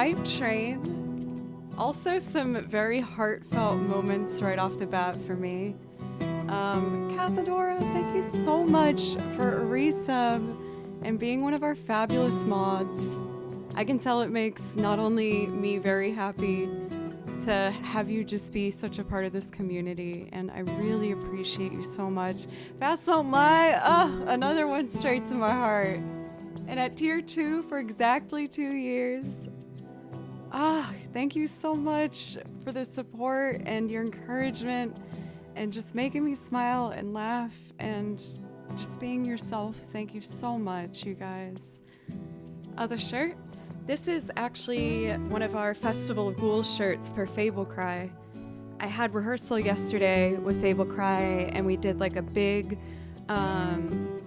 hype train. Also some very heartfelt moments right off the bat for me. Cathedora, thank you so much for a resub and being one of our fabulous mods. I can tell it makes not only me very happy to have you just be such a part of this community, and I really appreciate you so much. Fast Don't Lie, another one straight to my heart. And at tier 2 for exactly 2 years. Thank you so much for the support and your encouragement and just making me smile and laugh and just being yourself. Thank you so much, you guys. The shirt? This is actually one of our Festival of Ghouls shirts for Fable Cry. I had rehearsal yesterday with Fable Cry and we did like a big, kind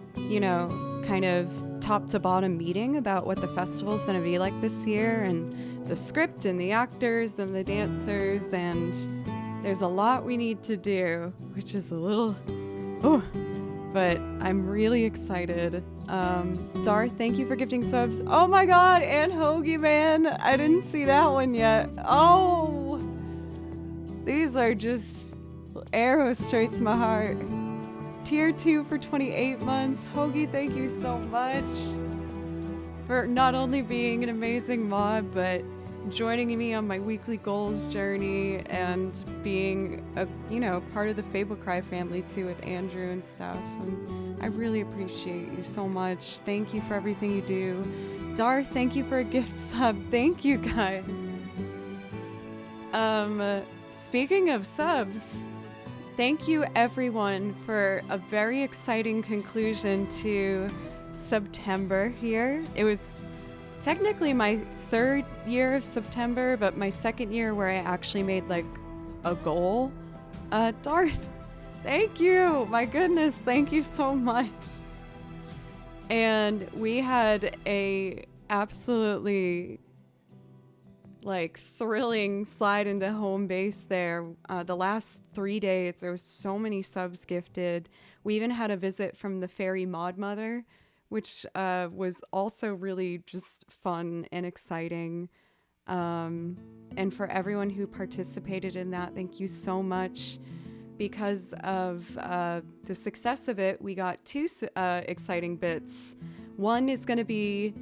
of top to bottom meeting about what the festival's gonna be like this year and the script and the actors and the dancers, and there's a lot we need to do, which is a little, but I'm really excited. Darth, thank you for gifting subs. Oh my god, and Hoagie Man, I didn't see that one yet. Oh, these are just arrows straight to my heart. Tier 2 for 28 months. Hoagie, thank you so much for not only being an amazing mod, but joining me on my weekly goals journey and being a, part of the Fable Cry family too with Andrew and stuff. And I really appreciate you so much. Thank you for everything you do. Darth, thank you for a gift sub. Thank you guys. Speaking of subs, thank you everyone for a very exciting conclusion to September here. It was technically my 3rd year of September, but my 2nd year where I actually made like a goal. Darth, thank you. My goodness, thank you so much. And we had a absolutely thrilling slide into home base there. The last 3 days, there was so many subs gifted. We even had a visit from the fairy mod mother, which was also really just fun and exciting. And for everyone who participated in that, thank you so much. Because of the success of it, we got 2 exciting bits. One is going to be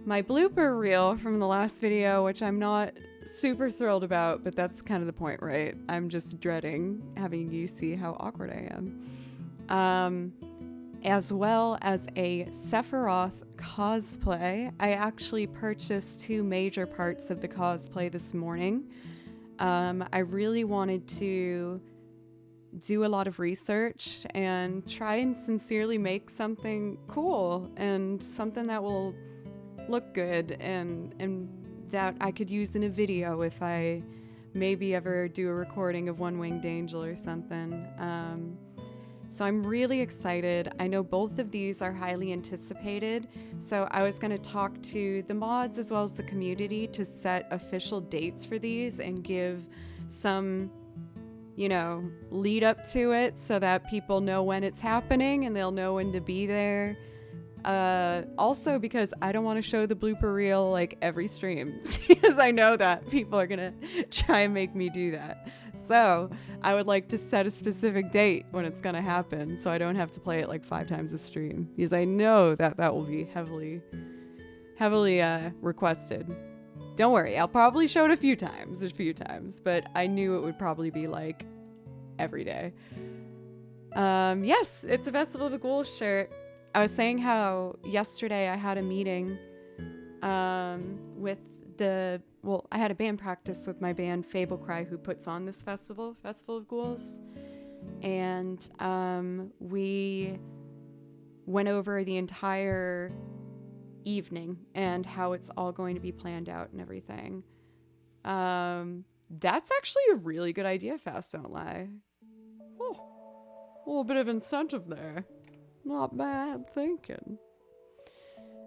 my blooper reel from the last video, which I'm not super thrilled about, but that's kind of the point, right? I'm just dreading having you see how awkward I am. As well as a Sephiroth cosplay. I actually purchased 2 major parts of the cosplay this morning. I really wanted to do a lot of research and try and sincerely make something cool and something that will look good and that I could use in a video if I maybe ever do a recording of One Winged Angel or something. So I'm really excited. I know both of these are highly anticipated, so I was going to talk to the mods as well as the community to set official dates for these and give some, lead up to it so that people know when it's happening and they'll know when to be there. Also because I don't want to show the blooper reel every stream because I know that people are gonna try and make me do that. So I would like to set a specific date when it's gonna happen so I don't have to play it 5 times a stream, because I know that will be heavily requested. Don't worry, I'll probably show it a few times, but I knew it would probably be every day. Yes, it's a Festival of the Ghouls shirt. I was saying how yesterday I had a meeting with I had a band practice with my band Fable Cry, who puts on this Festival of Ghouls. And we went over the entire evening and how it's all going to be planned out and everything. That's actually a really good idea, Fast Don't Lie. Oh, a little bit of incentive there. Not bad thinking.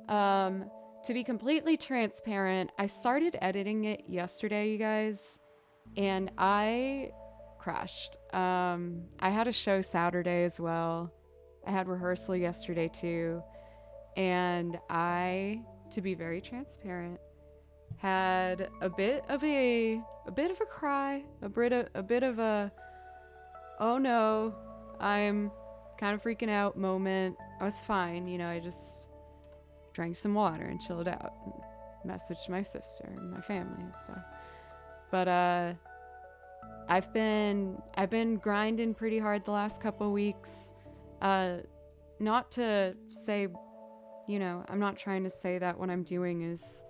To be completely transparent, I started editing it yesterday, you guys, and I crashed. I had a show Saturday as well. I had rehearsal yesterday too. And I, to be very transparent, had a bit of a cry, a bit of a oh no, I'm kind of freaking out moment. I was fine, I just drank some water and chilled out and messaged my sister and my family and stuff. But I've been grinding pretty hard the last couple weeks. Not to say, I'm not trying to say that what I'm doing is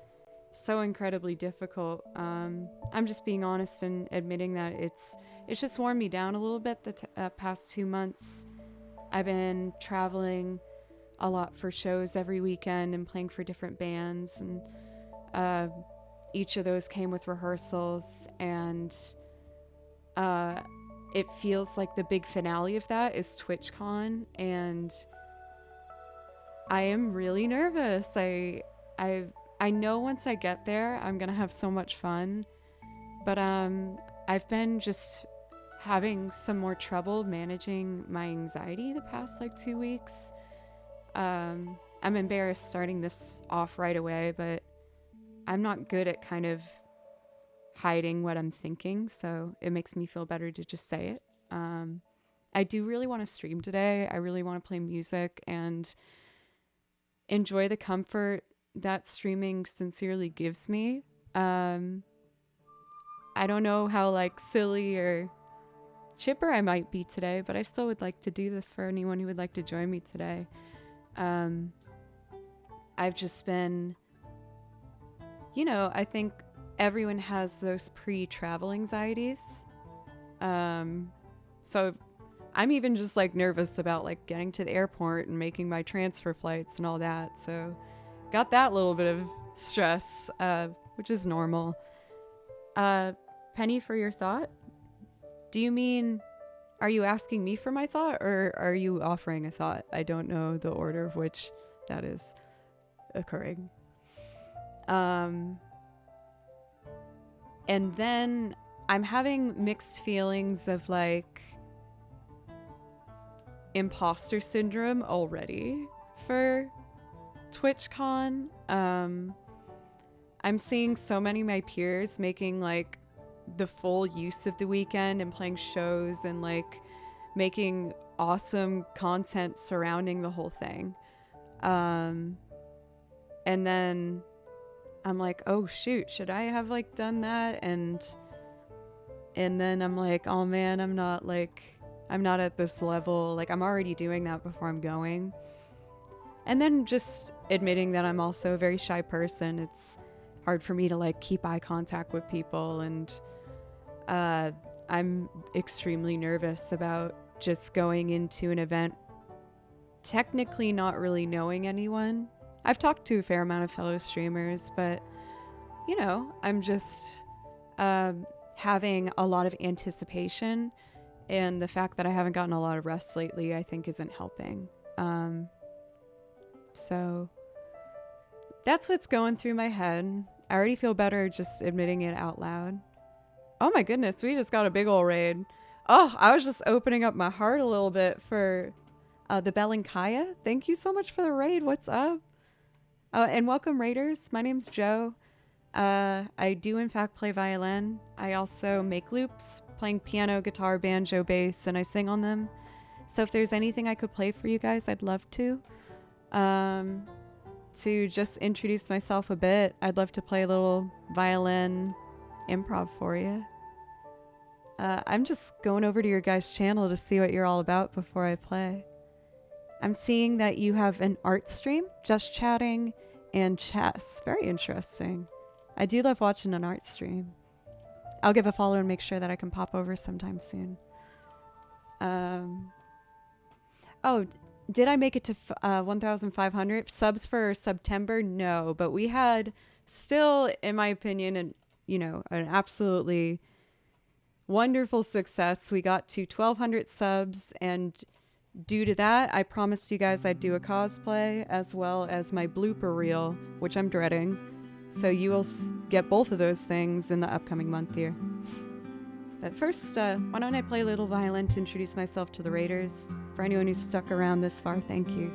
so incredibly difficult. I'm just being honest and admitting that it's just worn me down a little bit the past 2 months. I've been traveling a lot for shows every weekend and playing for different bands, and each of those came with rehearsals, and it feels like the big finale of that is TwitchCon, and I am really nervous. I know once I get there, I'm gonna have so much fun, but I've been just having some more trouble managing my anxiety the past 2 weeks. I'm embarrassed starting this off right away, but I'm not good at kind of hiding what I'm thinking, so it makes me feel better to just say it. I do really want to stream today. I really want to play music and enjoy the comfort that streaming sincerely gives me. I don't know how silly or chipper I might be today, but I still would like to do this for anyone who would like to join me today. I've just been, I think everyone has those pre-travel anxieties. So I'm even just nervous about getting to the airport and making my transfer flights and all that. So got that little bit of stress, which is normal. Penny, for your thought? Are you asking me for my thought, or are you offering a thought? I don't know the order of which that is occurring. And then I'm having mixed feelings of imposter syndrome already for TwitchCon. I'm seeing so many of my peers making the full use of the weekend and playing shows and making awesome content surrounding the whole thing. And then I'm oh shoot, should I have done that? And then I'm oh man, I'm not at this level. I'm already doing that before I'm going. And then just admitting that I'm also a very shy person. It's hard for me to keep eye contact with people, and I'm extremely nervous about just going into an event technically not really knowing anyone. I've talked to a fair amount of fellow streamers, but I'm just having a lot of anticipation, and the fact that I haven't gotten a lot of rest lately I think isn't helping. So that's what's going through my head. I already feel better just admitting it out loud. Oh my goodness, we just got a big ol' raid. Oh, I was just opening up my heart a little bit for the Belankaya. Thank you so much for the raid. What's up? And welcome, raiders. My name's Joe. I do in fact play violin. I also make loops, playing piano, guitar, banjo, bass, and I sing on them. So if there's anything I could play for you guys, I'd love to. To just introduce myself a bit, I'd love to play a little violin improv for you. I'm just going over to your guys' channel to see what you're all about before I play. I'm seeing that you have an art stream, just chatting, and chess. Very interesting. I do love watching an art stream. I'll give a follow and make sure that I can pop over sometime soon. Oh, did I make it to 1,500 subs for September? No, but we had still, in my opinion, an absolutely wonderful success. We got to 1,200 subs, and due to that, I promised you guys I'd do a cosplay as well as my blooper reel, which I'm dreading. So you will get both of those things in the upcoming month here. But first, why don't I play a little violin to introduce myself to the raiders? For anyone who's stuck around this far, thank you.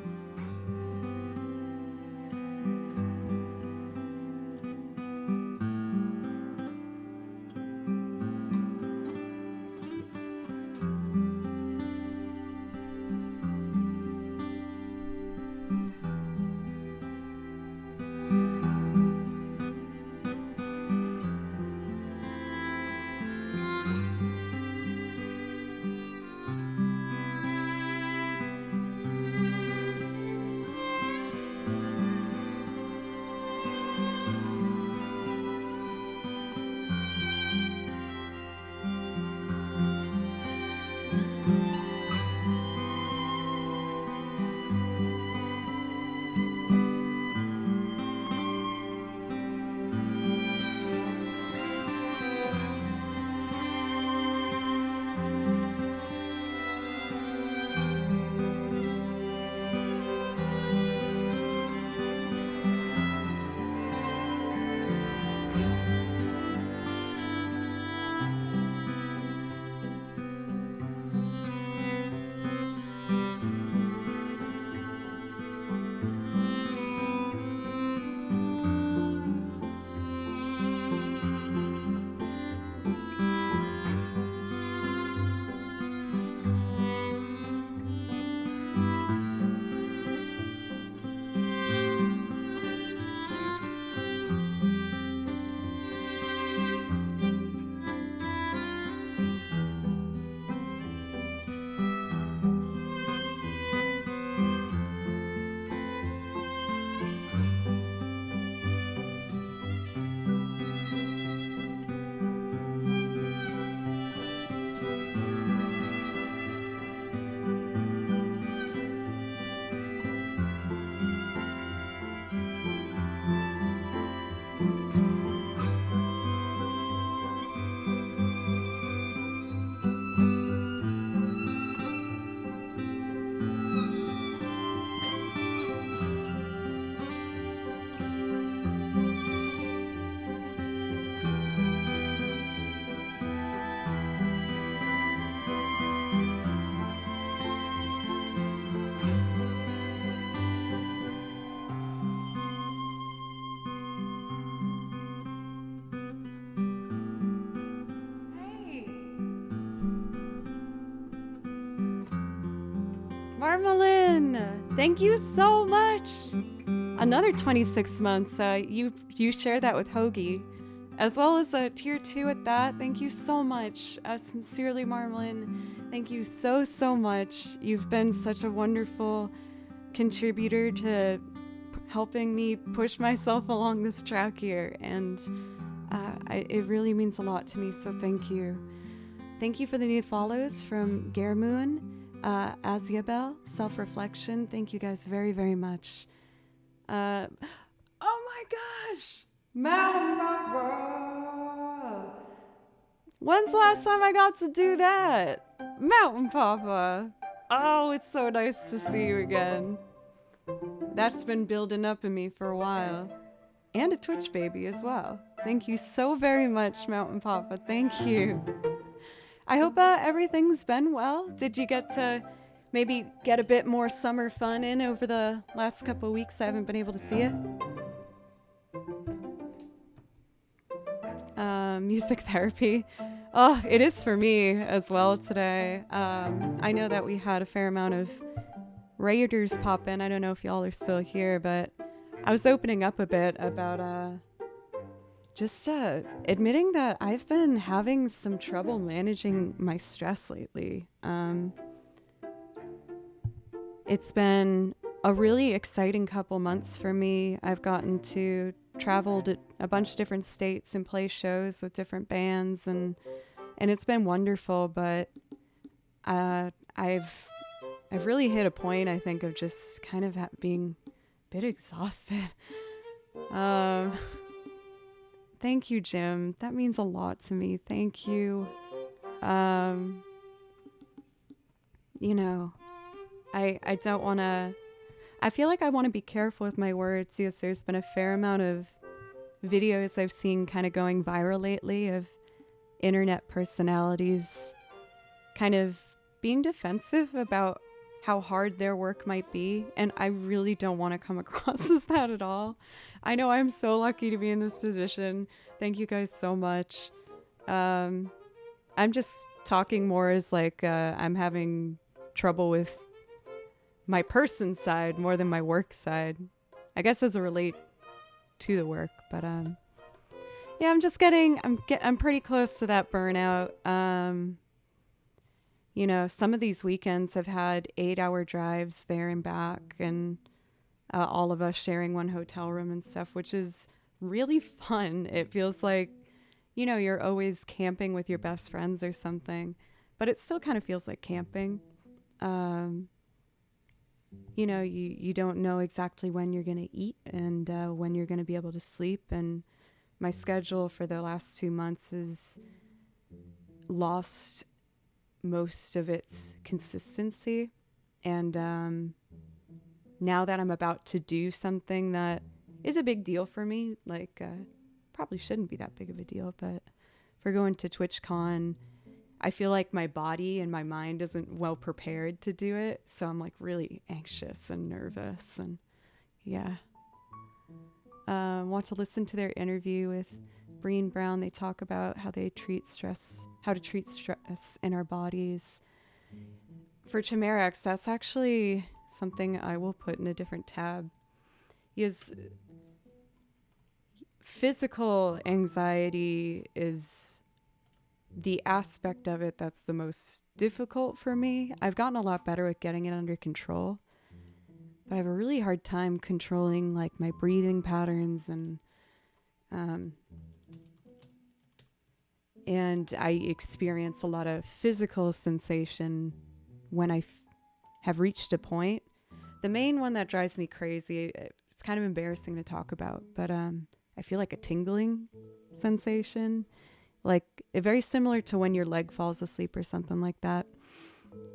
Marmalin, thank you so much. Another 26 months. You share that with Hoagie, as well as a tier 2 at that. Thank you so much. Sincerely, Marmalin, thank you so much. You've been such a wonderful contributor to helping me push myself along this track here, and it really means a lot to me, so thank you. Thank you for the new follows from Germoon, Aziabel, Self-Reflection. Thank you guys very much. Oh my gosh! When's the last time I got to do that? Mountain Papa! Oh, it's so nice to see you again. That's been building up in me for a while. And a Twitch baby as well. Thank you so very much, Mountain Papa. Thank you. I hope everything's been well. Did you get to maybe get a bit more summer fun in over the last couple of weeks? I haven't been able to see it. Music therapy. Oh, it is for me as well today. I know that we had a fair amount of raiders pop in. I don't know if y'all are still here, but I was opening up a bit about just admitting that I've been having some trouble managing my stress lately. It's been a really exciting couple months for me. I've gotten to travel to a bunch of different states and play shows with different bands, and it's been wonderful, but I've really hit a point, I think, of just kind of being a bit exhausted. Thank you, Jim. That means a lot to me. Thank you. You know, I don't want to... I feel like I want to be careful with my words because there's been a fair amount of videos I've seen kind of going viral lately of internet personalities kind of being defensive about how hard their work might be, and I really don't want to come across as that at all. I know I'm so lucky to be in this position. Thank you guys so much. I'm just talking more as like I'm having trouble with my person side more than my work side. I guess as a relate to the work, but yeah, I'm pretty close to that burnout. You know, some of these weekends have had 8-hour drives there and back, and all of us sharing one hotel room and stuff, which is really fun. It feels like, you know, you're always camping with your best friends or something, but it still kind of feels like camping. You know, you don't know exactly when you're going to eat and when you're going to be able to sleep. And my schedule for the last 2 months has lost most of its consistency. And now that I'm about to do something that is a big deal for me, like probably shouldn't be that big of a deal, but for going to TwitchCon, I feel like my body and my mind isn't well prepared to do it. So I'm like really anxious and nervous, and yeah. Want to listen to their interview with Breen Brown. They talk about how to treat stress in our bodies. For Chimerix, that's actually something I will put in a different tab. Because physical anxiety is the aspect of it that's the most difficult for me. I've gotten a lot better at getting it under control, but I have a really hard time controlling like my breathing patterns, and I experience a lot of physical sensation when I have reached a point. The main one that drives me crazy, it's kind of embarrassing to talk about, but I feel like a tingling sensation, like very similar to when your leg falls asleep or something like that.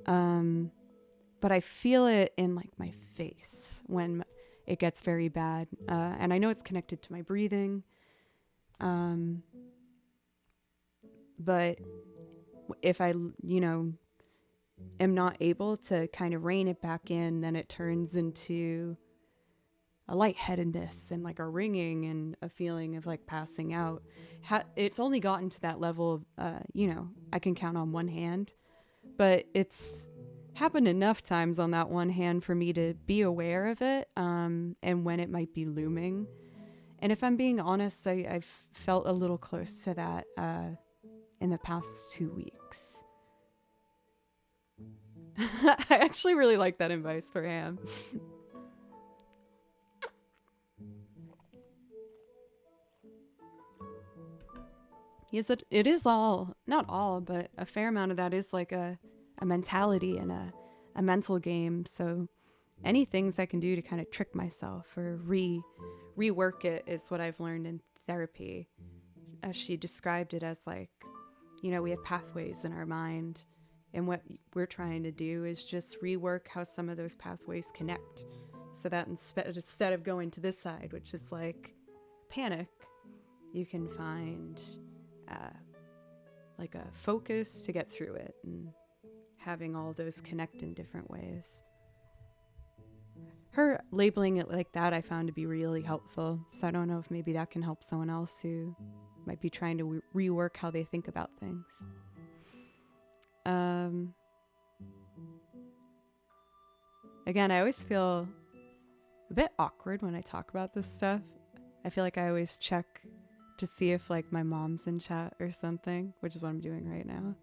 But I feel it in like my face when it gets very bad. And I know it's connected to my breathing. But if I, you know, am not able to kind of rein it back in, then it turns into a lightheadedness and like a ringing and a feeling of like passing out. It's only gotten to that level of, you know, I can count on one hand, but it's happened enough times on that one hand for me to be aware of it, and when it might be looming. And if I'm being honest, I've felt a little close to that in the past 2 weeks. I actually really like that advice for Ham. Yes, it is all, not all, but a fair amount of that is like a mentality and a mental game. So any things I can do to kind of trick myself or rework it is what I've learned in therapy. As she described it as like, we have pathways in our mind, and what we're trying to do is just rework how some of those pathways connect, so that instead of going to this side, which is like panic, you can find like a focus to get through it, and having all those connect in different ways. Her labeling it like that I found to be really helpful, so I don't know if maybe that can help someone else who might be trying to rework how they think about things. Again, I always feel a bit awkward when I talk about this stuff. I feel like I always check to see if like my mom's in chat or something, which is what I'm doing right now.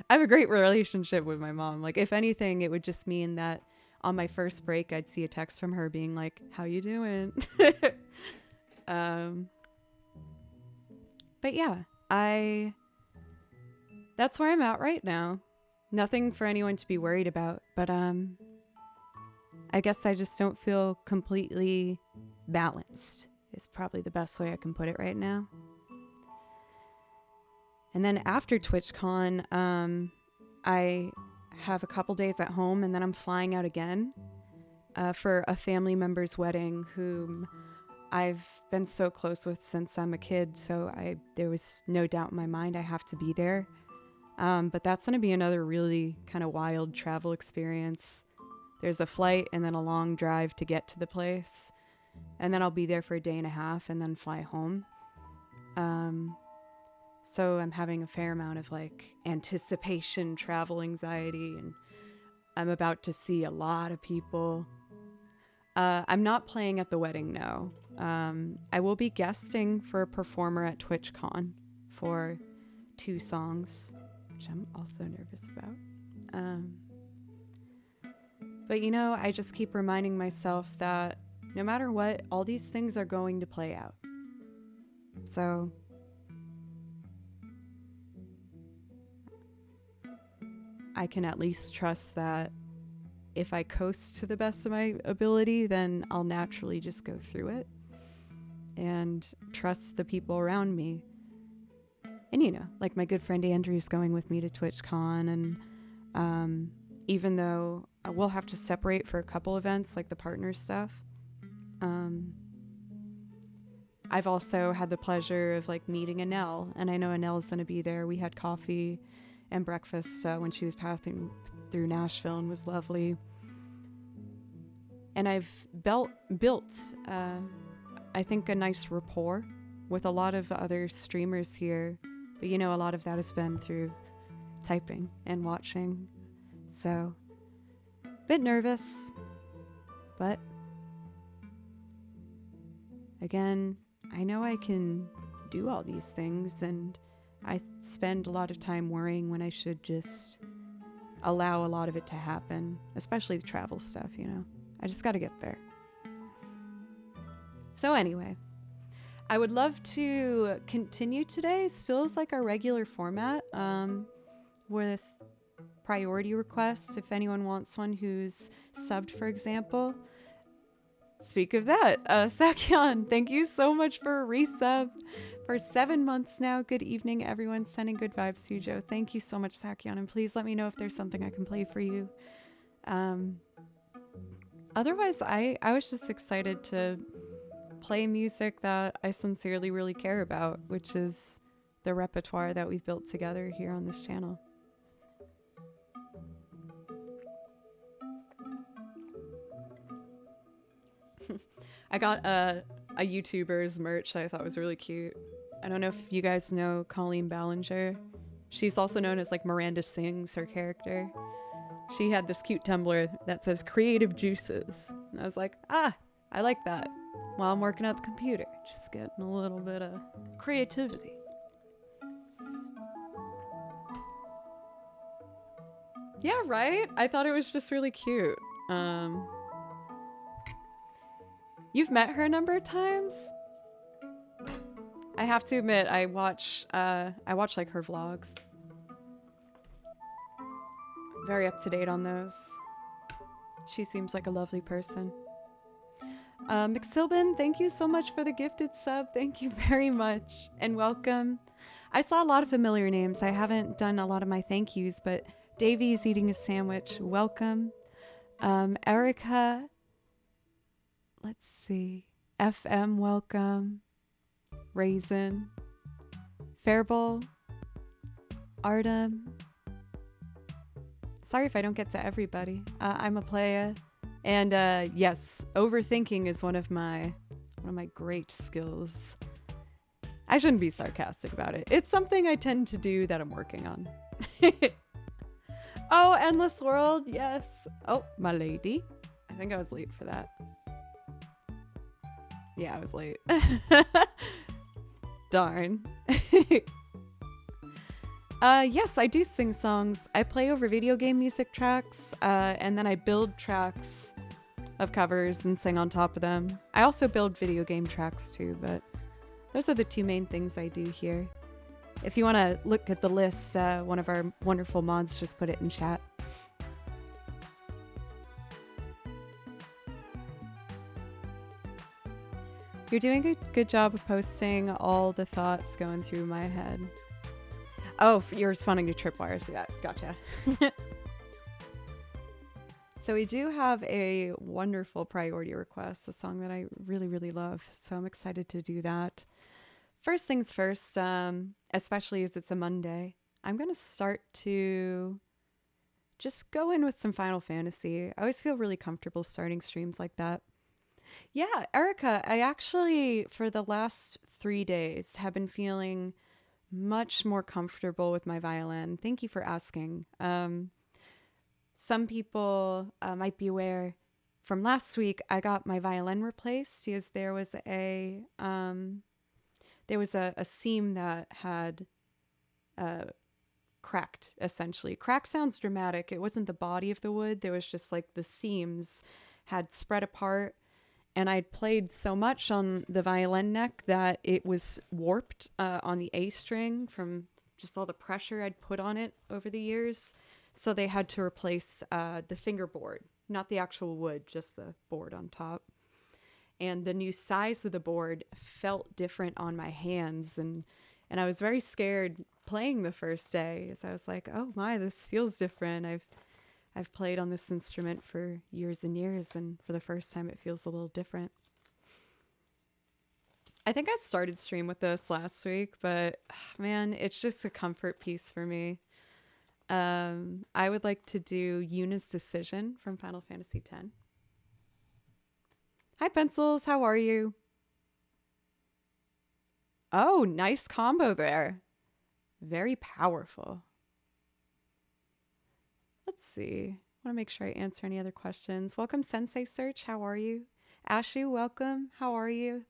I have a great relationship with my mom. Like, if anything, it would just mean that on my first break, I'd see a text from her being like, "How you doing?" But yeah, that's where I'm at right now. Nothing for anyone to be worried about, but I guess I just don't feel completely balanced, is probably the best way I can put it right now. And then after TwitchCon, I have a couple days at home, and then I'm flying out again for a family member's wedding whom I've been so close with since I'm a kid, so there was no doubt in my mind I have to be there. But that's going to be another really kind of wild travel experience. There's a flight and then a long drive to get to the place, and then I'll be there for a day and a half and then fly home. So I'm having a fair amount of like anticipation, travel anxiety, and I'm about to see a lot of people. I'm not playing at the wedding, no. I will be guesting for a performer at TwitchCon for 2 songs, which I'm also nervous about. But I just keep reminding myself that no matter what, all these things are going to play out. So I can at least trust that if I coast to the best of my ability, then I'll naturally just go through it and trust the people around me. And like my good friend Andrew's going with me to TwitchCon, and even though we'll have to separate for a couple events like the partner stuff, I've also had the pleasure of like meeting Anel, and I know Anel's gonna be there. We had coffee and breakfast when she was passing through Nashville, and was lovely. And I've built I think a nice rapport with a lot of other streamers here, but a lot of that has been through typing and watching, so a bit nervous, but again, I know I can do all these things, and I spend a lot of time worrying when I should just allow a lot of it to happen, especially the travel stuff, I just got to get there. So anyway, I would love to continue today, still as like our regular format, with priority requests if anyone wants one who's subbed, for example. Speak of that, Sakyan, thank you so much for a resub for 7 months now. Good evening, everyone. Sending good vibes to you, Joe. Thank you so much, Sakyan, and please let me know if there's something I can play for you. Otherwise, I was just excited to play music that I sincerely really care about, which is the repertoire that we've built together here on this channel. I got a YouTuber's merch that I thought was really cute. I don't know if you guys know Colleen Ballinger. She's also known as like Miranda Sings, her character. she had this cute Tumblr that says creative juices. And I was like, I like that. While I'm working at the computer, just getting a little bit of creativity. Yeah, right? I thought it was just really cute. You've met her a number of times? I have to admit, I watch like her vlogs. Very up to date on those. She seems like a lovely person. McSilbin, thank you so much for the gifted sub. Thank you very much and welcome. I saw a lot of familiar names. I haven't done a lot of my thank yous, but Davy's eating a sandwich. Welcome. Erica. Let's see. FM, welcome. Raisin. Fairball. Artem. Sorry if I don't get to everybody. I'm a playa. And yes, overthinking is one of my great skills. I shouldn't be sarcastic about it. It's something I tend to do that I'm working on. Oh, Endless World, yes. Oh, my lady. I think I was late for that. Yeah, I was late. Darn. Yes, I do sing songs. I play over video game music tracks, and then I build tracks of covers and sing on top of them. I also build video game tracks too, but those are the two main things I do here. If you want to look at the list, one of our wonderful mods just put it in chat. You're doing a good job of posting all the thoughts going through my head. Oh, you're responding to Tripwire. Yeah, gotcha. So we do have a wonderful priority request, a song that I really, really love. So I'm excited to do that. First things first, especially as it's a Monday, I'm going to start to just go in with some Final Fantasy. I always feel really comfortable starting streams like that. Yeah, Erica, I actually, for the last 3 days, have been feeling much more comfortable with my violin. Thank you for asking. Some people might be aware from last week, I got my violin replaced because there was a seam that had cracked, essentially. Crack sounds dramatic. It wasn't the body of the wood. There was just like the seams had spread apart. And I'd played so much on the violin neck that it was warped on the A string from just all the pressure I'd put on it over the years. So they had to replace the fingerboard, not the actual wood, just the board on top. And the new size of the board felt different on my hands. And I was very scared playing the first day, as I was like, oh my, this feels different. I've played on this instrument for years and years, and for the first time it feels a little different. I think I started stream with this last week, but man, it's just a comfort piece for me. I would like to do Yuna's Decision from Final Fantasy X. Hi, Pencils. How are you? Oh, nice combo there. Very powerful. Let's see. I want to make sure I answer any other questions. Welcome, Sensei Search. How are you? Ashley, welcome. How are you?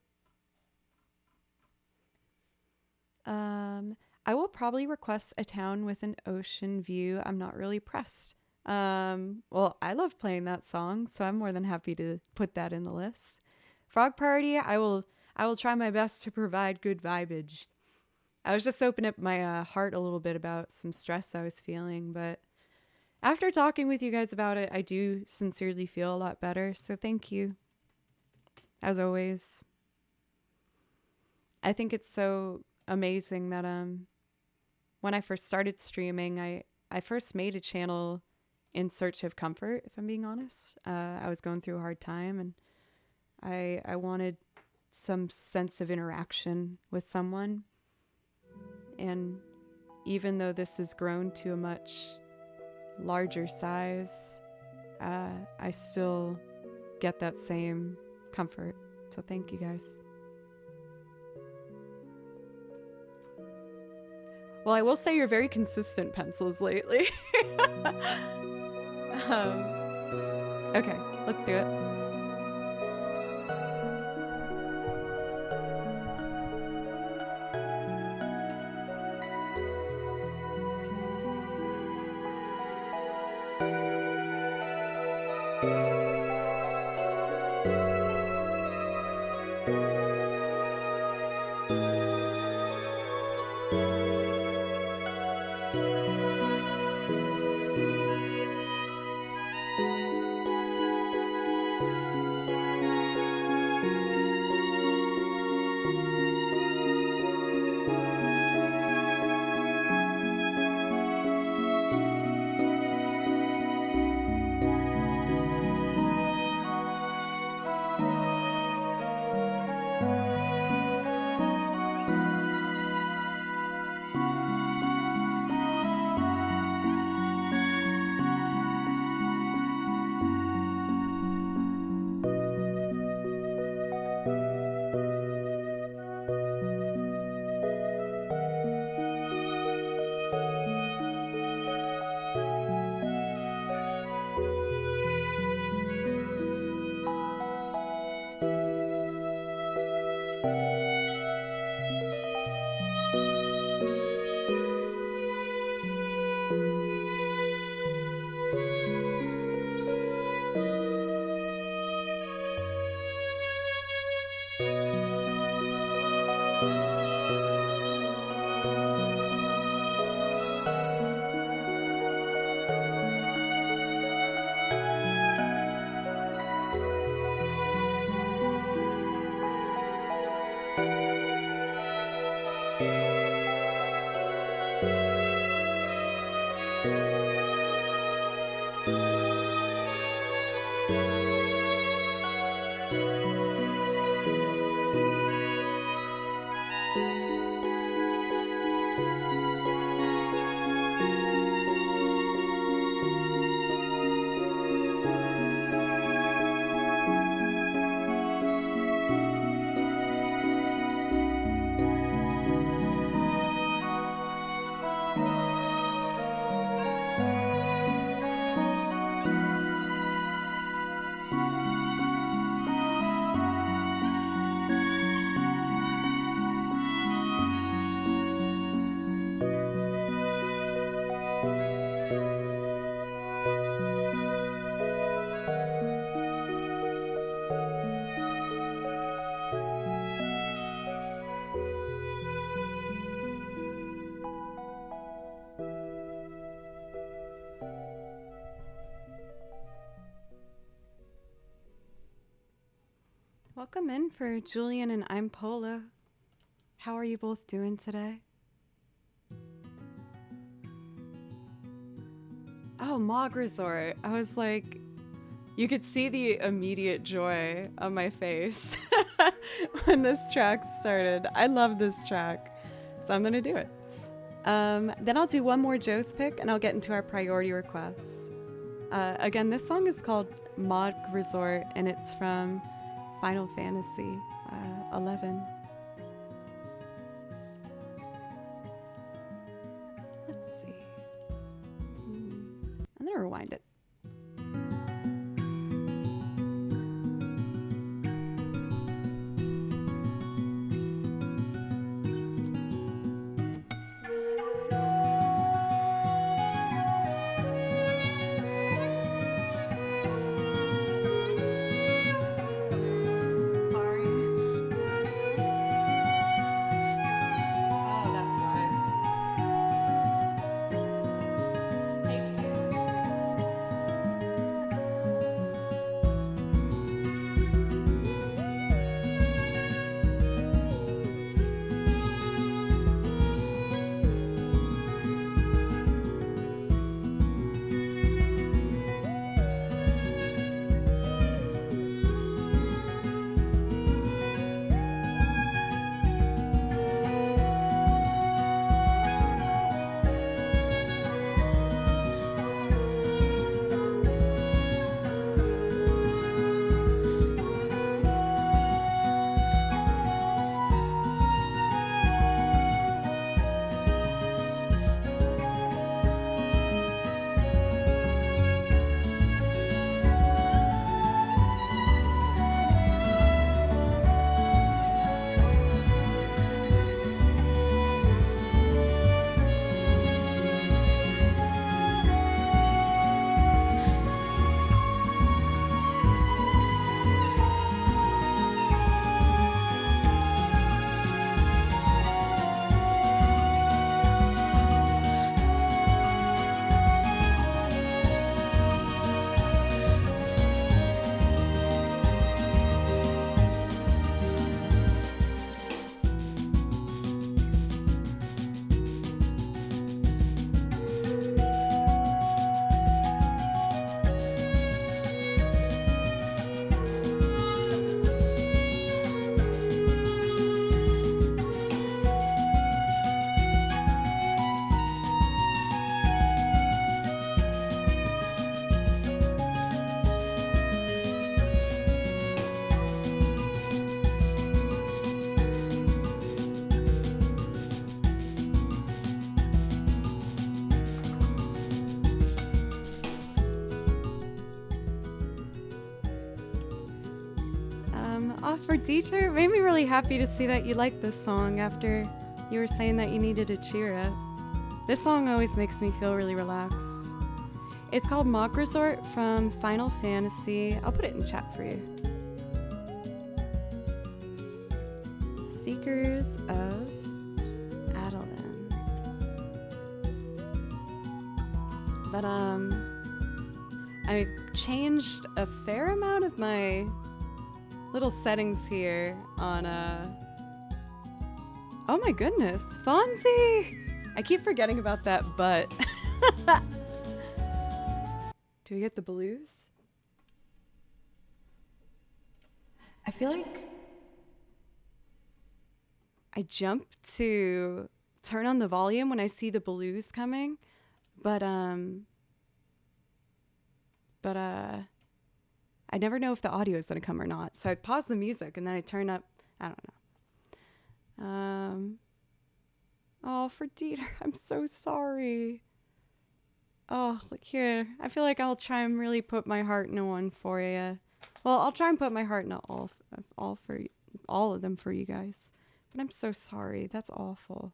I will probably request a town with an ocean view. I'm not really pressed. Well, I love playing that song, so I'm more than happy to put that in the list. Frog Party, I will try my best to provide good vibage. I was just opening up my heart a little bit about some stress I was feeling, but after talking with you guys about it, I do sincerely feel a lot better, so thank you. As always. I think it's so amazing that when I first started streaming, I first made a channel in search of comfort, if I'm being honest. I was going through a hard time, and I wanted some sense of interaction with someone. And even though this has grown to a much larger size, I still get that same comfort. So thank you guys. Well, I will say you're very consistent, Pencils, lately. Um, okay, let's do it. Welcome in for Julian and I'm Pola. How are you both doing today? Oh, Mog Resort. I was like, you could see the immediate joy on my face when this track started. I love this track, so I'm gonna do it. Then I'll do one more Joe's pick and I'll get into our priority requests. Again, this song is called Mog Resort and it's from Final Fantasy 11. Let's see. I'm gonna rewind it. For Dieter, it made me really happy to see that you liked this song after you were saying that you needed a cheer up. This song always makes me feel really relaxed. It's called Mog Resort from Final Fantasy. I'll put it in chat for you. Seekers of Adolin. But I've changed a fair amount of my little settings here on oh my goodness, Fonzie! I keep forgetting about that butt. Do we get the blues? I feel like I jump to turn on the volume when I see the blues coming, but I never know if the audio is going to come or not. So I pause the music and then I turn up, I don't know. Oh, for Dieter, I'm so sorry. Oh, look here. I feel like I'll try and really put my heart into one for you. Well, I'll try and put my heart into all of them for you guys. But I'm so sorry. That's awful.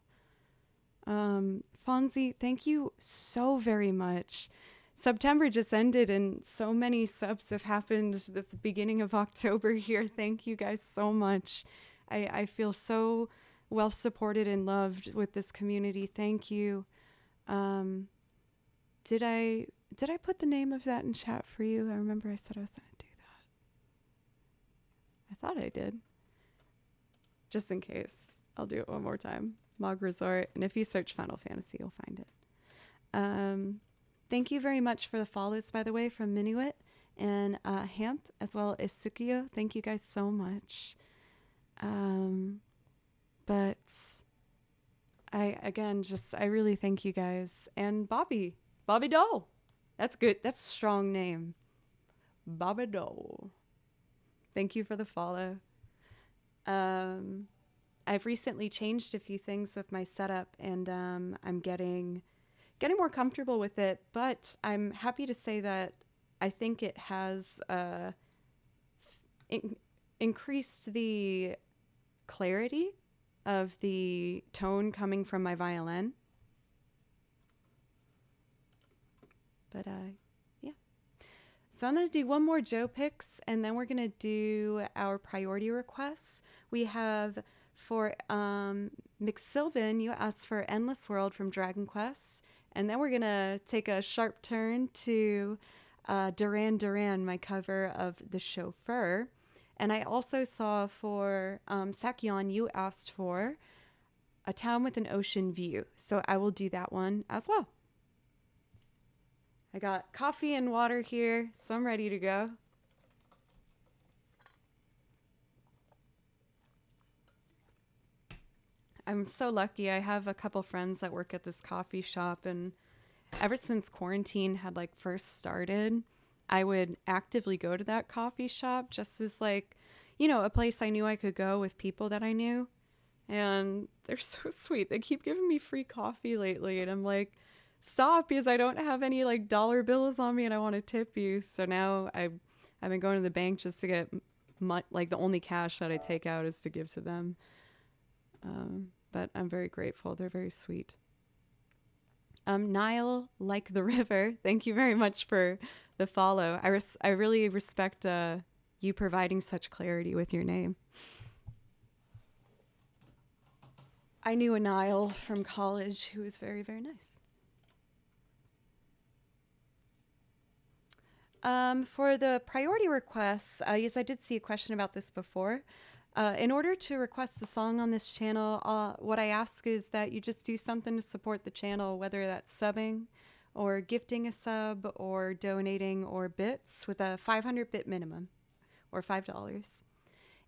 Fonzie, thank you so very much. September just ended and so many subs have happened at the beginning of October here. Thank you guys so much. I feel so well supported and loved with this community. Thank you. Did I put the name of that in chat for you? I remember I said I was going to do that. I thought I did. Just in case. I'll do it one more time. Mog Resort. And if you search Final Fantasy, you'll find it. Thank you very much for the follows, by the way, from Minuit and Hamp, as well as Sukiyo. Thank you guys so much. But I really thank you guys. And Bobby Doll. That's good. That's a strong name. Bobby Doll. Thank you for the follow. I've recently changed a few things with my setup, and I'm getting more comfortable with it, but I'm happy to say that I think it has increased the clarity of the tone coming from my violin. But yeah. So I'm going to do one more Joe picks, and then we're going to do our priority requests. We have for McSylvan, you asked for Endless World from Dragon Quest. And then we're going to take a sharp turn to Duran Duran, my cover of The Chauffeur. And I also saw for Sakyon, you asked for A Town with an Ocean View. So I will do that one as well. I got coffee and water here, so I'm ready to go. I'm so lucky. I have a couple friends that work at this coffee shop, and ever since quarantine had first started, I would actively go to that coffee shop just as a place I knew I could go with people that I knew. And they're so sweet. They keep giving me free coffee lately, and I'm like, stop, because I don't have any dollar bills on me and I want to tip you. So now I've been going to the bank just to get the only cash that I take out is to give to them. But I'm very grateful. They're very sweet. Nile, like the river, thank you very much for the follow. I really respect you providing such clarity with your name. I knew a Nile from college who was very, very nice. For the priority requests, yes, I did see a question about this before. In order to request a song on this channel, what I ask is that you just do something to support the channel, whether that's subbing or gifting a sub or donating or bits with a 500 bit minimum or $5.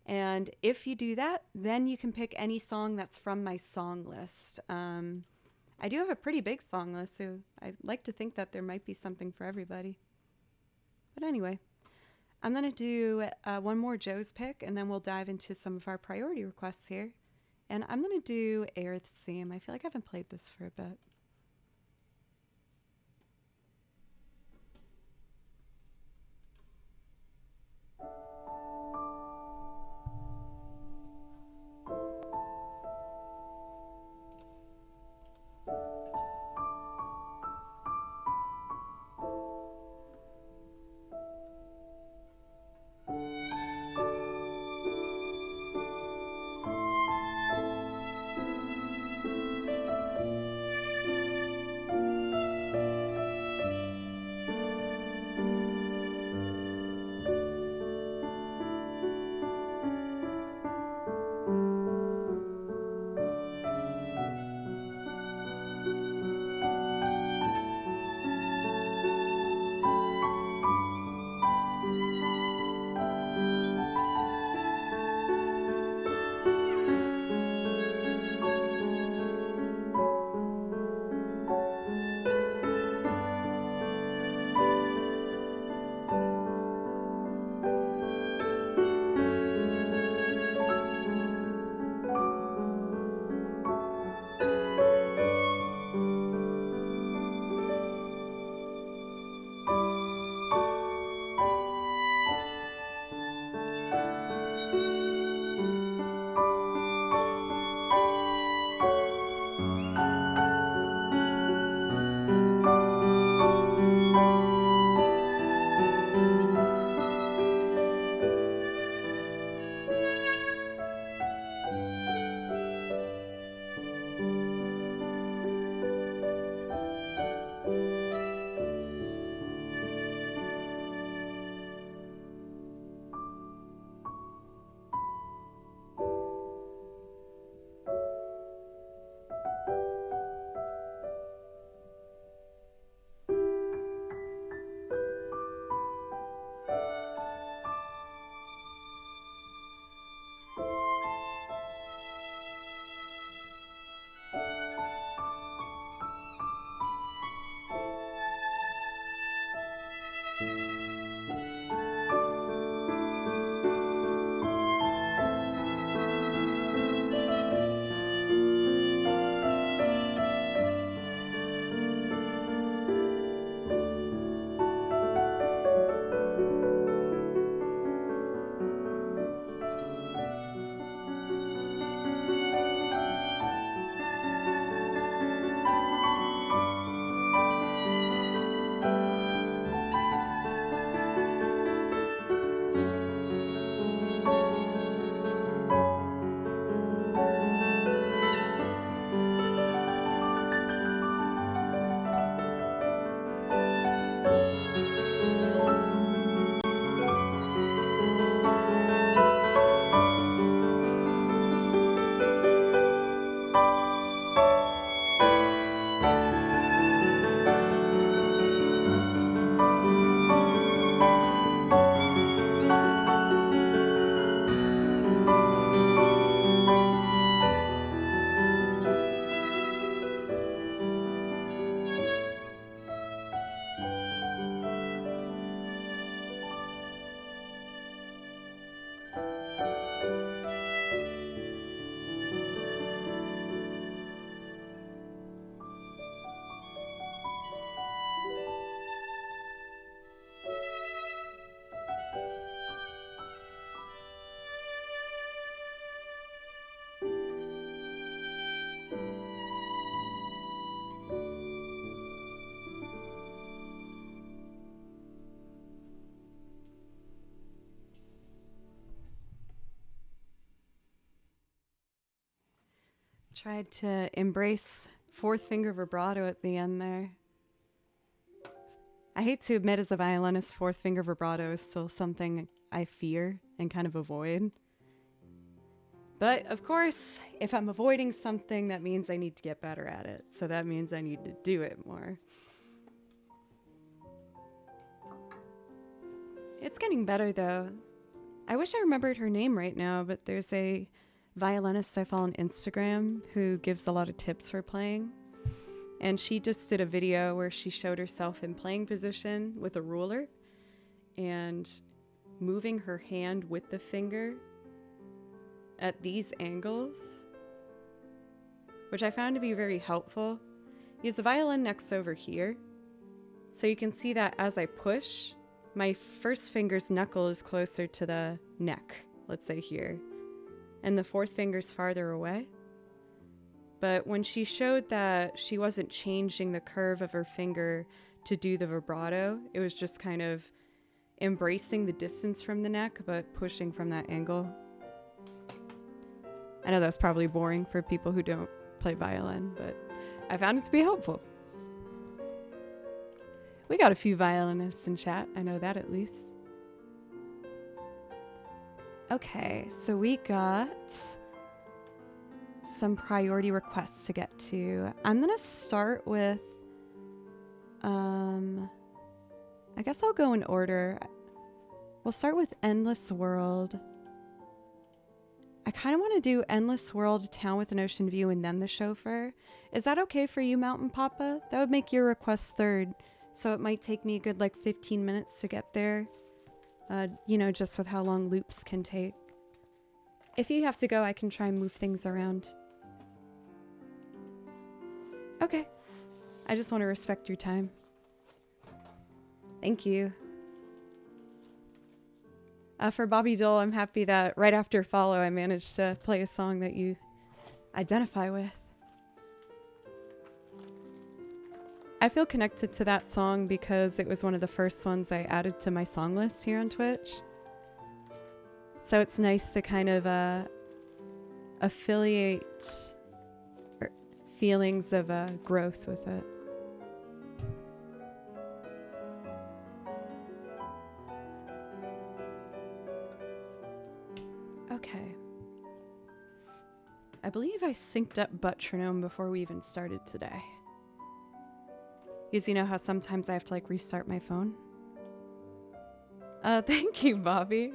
And if you do that, then you can pick any song that's from my song list. I do have a pretty big song list, so I'd like to think that there might be something for everybody. But anyway. I'm going to do one more Joe's pick, and then we'll dive into some of our priority requests here. And I'm going to do Aerith's Theme. I feel like I haven't played this for a bit. Tried to embrace fourth finger vibrato at the end there. I hate to admit, as a violinist, fourth finger vibrato is still something I fear and kind of avoid. But of course, if I'm avoiding something, that means I need to get better at it. So that means I need to do it more. It's getting better though. I wish I remembered her name right now, but there's a violinist I follow on Instagram who gives a lot of tips for playing. And she just did a video where she showed herself in playing position with a ruler and moving her hand with the finger at these angles, which I found to be very helpful. Use the violin neck's over here, so you can see that as I push, my first finger's knuckle is closer to the neck, let's say here, and the fourth finger's farther away. But when she showed that she wasn't changing the curve of her finger to do the vibrato, it was just kind of embracing the distance from the neck, but pushing from that angle. I know that's probably boring for people who don't play violin, but I found it to be helpful. We got a few violinists in chat, I know that at least. Okay, so we got some priority requests to get to. I'm gonna start with, I guess I'll go in order. We'll start with Endless World. I kind of want to do Endless World, Town with an Ocean View, and then The Chauffeur. Is that okay for you, Mountain Papa? That would make your request third, so it might take me a good 15 minutes to get there. Just with how long loops can take. If you have to go, I can try and move things around. Okay. I just want to respect your time. Thank you. For Bobby Dole, I'm happy that right after Follow, I managed to play a song that you identify with. I feel connected to that song because it was one of the first ones I added to my song list here on Twitch. So it's nice to kind of affiliate feelings of growth with it. Okay. I believe I synced up Buttronome before we even started today. Because you know how sometimes I have to restart my phone? Thank you, Bobby.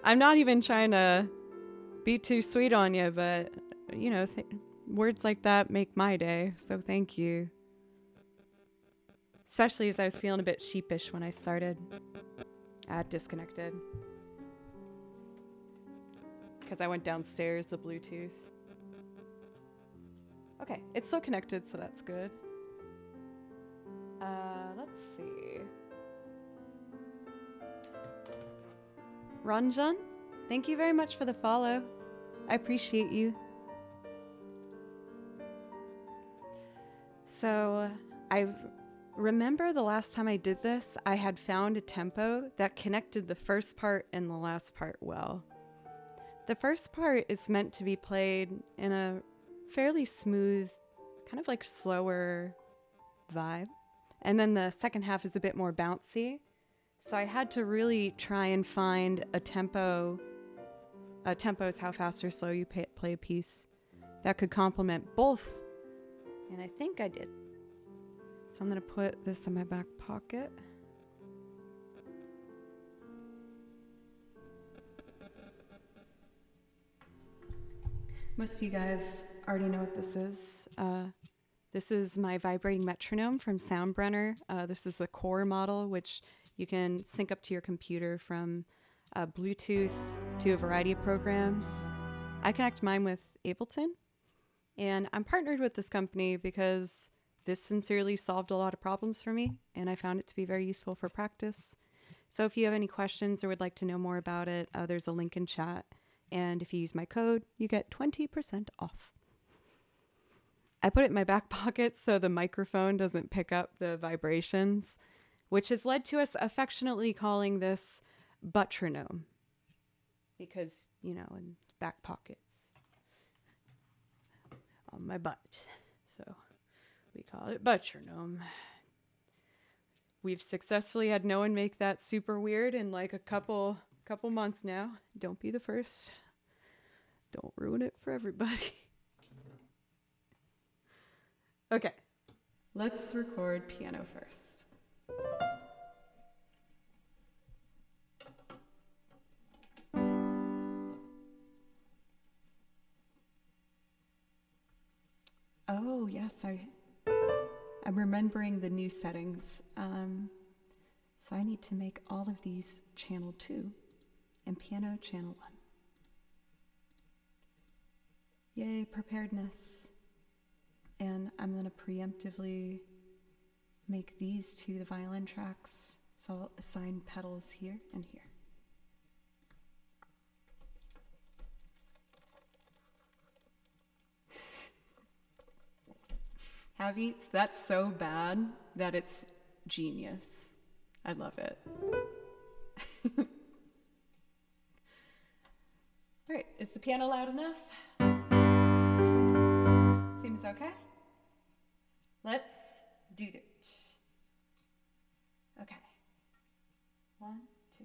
I'm not even trying to be too sweet on you, but, words like that make my day, so thank you. Especially as I was feeling a bit sheepish when I started. Disconnected. Because I went downstairs, the Bluetooth. Okay, it's still connected, so that's good. Let's see. Ranjan, thank you very much for the follow. I appreciate you. So, I remember the last time I did this, I had found a tempo that connected the first part and the last part well. The first part is meant to be played in a fairly smooth, kind of slower vibe. And then the second half is a bit more bouncy. So I had to really try and find a tempo. A tempo is how fast or slow you play a piece that could complement both. And I think I did. So I'm going to put this in my back pocket. Most of you guys already know what this is. This is my vibrating metronome from Soundbrenner. This is the core model, which you can sync up to your computer from Bluetooth to a variety of programs. I connect mine with Ableton, and I'm partnered with this company because this sincerely solved a lot of problems for me, and I found it to be very useful for practice. So if you have any questions or would like to know more about it, there's a link in chat. And if you use my code, you get 20% off. I put it in my back pocket so the microphone doesn't pick up the vibrations, which has led to us affectionately calling this Buttronome. Because, in back pockets. on my butt. So we call it metronome. We've successfully had no one make that super weird in like a couple months now. Don't be the first. Don't ruin it for everybody. Okay, let's record piano first. Oh, yes, I'm remembering the new settings. So I need to make all of these channel 2 and piano channel 1. Yay, preparedness. And I'm going to preemptively make these 2 the violin tracks. So I'll assign pedals here and here. Havits, that's so bad that it's genius. I love it. All right, is the piano loud enough? Seems okay? Let's do it. Okay. 1, 2.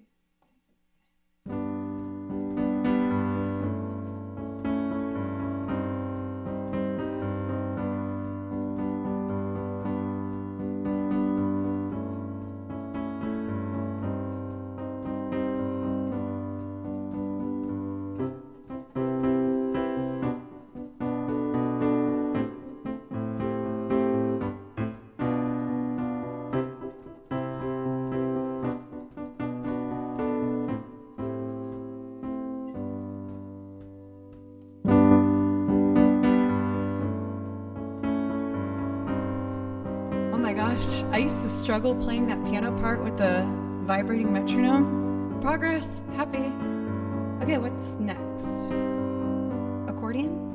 Oh my gosh, I used to struggle playing that piano part with the vibrating metronome. Progress, happy. Okay, what's next? Accordion?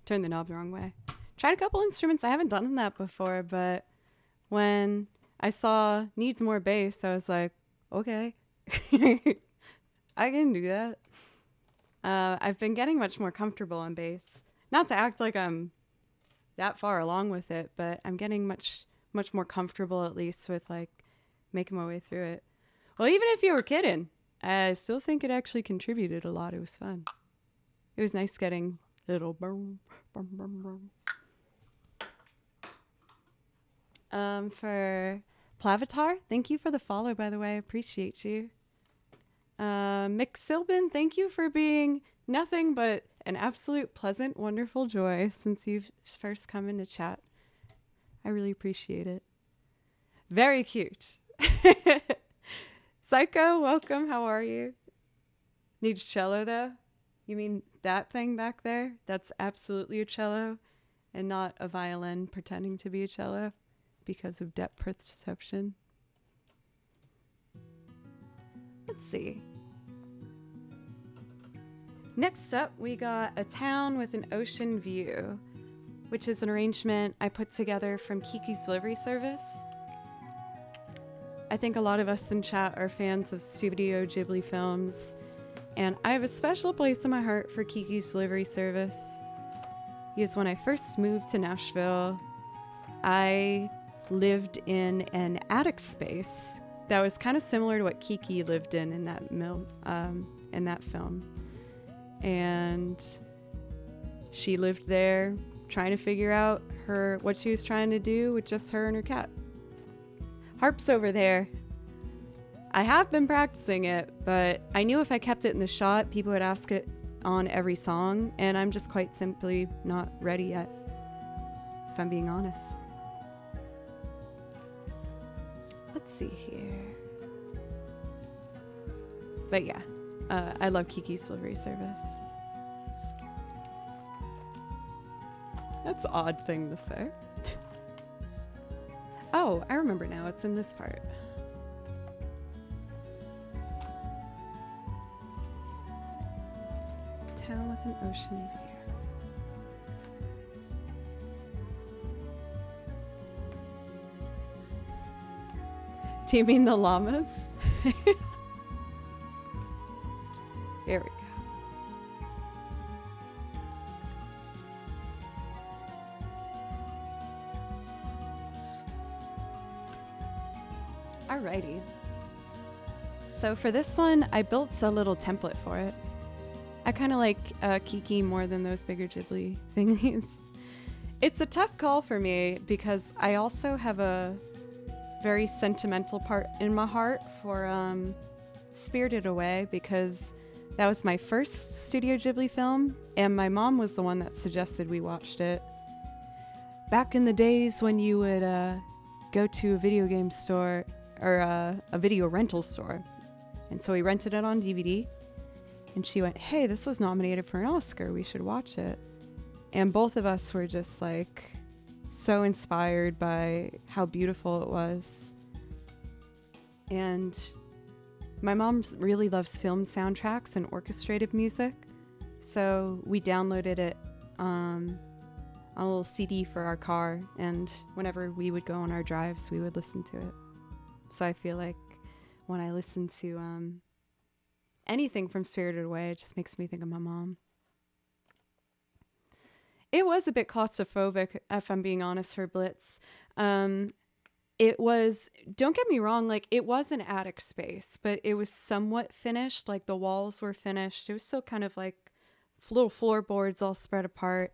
turn the knob the wrong way. Tried a couple instruments. I haven't done that before, but when I saw needs more bass, I was like, okay, I can do that. I've been getting much more comfortable on bass. Not to act like I'm that far along with it, but I'm getting much more comfortable, at least with like making my way through it. Well, even if you were kidding, I still think it actually contributed a lot. It was fun. It was nice getting little boom, boom, boom, boom. For Plavatar, thank you for the follow, by the way. I appreciate you. Mick Silbin, thank you for being nothing but an absolute pleasant, wonderful joy since you've first come into chat. I really appreciate it. Very cute. Psycho, welcome. How are you? Needs cello, though? You mean that thing back there? That's absolutely a cello and not a violin pretending to be a cello because of depth perception. Let's see. Next up, we got A Town with an Ocean View, which is an arrangement I put together from Kiki's Delivery Service. I think a lot of us in chat are fans of Studio Ghibli films, and I have a special place in my heart for Kiki's Delivery Service. Because when I first moved to Nashville, I lived in an attic space that was kind of similar to what Kiki lived in that in that film. And she lived there trying to figure out what she was trying to do with just her and her cat. Harp's over there. I have been practicing it, but I knew if I kept it in the shot, people would ask it on every song, and I'm just quite simply not ready yet, if I'm being honest. Let's see here. But yeah, I love Kiki's Delivery Service. That's an odd thing to say. Oh, I remember now. It's in this part. Town with an ocean view. Do you mean the llamas? Here we go. Alrighty. So for this one, I built a little template for it. I kind of like Kiki more than those bigger Ghibli thingies. It's a tough call for me because I also have a very sentimental part in my heart for Spirited Away, because that was my first Studio Ghibli film, and my mom was the one that suggested we watched it. Back in the days when you would go to a video game store or a video rental store. And so we rented it on DVD, and she went, hey, this was nominated for an Oscar. We should watch it. And both of us were just like so inspired by how beautiful it was. And my mom really loves film soundtracks and orchestrated music. So we downloaded it on a little CD for our car, and whenever we would go on our drives, we would listen to it. So I feel like when I listen to anything from Spirited Away, it just makes me think of my mom. It was a bit claustrophobic, if I'm being honest, for Blitz. It was, don't get me wrong, like it was an attic space, but it was somewhat finished. Like the walls were finished. It was still kind of like little floorboards all spread apart.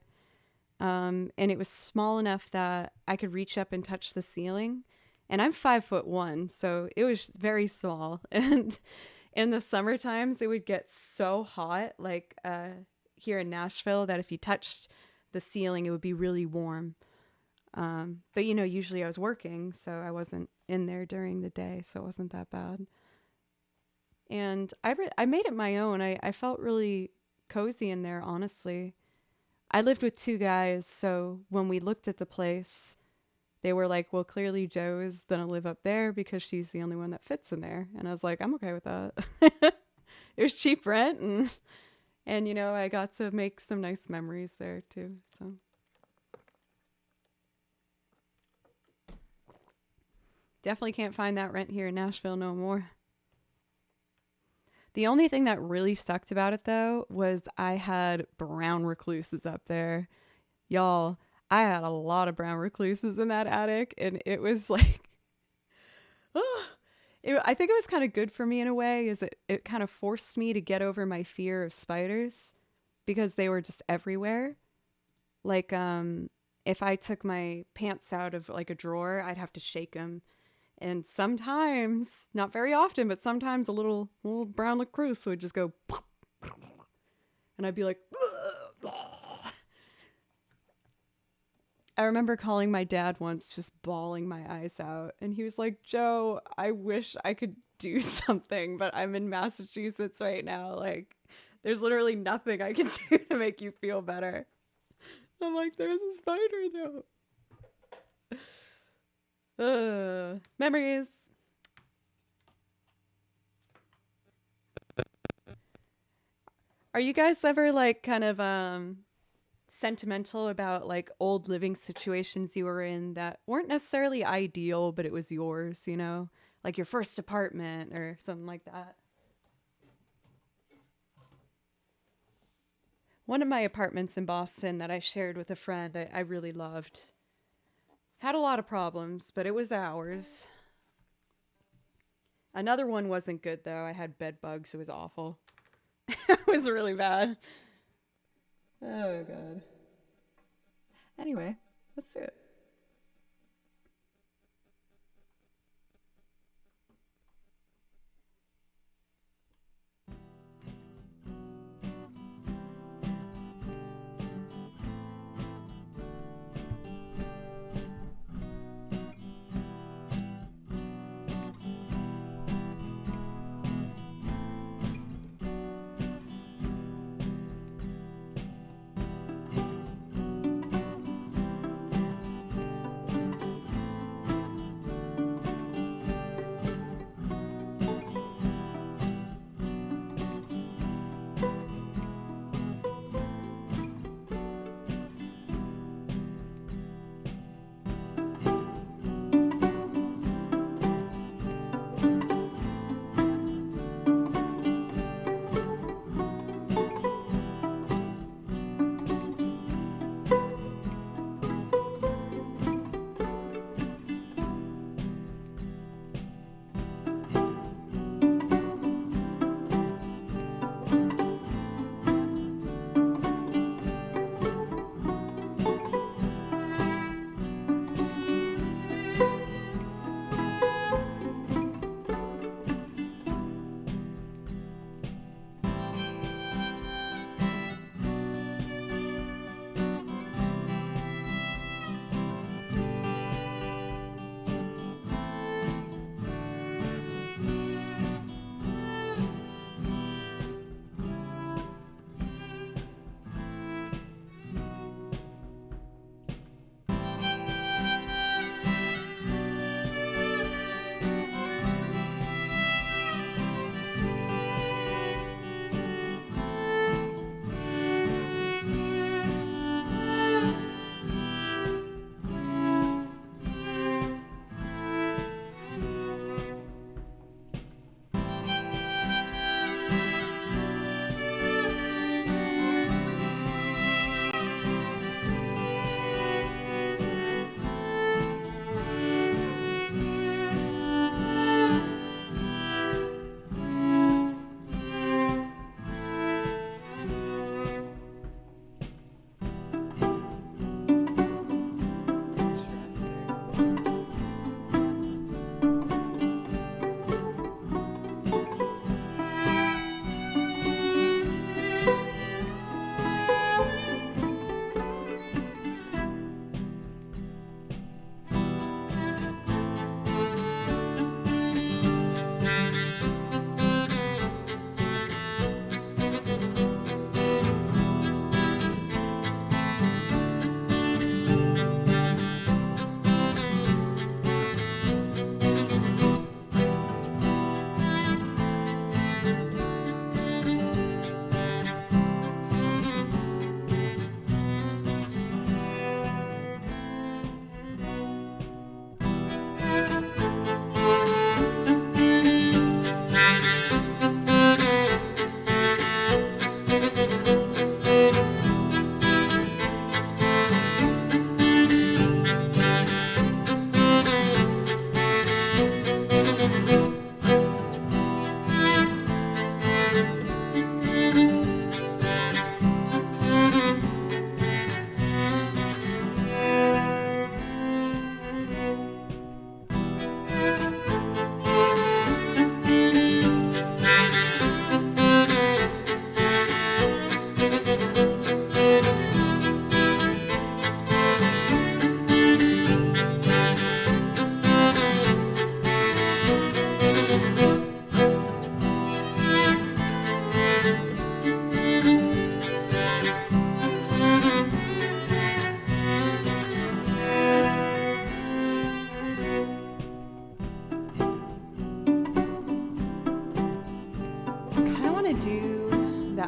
And it was small enough that I could reach up and touch the ceiling. And I'm 5'1", so it was very small. And in the summer times, it would get so hot, like here in Nashville, that if you touched the ceiling, it would be really warm. But you know, usually I was working, so I wasn't in there during the day, so it wasn't that bad. And I made it my own. I felt really cozy in there, honestly. I lived with two guys, so when we looked at the place, they were like, well, clearly Joe's gonna live up there because she's the only one that fits in there. And I was like, I'm okay with that. It was cheap rent, and And, you know, I got to make some nice memories there too. So definitely can't find that rent here in Nashville no more. The only thing that really sucked about it though was I had brown recluses up there. Y'all, I had a lot of brown recluses in that attic, and it was like, oh, I think it was kind of good for me in a way, is it kind of forced me to get over my fear of spiders because they were just everywhere. Like, if I took my pants out of like a drawer, I'd have to shake them. And sometimes, not very often, but sometimes a little brown recluse would just go, and I'd be like, I remember calling my dad once, just bawling my eyes out. And he was like, Joe, I wish I could do something, but I'm in Massachusetts right now. Like, there's literally nothing I can do to make you feel better. I'm like, there's a spider though. Memories. Are you guys ever like kind of sentimental about like old living situations you were in that weren't necessarily ideal, but it was yours, you know? Like your first apartment or something like that. One of my apartments in Boston that I shared with a friend, I really loved. Had a lot of problems, but it was ours. Another one wasn't good though. I had bed bugs. It was awful. It was really bad. Oh, God. Anyway, let's do it.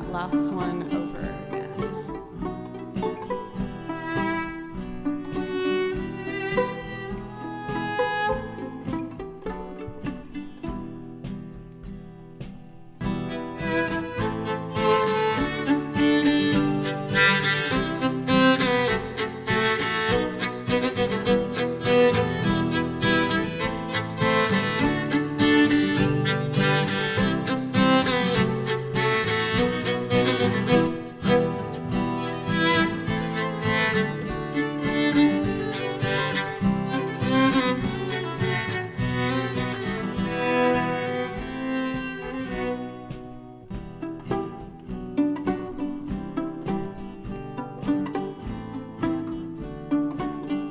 that last one over again.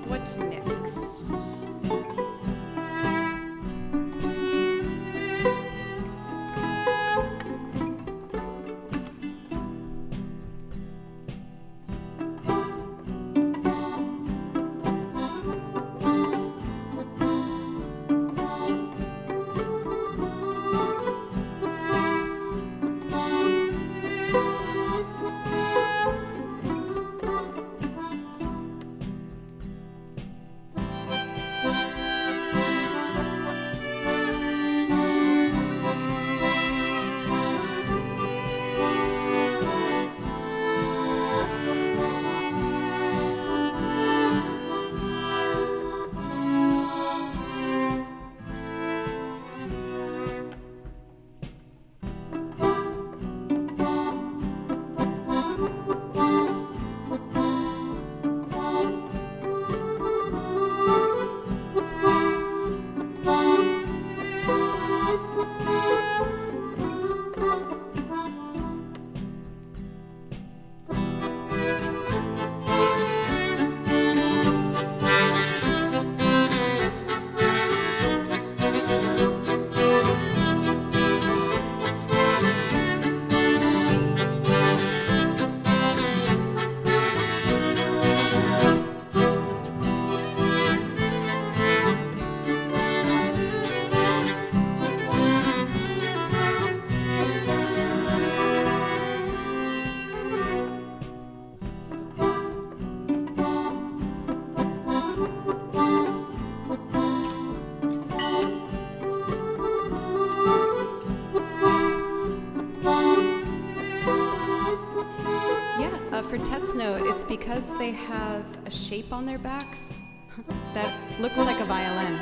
What next? For test note, it's because they have a shape on their backs that looks like a violin.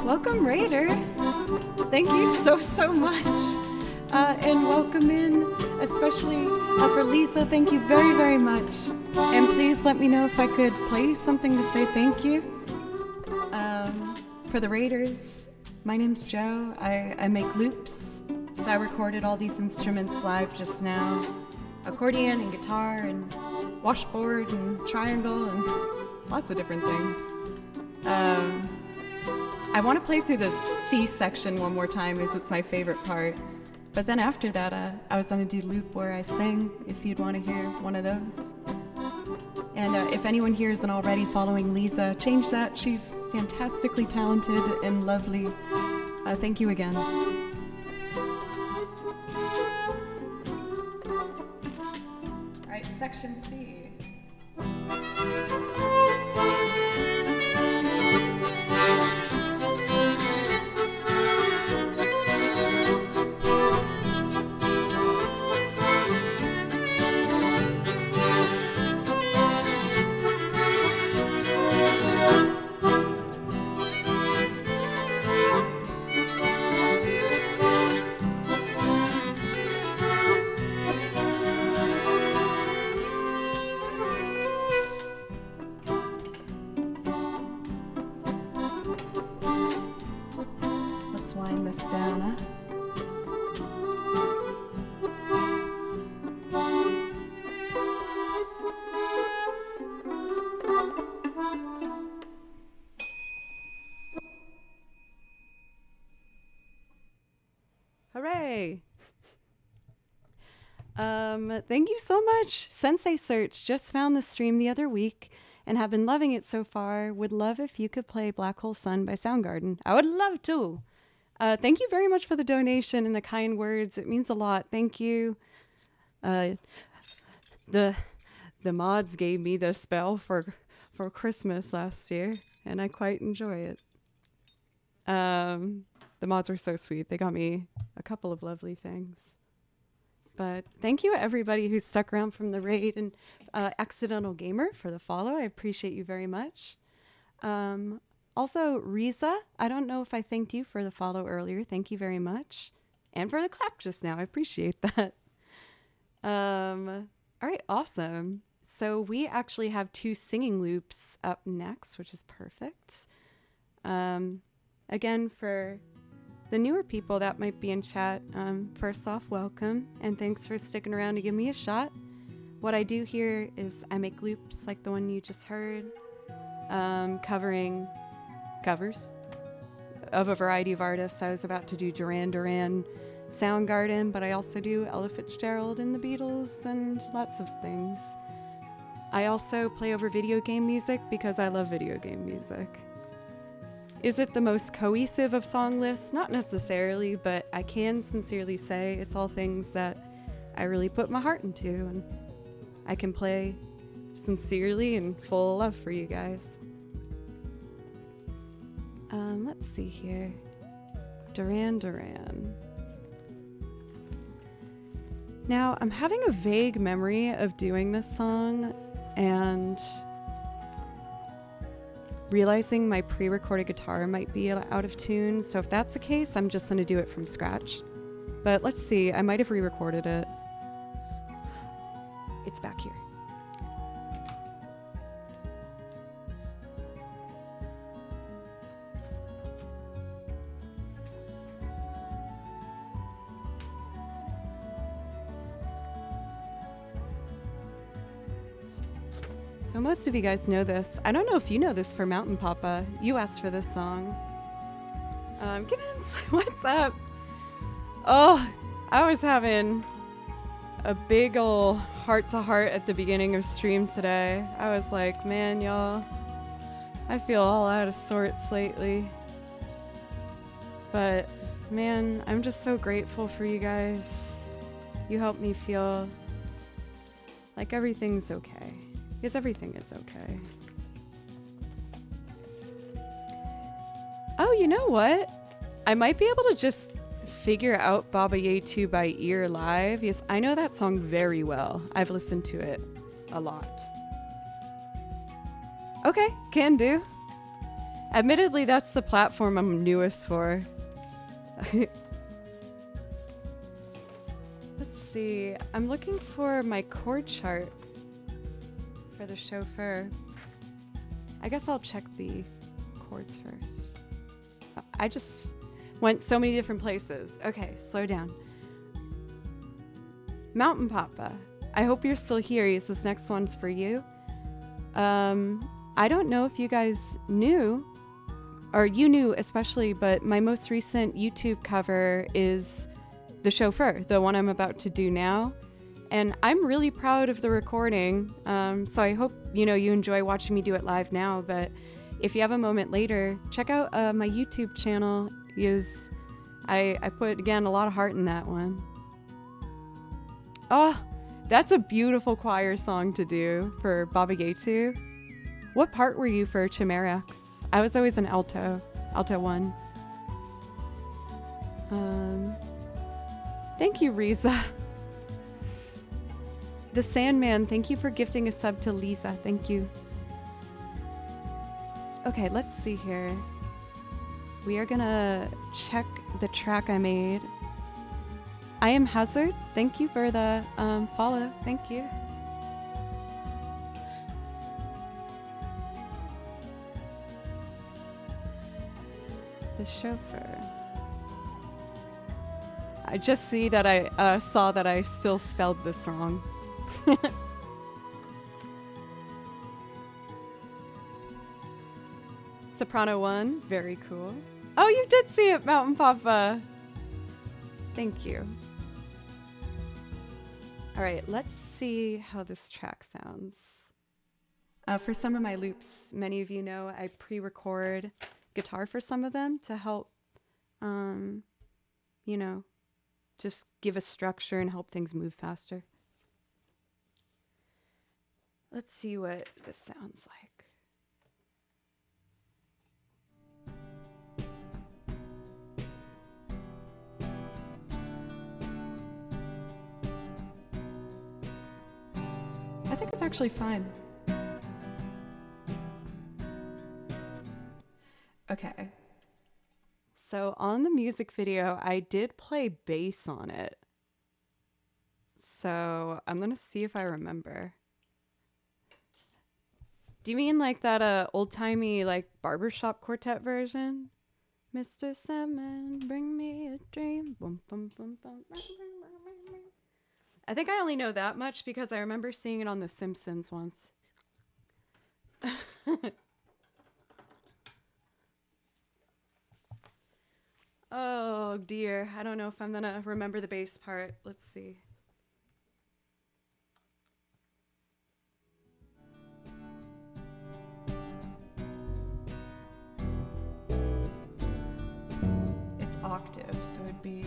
Welcome, Raiders. Thank you so much. And welcome in, especially for Lisa. Thank you very much. And please let me know if I could play something to say thank you. For the Raiders, my name's Joe. I make loops, so I recorded all these instruments live just now. Accordion and guitar and washboard and triangle and lots of different things. I want to play through the C section one more time as it's my favorite part. But then after that, I was going to do loop where I sing, if you'd want to hear one of those. And if anyone here isn't already following Lisa, change that. She's fantastically talented and lovely. Thank you again. All right, section C. Wind this down, huh? Hooray! Thank you so much. Sensei Search just found the stream the other week and have been loving it so far. Would love if you could play Black Hole Sun by Soundgarden. I would love to. Thank you very much for the donation and the kind words. It means a lot. Thank you. The mods gave me the spell for Christmas last year, and I quite enjoy it. The mods were so sweet. They got me a couple of lovely things. But thank you everybody who stuck around from the raid, and Accidental Gamer for the follow. I appreciate you very much. Also, Riza, I don't know if I thanked you for the follow earlier. Thank you very much. And for the clap just now. I appreciate that. All right, awesome. So we actually have 2 singing loops up next, which is perfect. Again, for the newer people that might be in chat, first off, welcome. And thanks for sticking around to give me a shot. What I do here is I make loops like the one you just heard, covering covers of a variety of artists. I was about to do Duran Duran, Soundgarden, but I also do Ella Fitzgerald and the Beatles and lots of things. I also play over video game music because I love video game music. Is it the most cohesive of song lists? Not necessarily, but I can sincerely say it's all things that I really put my heart into, and I can play sincerely and full of love for you guys. Let's see here. Duran Duran. Now, I'm having a vague memory of doing this song and realizing my pre-recorded guitar might be out of tune. So if that's the case, I'm just going to do it from scratch. But let's see. I might have re-recorded it. It's back here. So most of you guys know this. I don't know if you know this for Mountain Papa. You asked for this song. Gibbons, what's up? Oh, I was having a big ol' heart-to-heart at the beginning of stream today. I was like, man, y'all, I feel all out of sorts lately. But, man, I'm just so grateful for you guys. You help me feel like everything's okay. Because everything is okay. Oh, you know what? I might be able to just figure out Baba Ye 2 by ear live. Yes, I know that song very well. I've listened to it a lot. Okay, can do. Admittedly, that's the platform I'm newest for. Let's see. I'm looking for my chord chart for the chauffeur. I guess I'll check the chords first. I just went so many different places. Okay, slow down. Mountain Papa, I hope you're still here. This next one's for you. I don't know if you guys knew, or you knew especially, but my most recent YouTube cover is the chauffeur, the one I'm about to do now. And I'm really proud of the recording. So I hope, you enjoy watching me do it live now. But if you have a moment later, check out my YouTube channel. I put, again, a lot of heart in that one. Oh, that's a beautiful choir song to do for Baba Yetu. What part were you for Chimerex? I was always an alto 1. Thank you, Riza. The Sandman, thank you for gifting a sub to Lisa. Thank you. Okay, let's see here. We are gonna check the track I made. I am Hazard. Thank you for the follow. Thank you. The chauffeur. I just see that I saw that I still spelled this wrong. Soprano 1, very cool. Oh, you did see it, Mountain Papa. Thank you. All right, let's see how this track sounds. For some of my loops, many of you know I pre-record guitar for some of them to help, just give a structure and help things move faster. Let's see what this sounds like. I think it's actually fine. Okay. So on the music video, I did play bass on it. So I'm gonna see if I remember. Do you mean like that old-timey like barbershop quartet version? Mr. Salmon, bring me a dream. Boom, boom, boom, boom. I think I only know that much because I remember seeing it on The Simpsons once. Oh dear, I don't know if I'm gonna remember the bass part. Let's see. It's octave, so it'd be...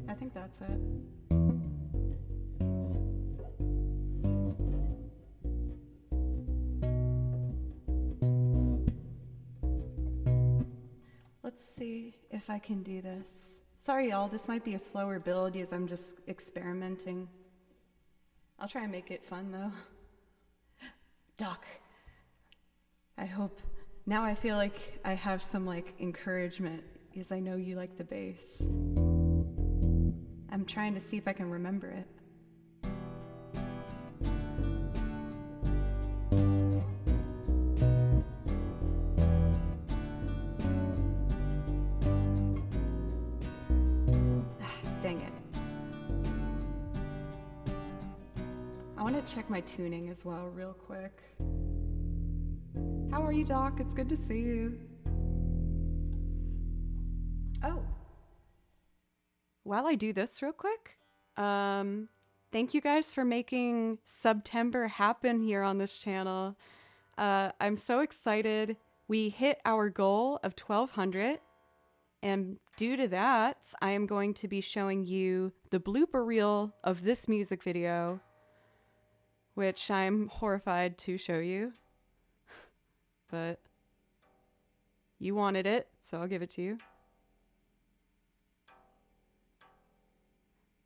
I think that's it. Let's see if I can do this. Sorry, y'all, this might be a slower build as I'm just experimenting. I'll try and make it fun, though. Doc, I hope... Now I feel like I have some, encouragement, because I know you like the bass. I'm trying to see if I can remember it. Dang it. I want to check my tuning as well real quick. How are you, Doc? It's good to see you. Oh. While I do this real quick, thank you guys for making September happen here on this channel. I'm so excited. We hit our goal of 1,200. And due to that, I am going to be showing you the blooper reel of this music video, which I'm horrified to show you. But you wanted it, so I'll give it to you.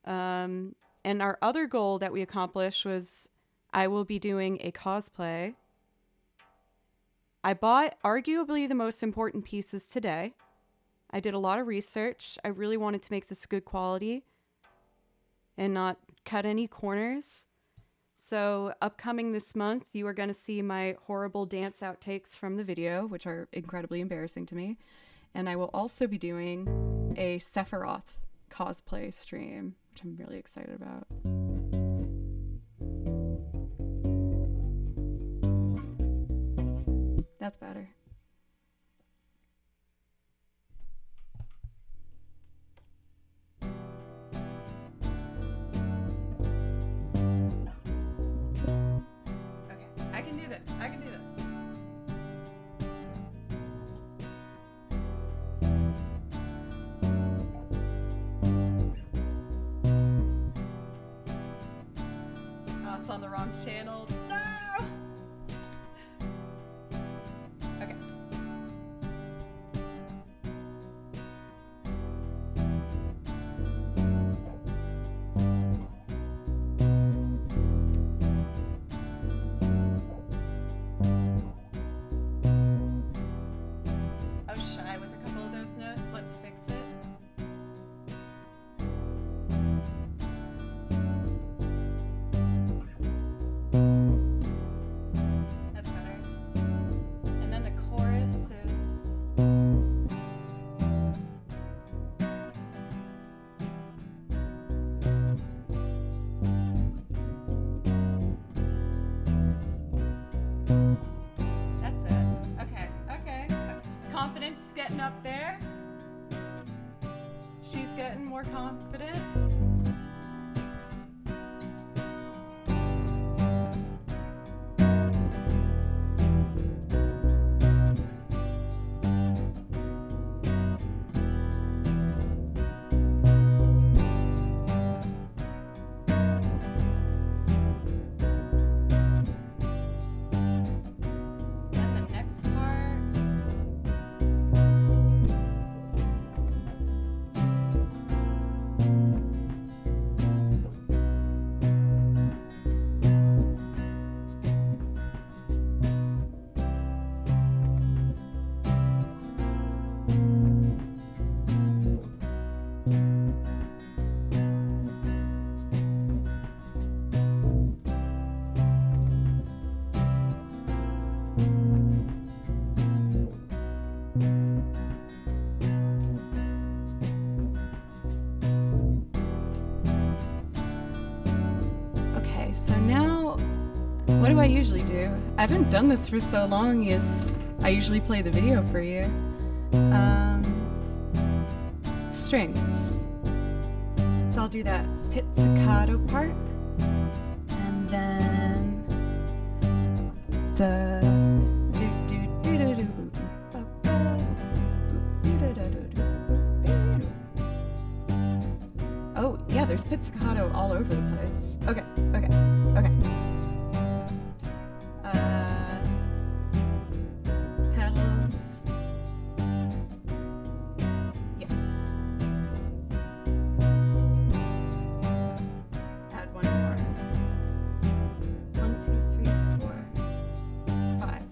And our other goal that we accomplished was I will be doing a cosplay. I bought arguably the most important pieces today. I did a lot of research. I really wanted to make this good quality and not cut any corners. So upcoming this month, you are going to see my horrible dance outtakes from the video, which are incredibly embarrassing to me. And I will also be doing a Sephiroth cosplay stream, which I'm really excited about. That's better. Okay, I can do this. I can do this. Oh, it's on the wrong channel. No! Okay. I was shy with a couple of those notes. Let's fix it. That's better. And then the chorus is... That's it. Okay, okay. Confidence is getting up there. She's getting more confident. And the next part. Okay, so now what do I usually do? I haven't done this for so long, is I usually play the video for you. Strings. So I'll do that pizzicato part. And then the oh yeah, there's pizzicato all over the place. Okay, okay, okay. Pedals. Yes. Add one more. 1, 2, 3, 4, 5.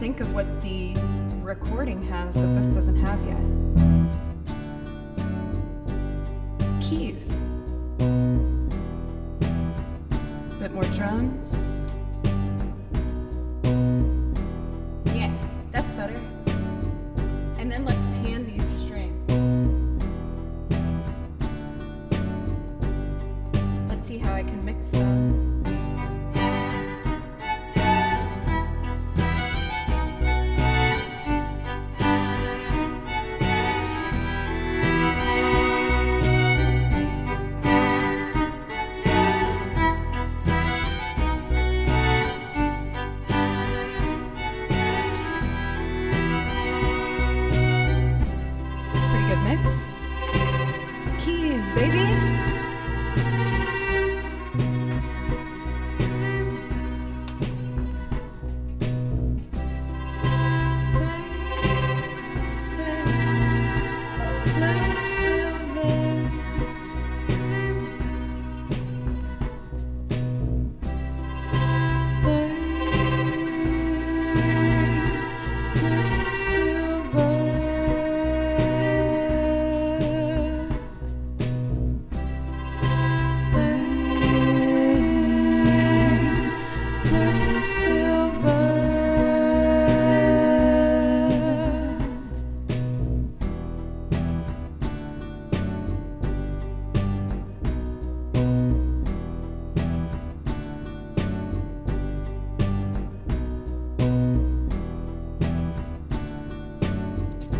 think of what the recording has that this doesn't have yet. Keys. Bit more drums. Yeah, that's better. And then let's pan these strings. Let's see how I can mix them. Mix. Keys, baby.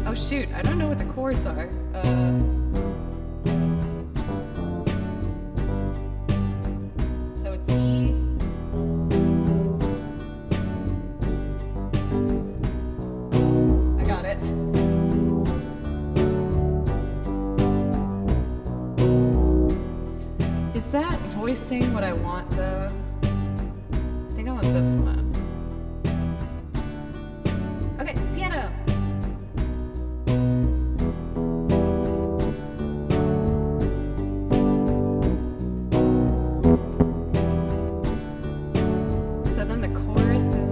Oh shoot, I don't know what the chords are. So it's E. I got it. Is that voicing what I want though? I think I want this one. Okay, piano. So then the chorus is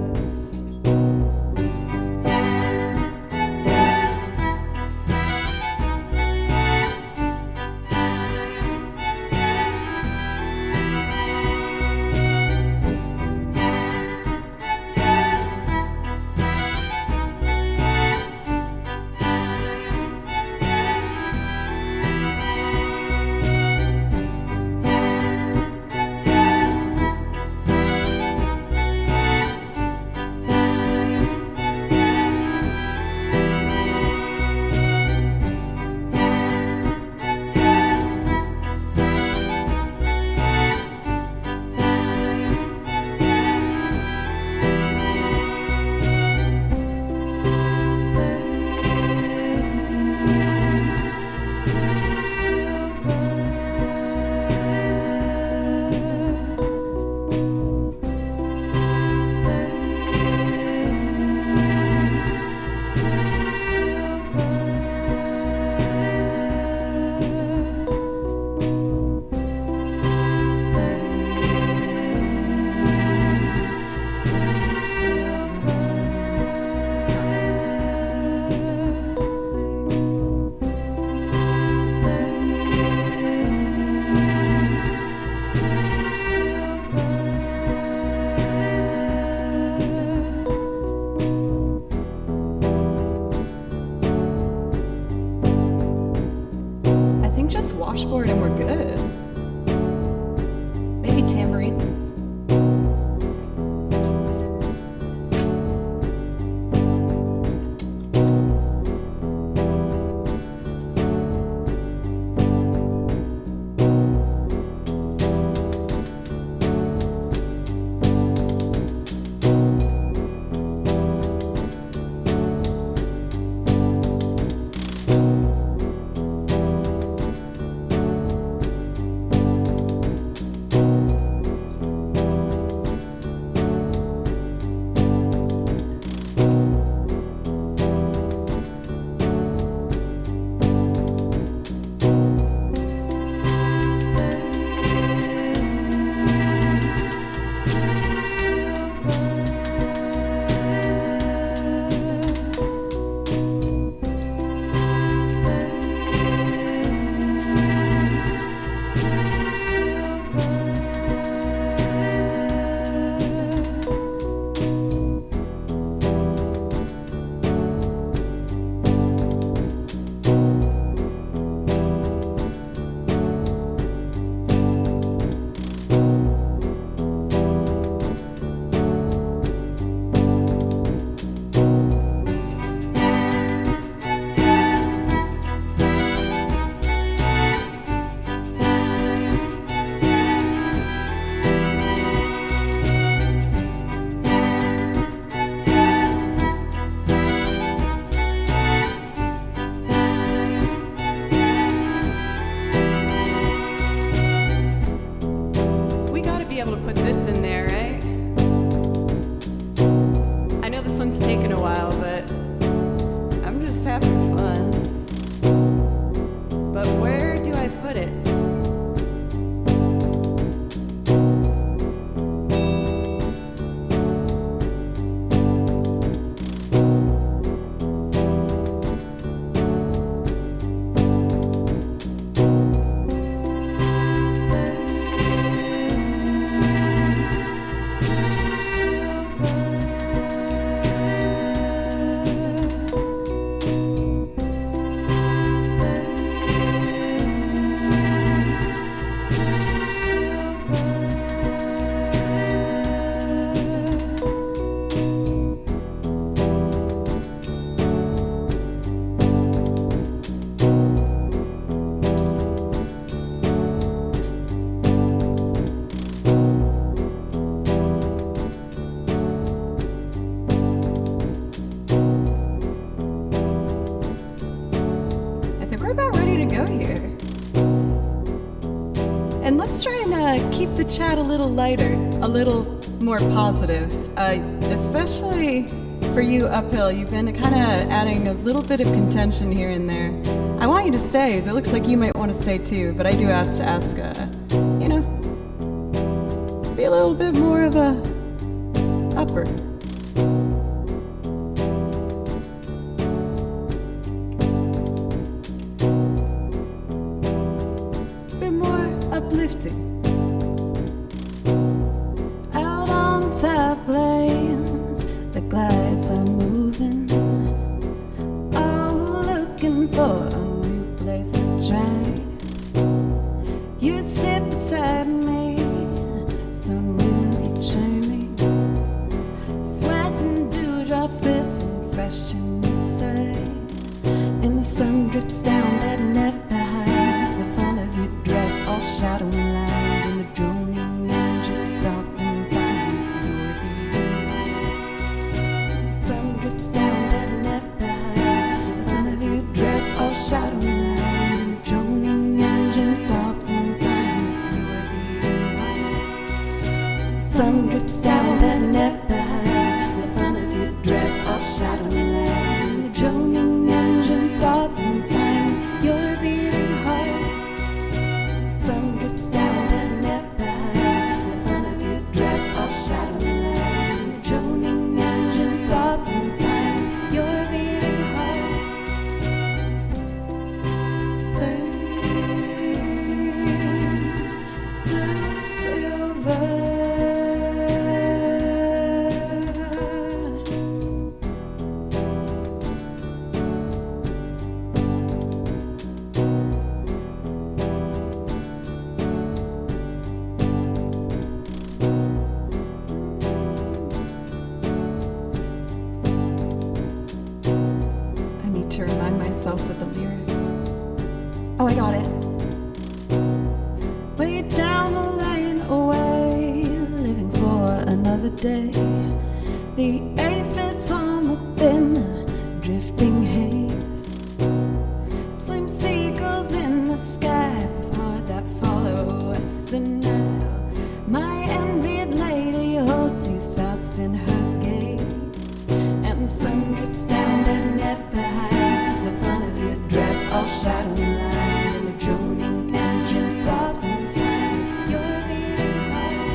able to put this in there, right? I know this one's taken a while, but I'm just having fun. But where do I put it? And let's try and keep the chat a little lighter, a little more positive, especially for you, Uphill. You've been kind of adding a little bit of contention here and there. I want you to stay, as it looks like you might want to stay too, but I do have to ask, you know, be a little bit more of a upper. Uplifting. Out on top lanes, the glides are moving. Oh, looking for a new place to try. You sit beside me, so really charming. Sweat and dewdrops glisten fresh in your sight, and the sun drips down that never hides the front of your dress, all shadow and light, and the droning engine throbs in time. Sun drips down that never hides the front of your dress, all shadow and light, and the droning engine throbs in time. Sun drips down that never hides the front of your dress, all shadow and light, and the droning engine throbs in time. You're beating hard. Sun drips down that never hides the front of your dress, all shadow and light, and the droning engine throbs in time. You're beating hard. Sing the silver. To remind myself of the lyrics. Oh, I got it. Way down the lane away, living for another day. The aphids hum up in the drifting haze. Swim seagulls in the sky before that follow western Nile. My envied lady holds you fast in her gaze, and the sun drips down that never hides the front of your dress, all shadow and light, and the droning engine throbs in time. You're beating hard.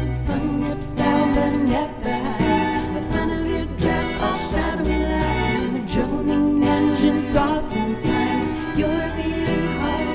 The sun drips down that never hides the front of your dress, all shadow and light, and the droning engine throbs in time. You're beating hard.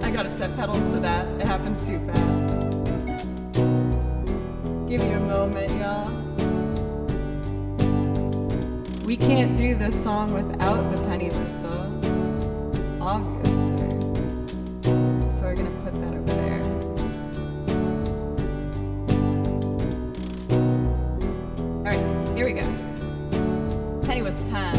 I gotta set pedals to that. It happens too fast. Give you a moment, y'all. We can't do this song without the penny whistle, obviously. So we're gonna put that over there. All right, here we go. Penny whistle time.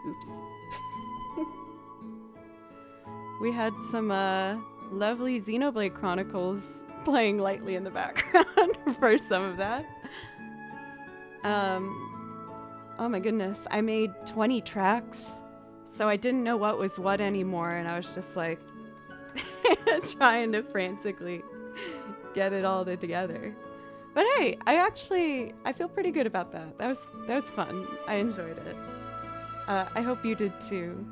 Oops. We had some lovely Xenoblade Chronicles playing lightly in the background for some of that. Oh my goodness, I made 20 tracks, so I didn't know what was what anymore, and I was just like trying to frantically get it all together. But hey, I feel pretty good about that. That was fun. I enjoyed it. I hope you did too.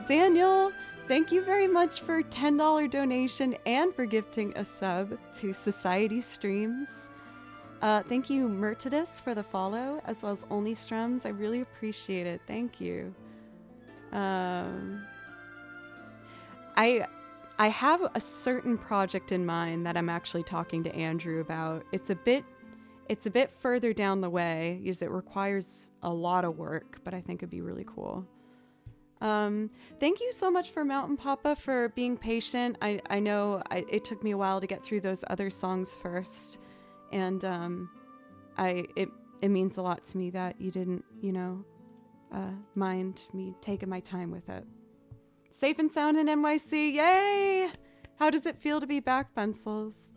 Daniel, thank you very much for $10 donation and for gifting a sub to Society Streams. Thank you, Mertidus, for the follow, as well as Only Strums. I really appreciate it. Thank you. I have a certain project in mind that I'm actually talking to Andrew about. It's a bit further down the way because it requires a lot of work, but I think it'd be really cool. Thank you so much for Mountain Papa for being patient. I know it took me a while to get through those other songs first, and it means a lot to me that you didn't, mind me taking my time with it. Safe and sound in NYC, yay! How does it feel to be back, Pencils?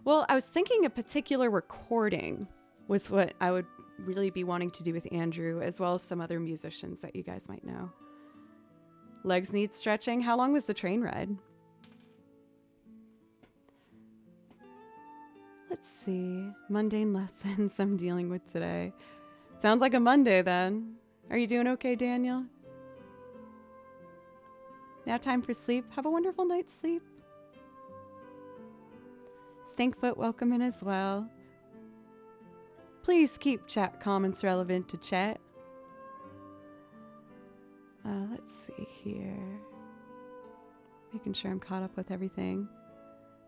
Well, I was thinking a particular recording was what I would really be wanting to do with Andrew, as well as some other musicians that you guys might know. Legs need stretching. How long was the train ride? Let's see. Mundane lessons I'm dealing with today. Sounds like a Monday then. Are you doing okay, Daniel? Now time for sleep. Have a wonderful night's sleep. Stinkfoot, welcome in as well. Please keep chat comments relevant to chat. Let's see here. Making sure I'm caught up with everything.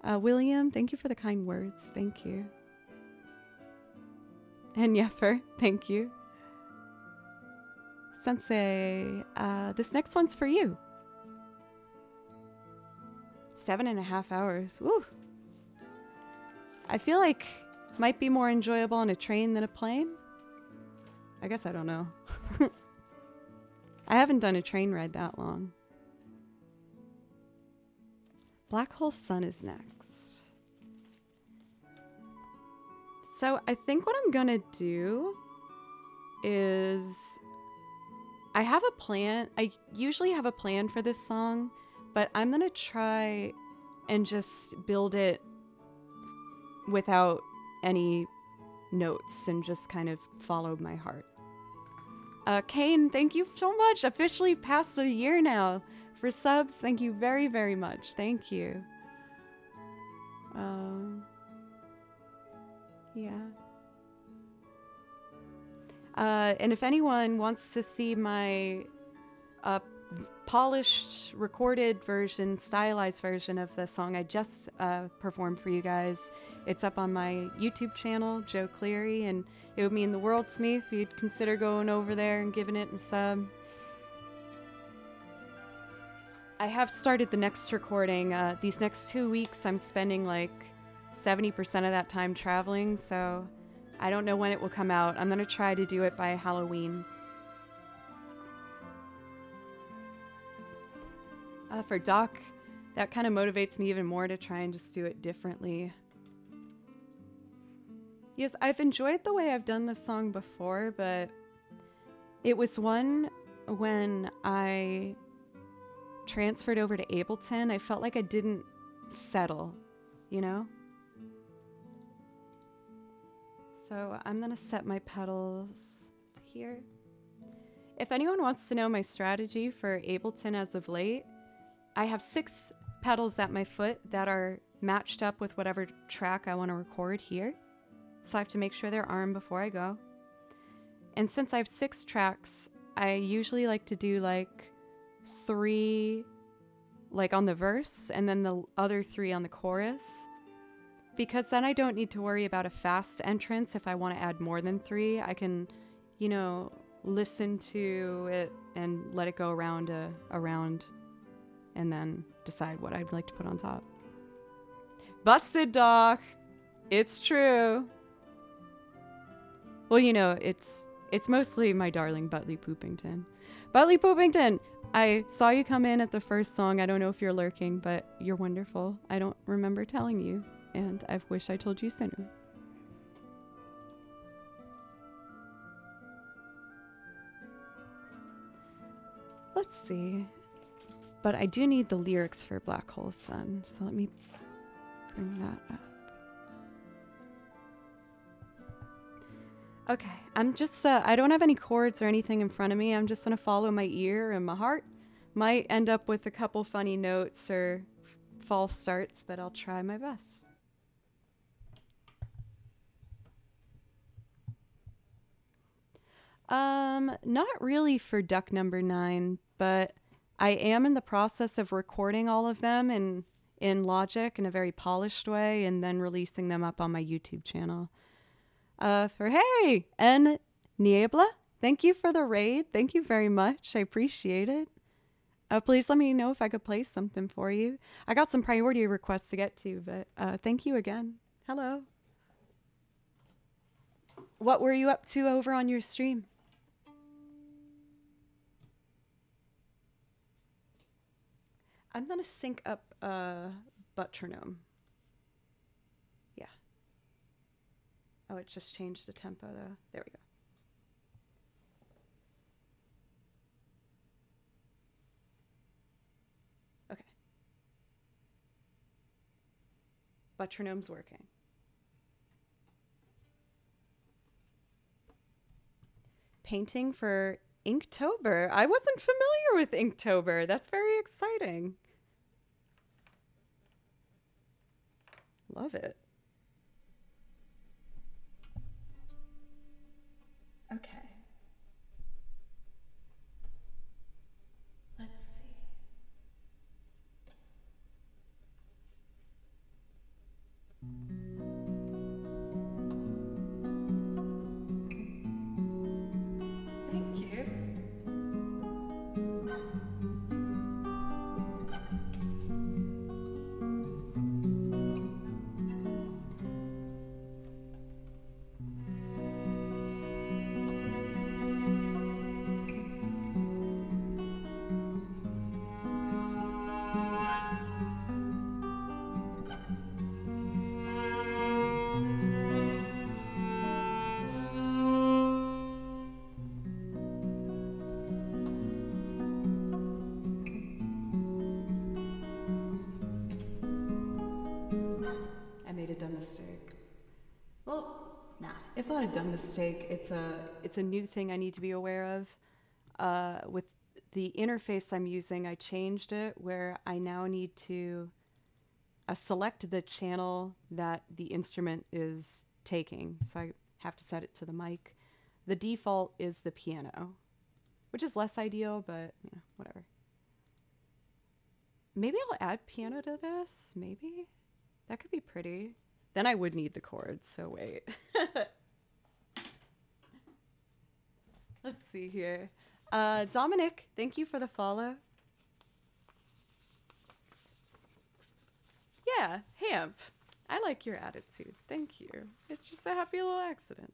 William, thank you for the kind words. Thank you. And Yeffer, thank you. Sensei, this next one's for you. 7.5 hours. Woo! I feel like might be more enjoyable on a train than a plane. I guess I don't know. I haven't done a train ride that long. Black Hole Sun is next. So I think what I'm gonna do is I have a plan. I usually have a plan for this song, but I'm gonna try and just build it without any notes and just kind of follow my heart. Kane, thank you so much. Officially past a year now for subs. Thank you very, very much. Thank you. Yeah. And if anyone wants to see my polished, recorded version, stylized version of the song I just performed for you guys, it's up on my YouTube channel, Joe Cleary, and it would mean the world to me if you'd consider going over there and giving it a sub. I have started the next recording. These next 2 weeks, I'm spending like 70% of that time traveling, so I don't know when it will come out. I'm going to try to do it by Halloween. For Doc, that kind of motivates me even more to try and just do it differently. Yes, I've enjoyed the way I've done this song before, but it was one when I transferred over to Ableton, I felt like I didn't settle, you know? So I'm gonna set my pedals here. If anyone wants to know my strategy for Ableton as of late, I have 6 pedals at my foot that are matched up with whatever track I want to record here. So I have to make sure they're armed before I go. And since I have 6 tracks, I usually like to do like 3 like on the verse and then the other 3 on the chorus. Because then I don't need to worry about a fast entrance. If I want to add more than 3, I can, you know, listen to it and let it go around and then decide what I'd like to put on top. Busted, Doc. It's true. Well, you know, it's mostly my darling Butley Poopington. Butley Poopington, I saw you come in at the first song. I don't know if you're lurking, but you're wonderful. I don't remember telling you, and I wish I told you sooner. Let's see. But I do need the lyrics for Black Hole Sun, so let me bring that up. Okay, I'm just, I don't have any chords or anything in front of me. I'm just going to follow my ear and my heart. Might end up with a couple funny notes or false starts, but I'll try my best. Not really for duck number 9, but I am in the process of recording all of them in Logic in a very polished way and then releasing them up on my YouTube channel. Hey, and Niebla, thank you for the raid. Thank you very much. I appreciate it. Please let me know if I could play something for you. I got some priority requests to get to, but thank you again. Hello. What were you up to over on your stream? I'm going to sync up Buttronome. Yeah. Oh, it just changed the tempo though. There we go. Okay. Metronome's working. Painting for Inktober. I wasn't familiar with Inktober. That's very exciting. Love it. Okay. Let's see. Thank you. I made a dumb mistake. Well, nah, it's not a dumb mistake. It's a new thing I need to be aware of. With the interface I'm using, I changed it where I now need to select the channel that the instrument is taking. So I have to set it to the mic. The default is the piano, which is less ideal, but whatever. Maybe I'll add piano to this. Maybe that could be pretty. Then I would need the chords. So wait. Let's see here. Dominic, thank you for the follow. Yeah, Hamp. I like your attitude. Thank you. It's just a happy little accident.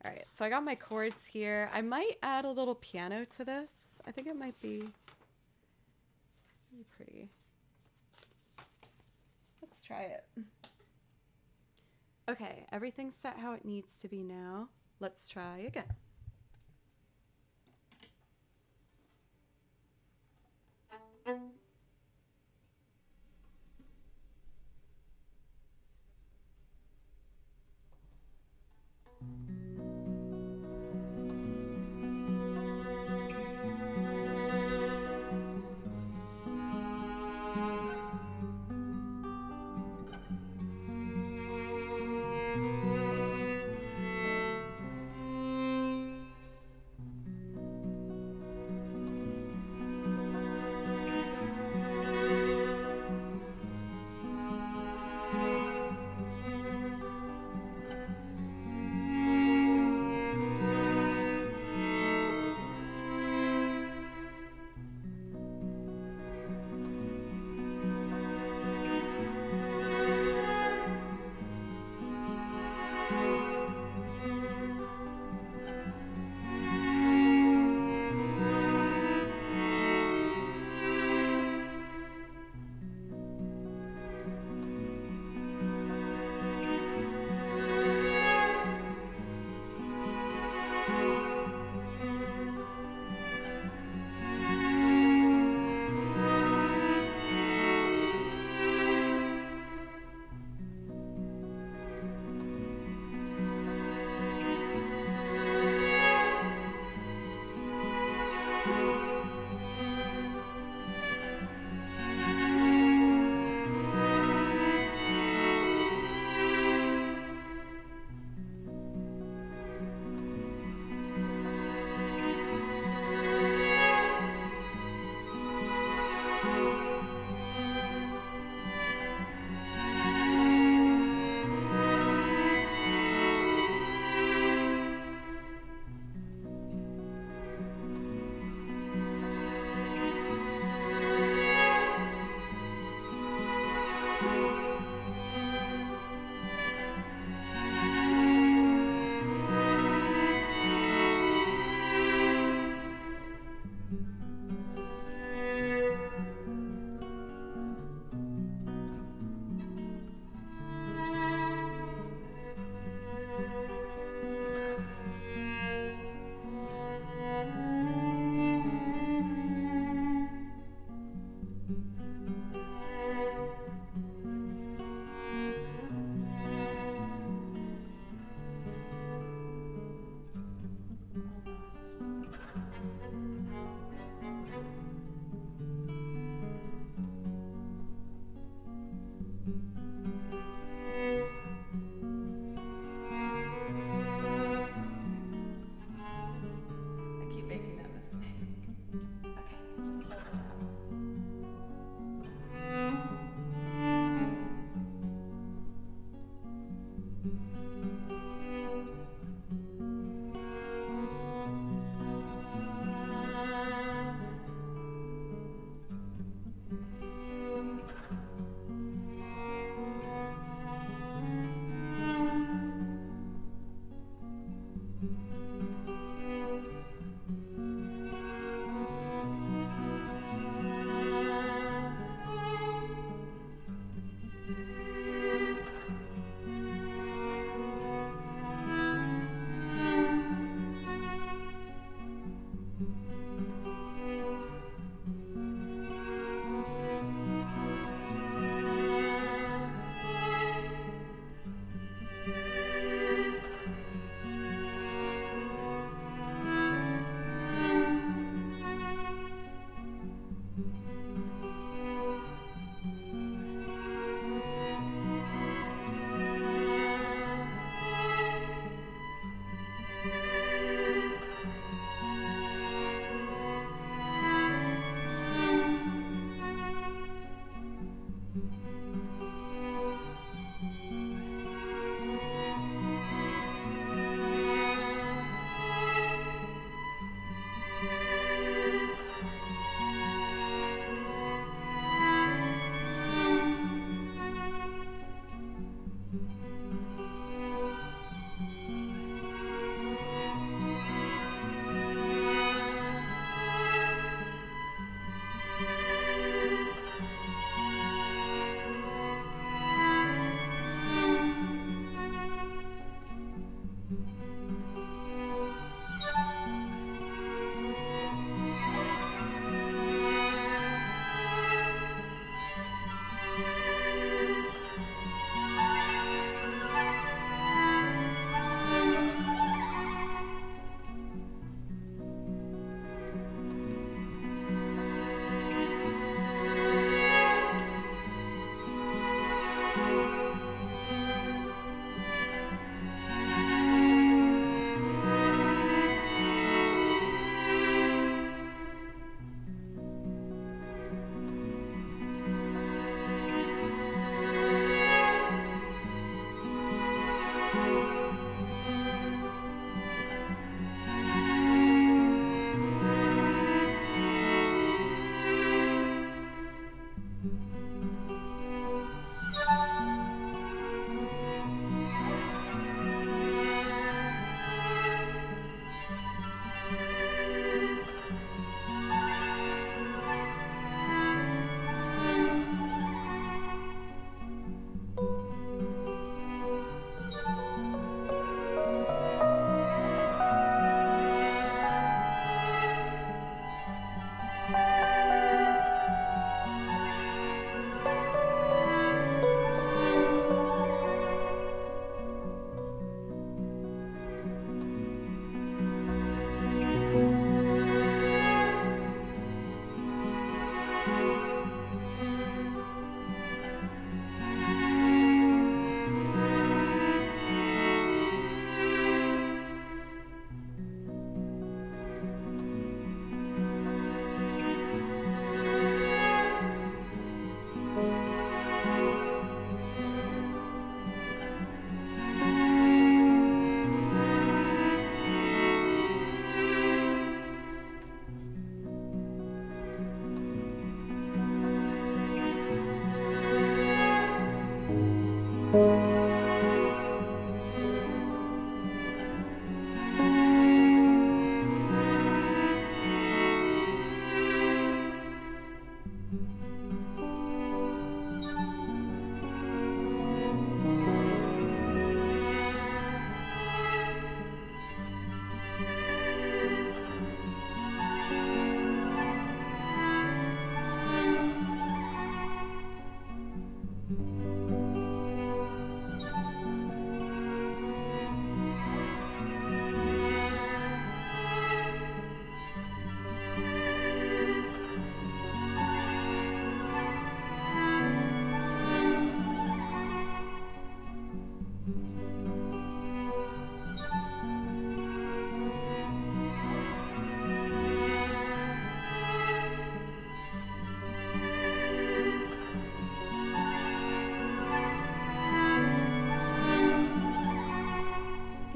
All right, so I got my chords here. I might add a little piano to this. I think it might be pretty. Let's try it. Okay, everything's set how it needs to be now. Let's try again.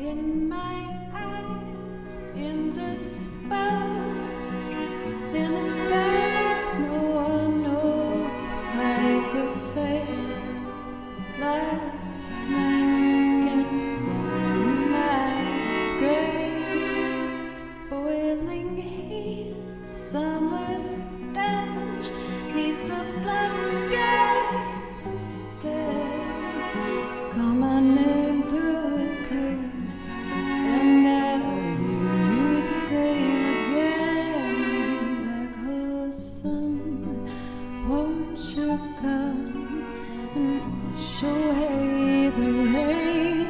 In my eyes, indisposed, in the skies no one knows, hides a face, lies a snake in the sun, mass grace, boiling heat, summer stench, neath the black sky instead, call my name through a cream. And now you scream again, black horse sun, won't you come and wash away the rain?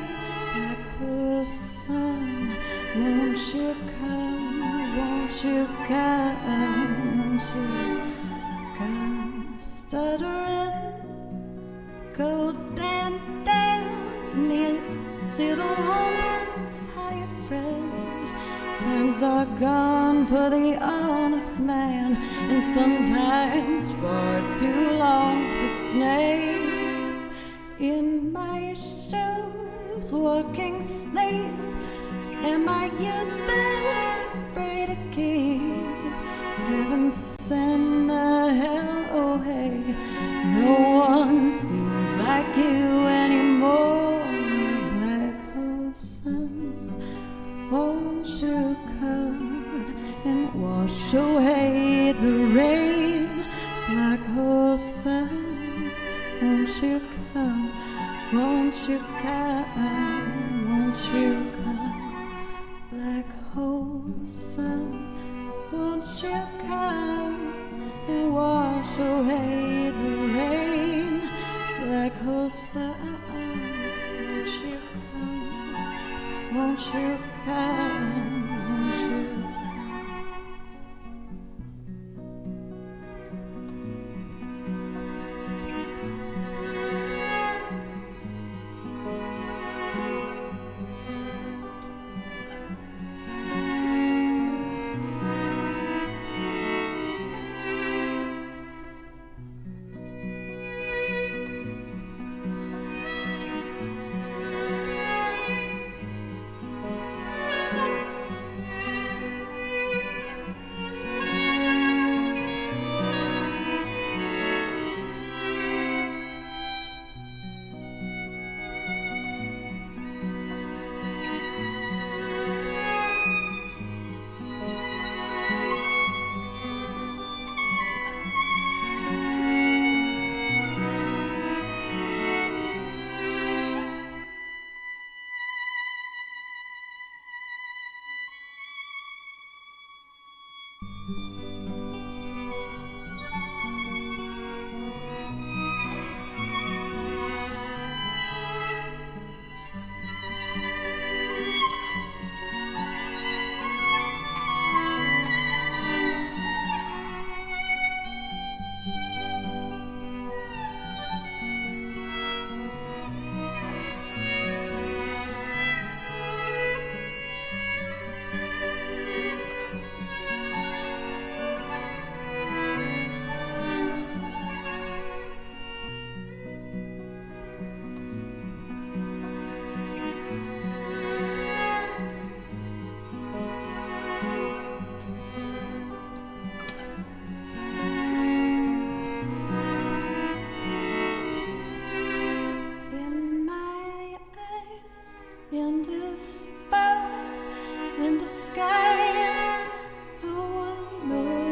Black horse sun, won't you come, won't you come, won't you come? Stuttering, cold and damp, near still woman, tired friend. Times are gone for the honest man, and sometimes far too long for snakes. In my shoes, walking snake, am I youth that I pray to keep? Heaven send the hell, oh hey, no one seems like you anymore. Black horse sun, won't you come and wash away the rain? Black horse sun, won't you come, won't you come, won't you come? Black horse sun, won't you come and wash away the rain? Black horse sun, won't you come, won't you come, won't you come? Indisposed, in disguise, no one knows.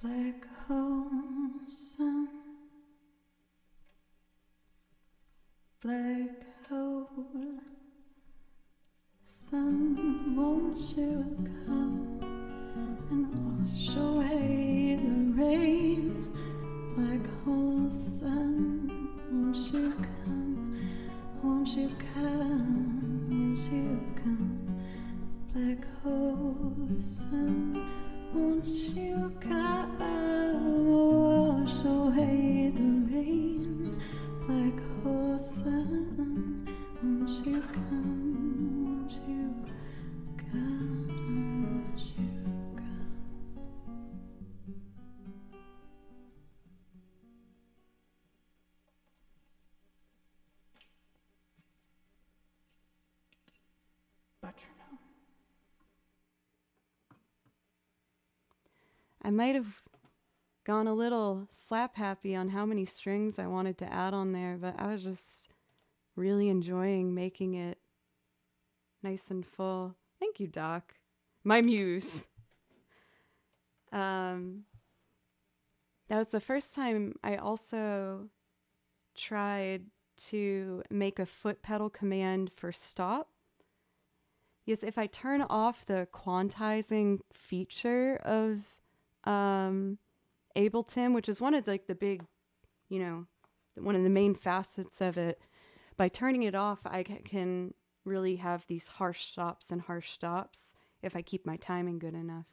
Black hole sun, black hole sun, won't you come and wash away the rain? Black hole sun, won't you come, won't you come, won't you come? Black hole sun, won't you come, wash away the rain? Black hole sun, won't you come, won't you come, won't you come? might have gone a little slap happy on how many strings I wanted to add on there, but I was just really enjoying making it nice and full. Thank you, Doc. My muse. That was the first time I also tried to make a foot pedal command for stop. Yes, if I turn off the quantizing feature of Ableton, which is one of like the big, one of the main facets of it, by turning it off, I can really have these harsh stops and harsh stops if I keep my timing good enough.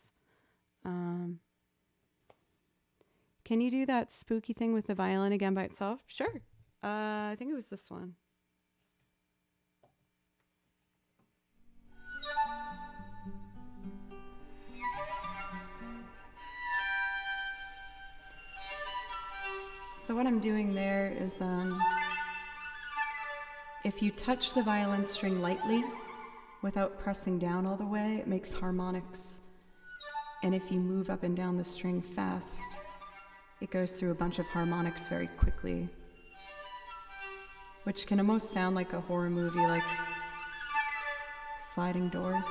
Can you do that spooky thing with the violin again by itself? Sure. I think it was this one. So what I'm doing there is if you touch the violin string lightly without pressing down all the way, it makes harmonics. And if you move up and down the string fast, it goes through a bunch of harmonics very quickly, which can almost sound like a horror movie, like sliding doors.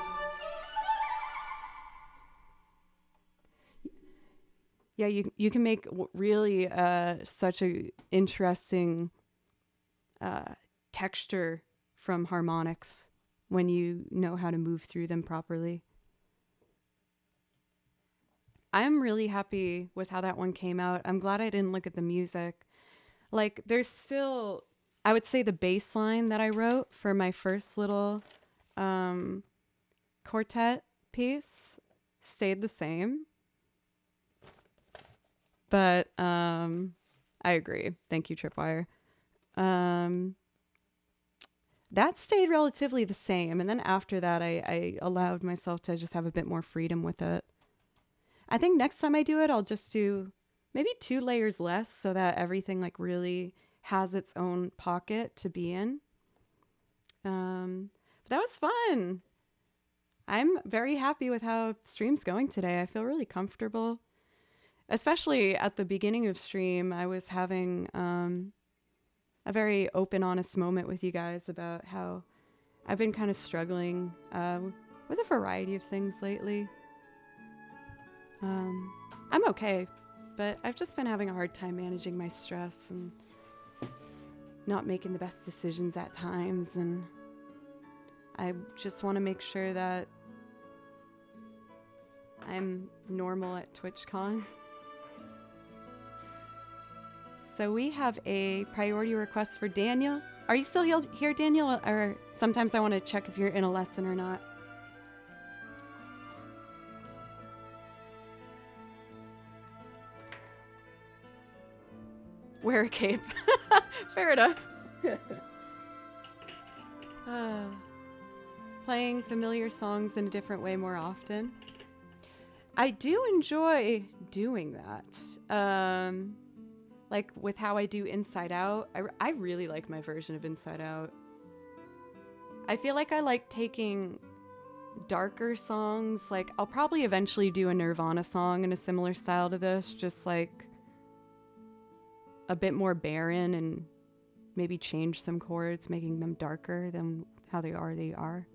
Yeah, you can make really such a interesting texture from harmonics when you know how to move through them properly. I'm really happy with how that one came out. I'm glad I didn't look at the music. Like, there's still, I would say the bass line that I wrote for my first little quartet piece stayed the same. But I agree. Thank you, Tripwire. That stayed relatively the same. And then after that, I allowed myself to just have a bit more freedom with it. I think next time I do it, I'll just do maybe 2 layers less so that everything like really has its own pocket to be in. But that was fun. I'm very happy with how stream's going today. I feel really comfortable. Especially at the beginning of stream, I was having a very open, honest moment with you guys about how I've been kind of struggling with a variety of things lately. I'm okay, but I've just been having a hard time managing my stress and not making the best decisions at times, and I just want to make sure that I'm normal at TwitchCon. So we have a priority request for Daniel. Are you still here, Daniel? Or sometimes I want to check if you're in a lesson or not. Wear a cape. Fair enough. Playing familiar songs in a different way more often. I do enjoy doing that. Like with how I do Inside Out. I really like my version of Inside Out. I feel like I like taking darker songs. Like I'll probably eventually do a Nirvana song in a similar style to this, just like a bit more barren and maybe change some chords, making them darker than how they already are.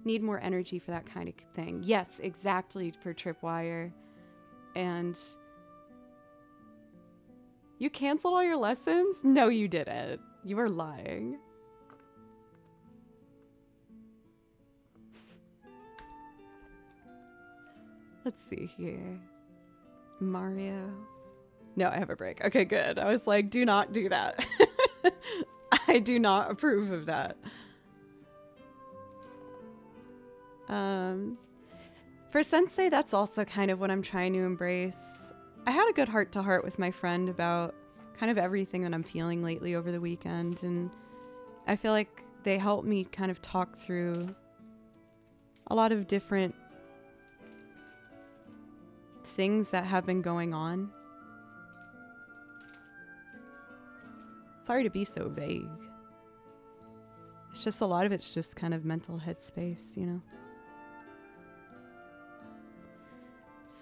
Need more energy for that kind of thing. Yes, exactly, for Tripwire. And you canceled all your lessons? No, you didn't. You were lying. Let's see here. Mario. No, I have a break. Okay, good. I was like, do not do that. I do not approve of that. For Sensei, that's also kind of what I'm trying to embrace. I had a good heart-to-heart with my friend about kind of everything that I'm feeling lately over the weekend, and I feel like they helped me kind of talk through a lot of different things that have been going on. Sorry to be so vague. It's just a lot of it's just kind of mental headspace, you know?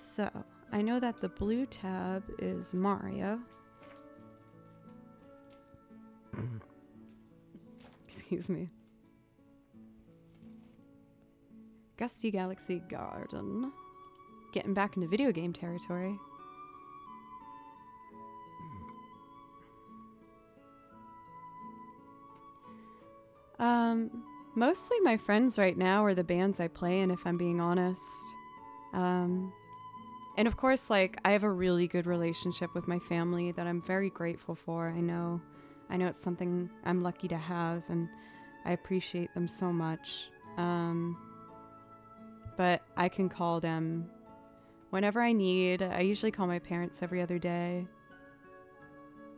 So, I know that the blue tab is Mario. Excuse me. Gusty Galaxy Garden. Getting back into video game territory. Mostly my friends right now are the bands I play in, if I'm being honest. And of course, like, I have a really good relationship with my family that I'm very grateful for. I know it's something I'm lucky to have, and I appreciate them so much. But I can call them whenever I need. I usually call my parents every other day.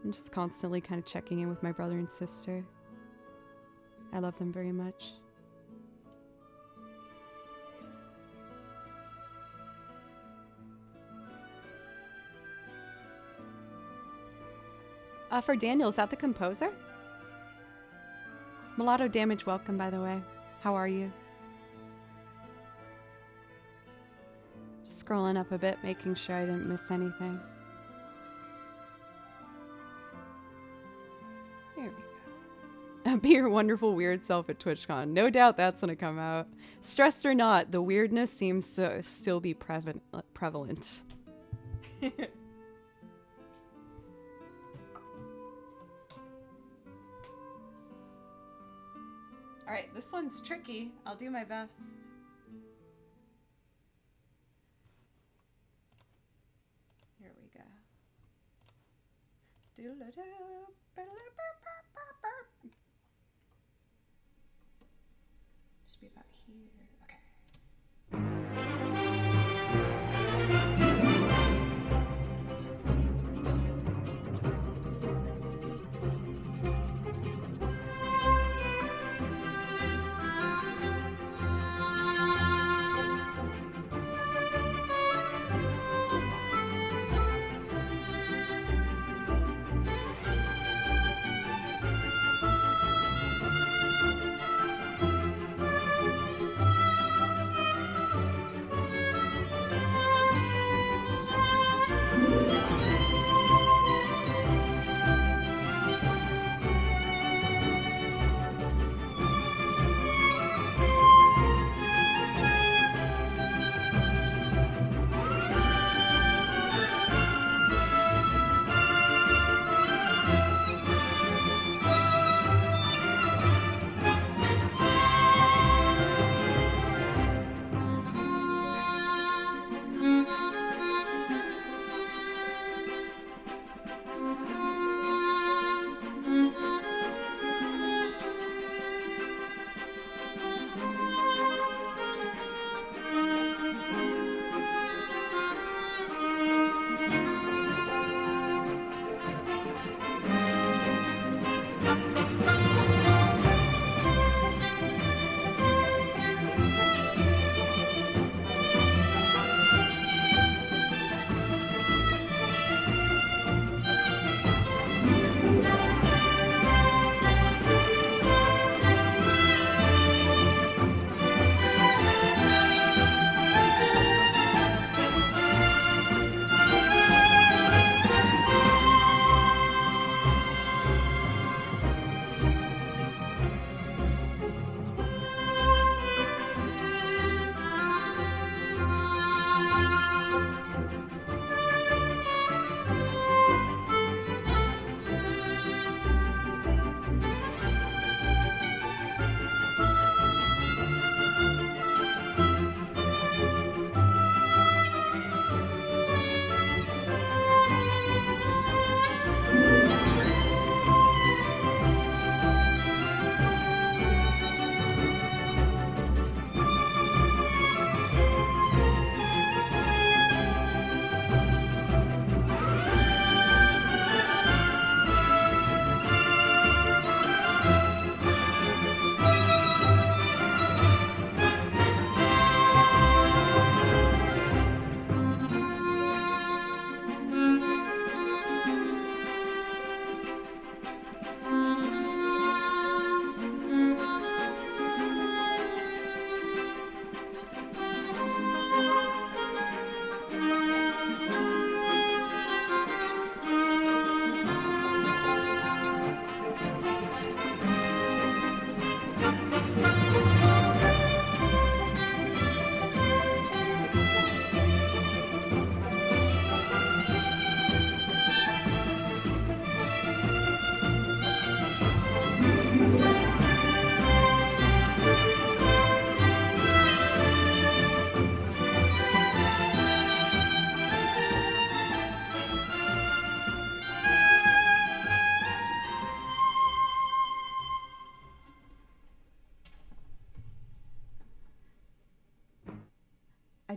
I'm just constantly kind of checking in with my brother and sister. I love them very much. For Daniel, is that the composer? Mulatto Damage, welcome, by the way. How are you? Just scrolling up a bit, making sure I didn't miss anything. There we go. Be your wonderful weird self at TwitchCon. No doubt that's gonna come out. Stressed or not, the weirdness seems to still be prevalent. Alright, this one's tricky. I'll do my best. Here we go. Should be about here. Okay.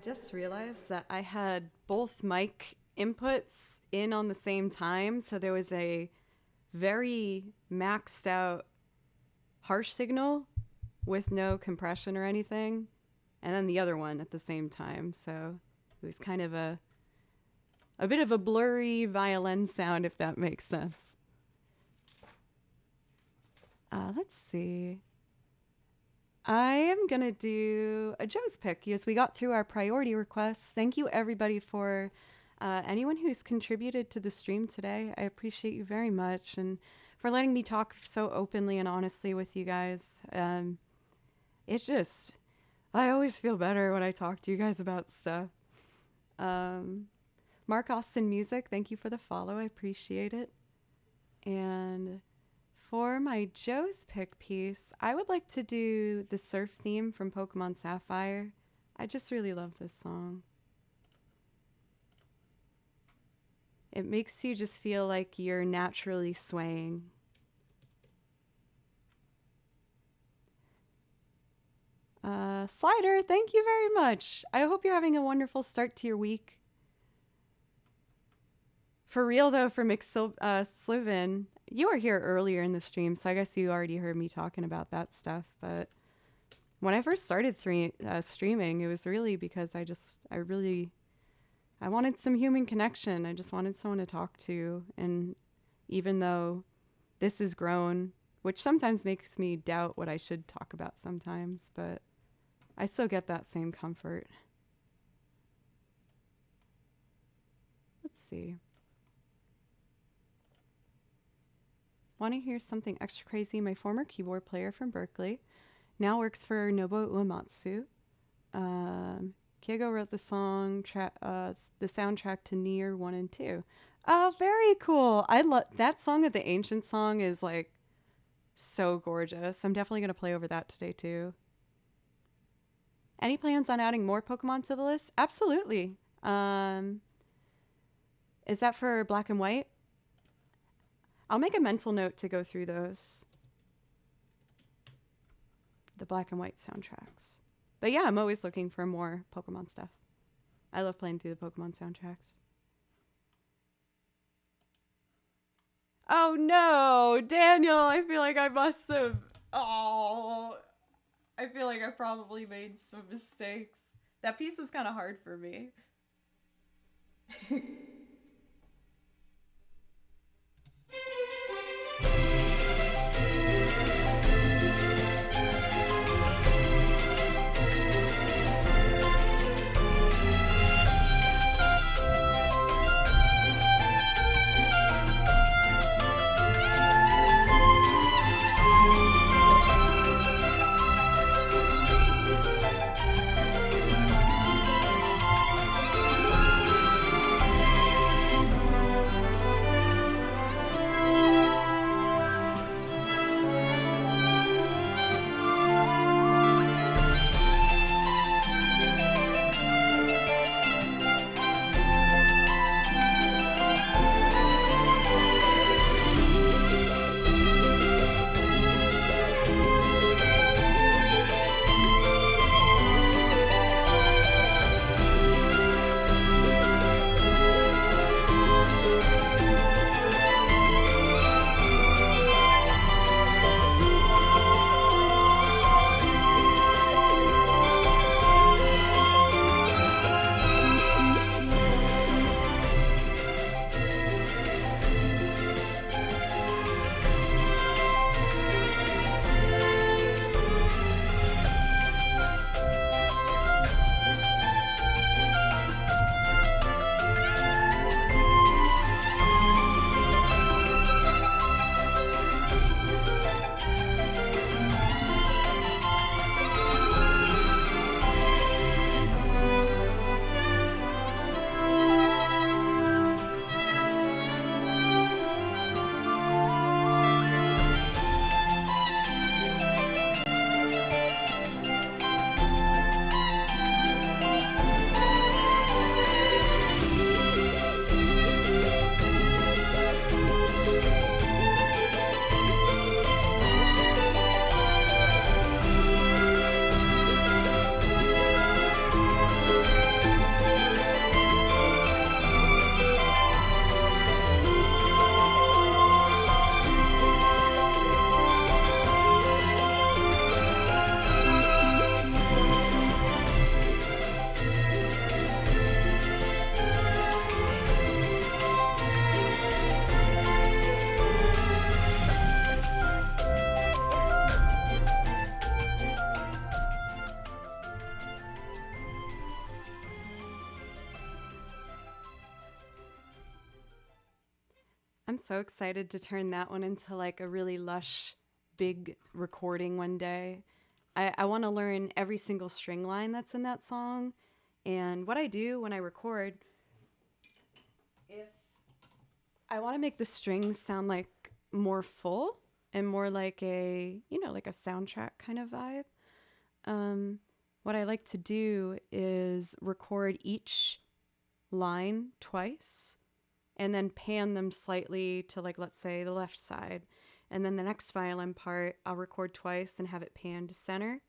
just realized that I had both mic inputs in on the same time, so there was a very maxed out harsh signal with no compression or anything, and then the other one at the same time. So it was kind of a bit of a blurry violin sound, if that makes sense. Let's see. I am going to do a Joe's pick as we got through our priority requests. Thank you, everybody, for anyone who's contributed to the stream today. I appreciate you very much, and for letting me talk so openly and honestly with you guys. I always feel better when I talk to you guys about stuff. Mark Austin Music, thank you for the follow. I appreciate it. And for my Joe's pick piece, I would like to do the surf theme from Pokemon Sapphire. I just really love this song. It makes you just feel like you're naturally swaying. Slider, thank you very much. I hope you're having a wonderful start to your week. For real though, for McSlivin, you were here earlier in the stream, so I guess you already heard me talking about that stuff. But when I first started streaming, it was really because I wanted some human connection. I just wanted someone to talk to. And even though this has grown, which sometimes makes me doubt what I should talk about sometimes, but I still get that same comfort. Let's see. Want to hear something extra crazy? My former keyboard player from Berkeley now works for Nobuo Uematsu. Kiego wrote the the soundtrack to Nier 1 and 2. Oh, very cool. I love that song. Of the Ancient Song is like so gorgeous. I'm definitely going to play over that today too. Any plans on adding more Pokemon to the list? Absolutely. Is that for Black and White? I'll make a mental note to go through those. The Black and White soundtracks. But yeah, I'm always looking for more Pokemon stuff. I love playing through the Pokemon soundtracks. Oh no, Daniel, I feel like I must have... Oh, I feel like I probably made some mistakes. That piece is kind of hard for me. I'm so excited to turn that one into like a really lush, big recording one day. I want to learn every single string line that's in that song. And what I do when I record, if I want to make the strings sound like more full and more like a, like a soundtrack kind of vibe. Um, what I like to do is record each line twice and then pan them slightly to, like, let's say the left side. And then the next violin part, I'll record twice and have it pan to center.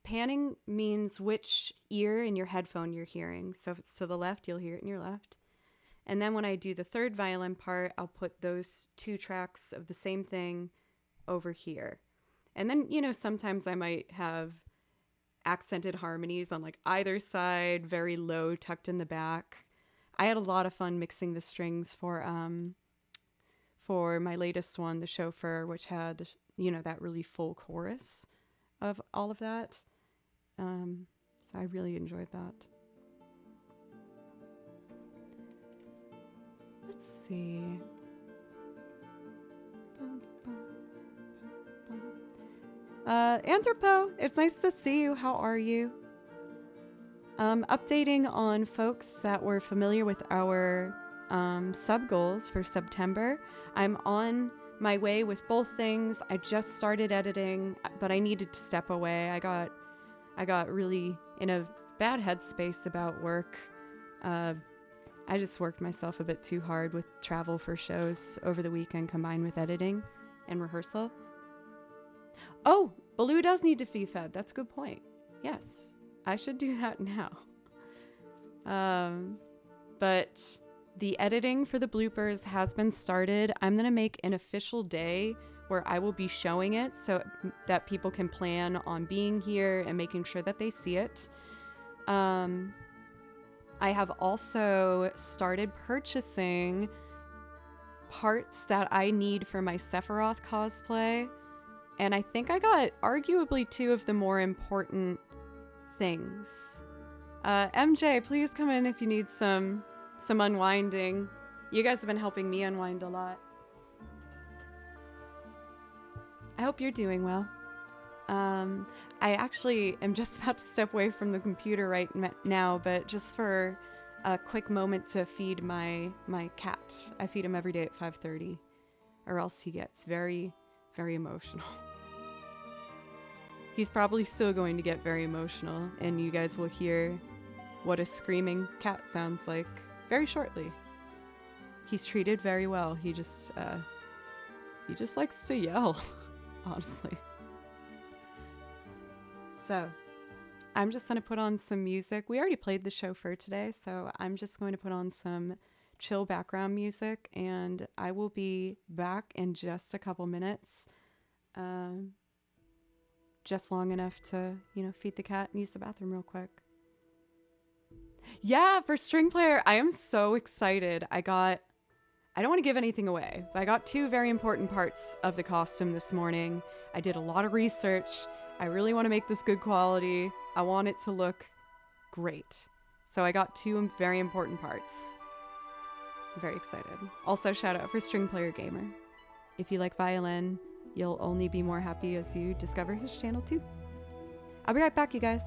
Panning means which ear in your headphone you're hearing. So if it's to the left, you'll hear it in your left. And then when I do the third violin part, I'll put those two tracks of the same thing over here. And then, sometimes I might have accented harmonies on like either side, very low, tucked in the back. I had a lot of fun mixing the strings for my latest one, The Chauffeur, which had, that really full chorus of all of that. So I really enjoyed that. Let's see. Anthropo, it's nice to see you. How are you? Updating on folks that were familiar with our sub goals for September. I'm on my way with both things. I just started editing, but I needed to step away. I got really in a bad headspace about work. I just worked myself a bit too hard with travel for shows over the weekend combined with editing and rehearsal. Oh, Baloo does need to be fed. That's a good point. Yes, I should do that now. But the editing for the bloopers has been started. I'm going to make an official day where I will be showing it so that people can plan on being here and making sure that they see it. I have also started purchasing parts that I need for my Sephiroth cosplay. And I think I got arguably two of the more important things. MJ, please come in if you need some unwinding. You guys have been helping me unwind a lot. I hope you're doing well. I actually am just about to step away from the computer right now, but just for a quick moment to feed my cat. I feed him every day at 5:30, or else he gets very, very emotional. He's probably still going to get very emotional, and you guys will hear what a screaming cat sounds like very shortly. He's treated very well. He just likes to yell, honestly. So, I'm just going to put on some music. We already played The Chauffeur today, so I'm just going to put on some chill background music, and I will be back in just a couple minutes. Just long enough to, feed the cat and use the bathroom real quick. Yeah, for string player, I am so excited. I don't want to give anything away, but I got two very important parts of the costume this morning. I did a lot of research. I really want to make this good quality. I want it to look great. So I got two very important parts. I'm very excited. Also, shout out for String Player Gamer. If you like violin, you'll only be more happy as you discover his channel too. I'll be right back, you guys.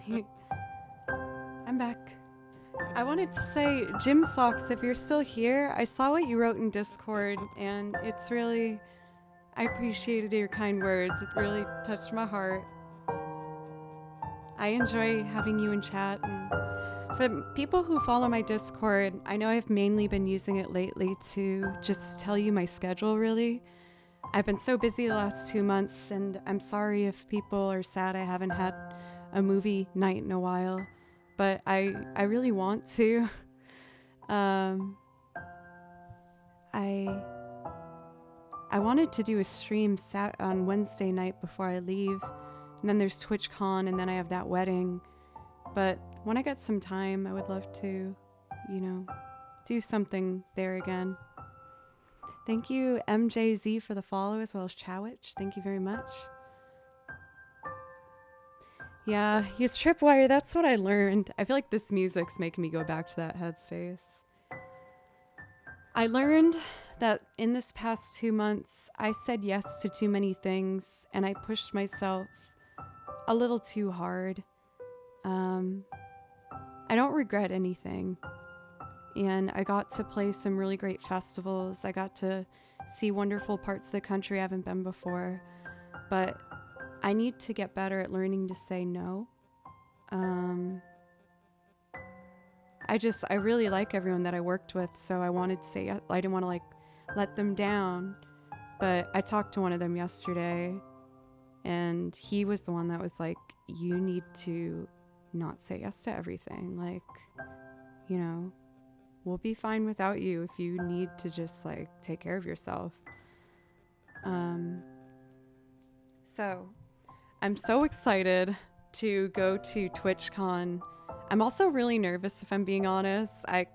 I'm back. I wanted to say, Gym Socks, if you're still here, I saw what you wrote in Discord, and it's really. I appreciated your kind words. It really touched my heart. I enjoy having you in chat. And for people who follow my Discord, I know I've mainly been using it lately to just tell you my schedule, really. I've been so busy the last 2 months, and I'm sorry if people are sad I haven't had a movie night in a while, but I really want to. Um, I wanted to do a stream on Wednesday night before I leave, and then there's TwitchCon, and then I have that wedding. But when I get some time, I would love to, do something there again. Thank you, MJZ, for the follow, as well as Chowich. Thank you very much. Yeah, use Tripwire. That's what I learned. I feel like this music's making me go back to that headspace. I learned that in this past 2 months, I said yes to too many things, and I pushed myself a little too hard. I don't regret anything. And I got to play some really great festivals. I got to see wonderful parts of the country I haven't been before. But I need to get better at learning to say no. I really like everyone that I worked with, so I wanted to say, I didn't want to let them down. But I talked to one of them yesterday, and he was the one that was like, you need to not say yes to everything. We'll be fine without you if you need to just take care of yourself. So I'm so excited to go to TwitchCon. I'm also really nervous, if I'm being honest. I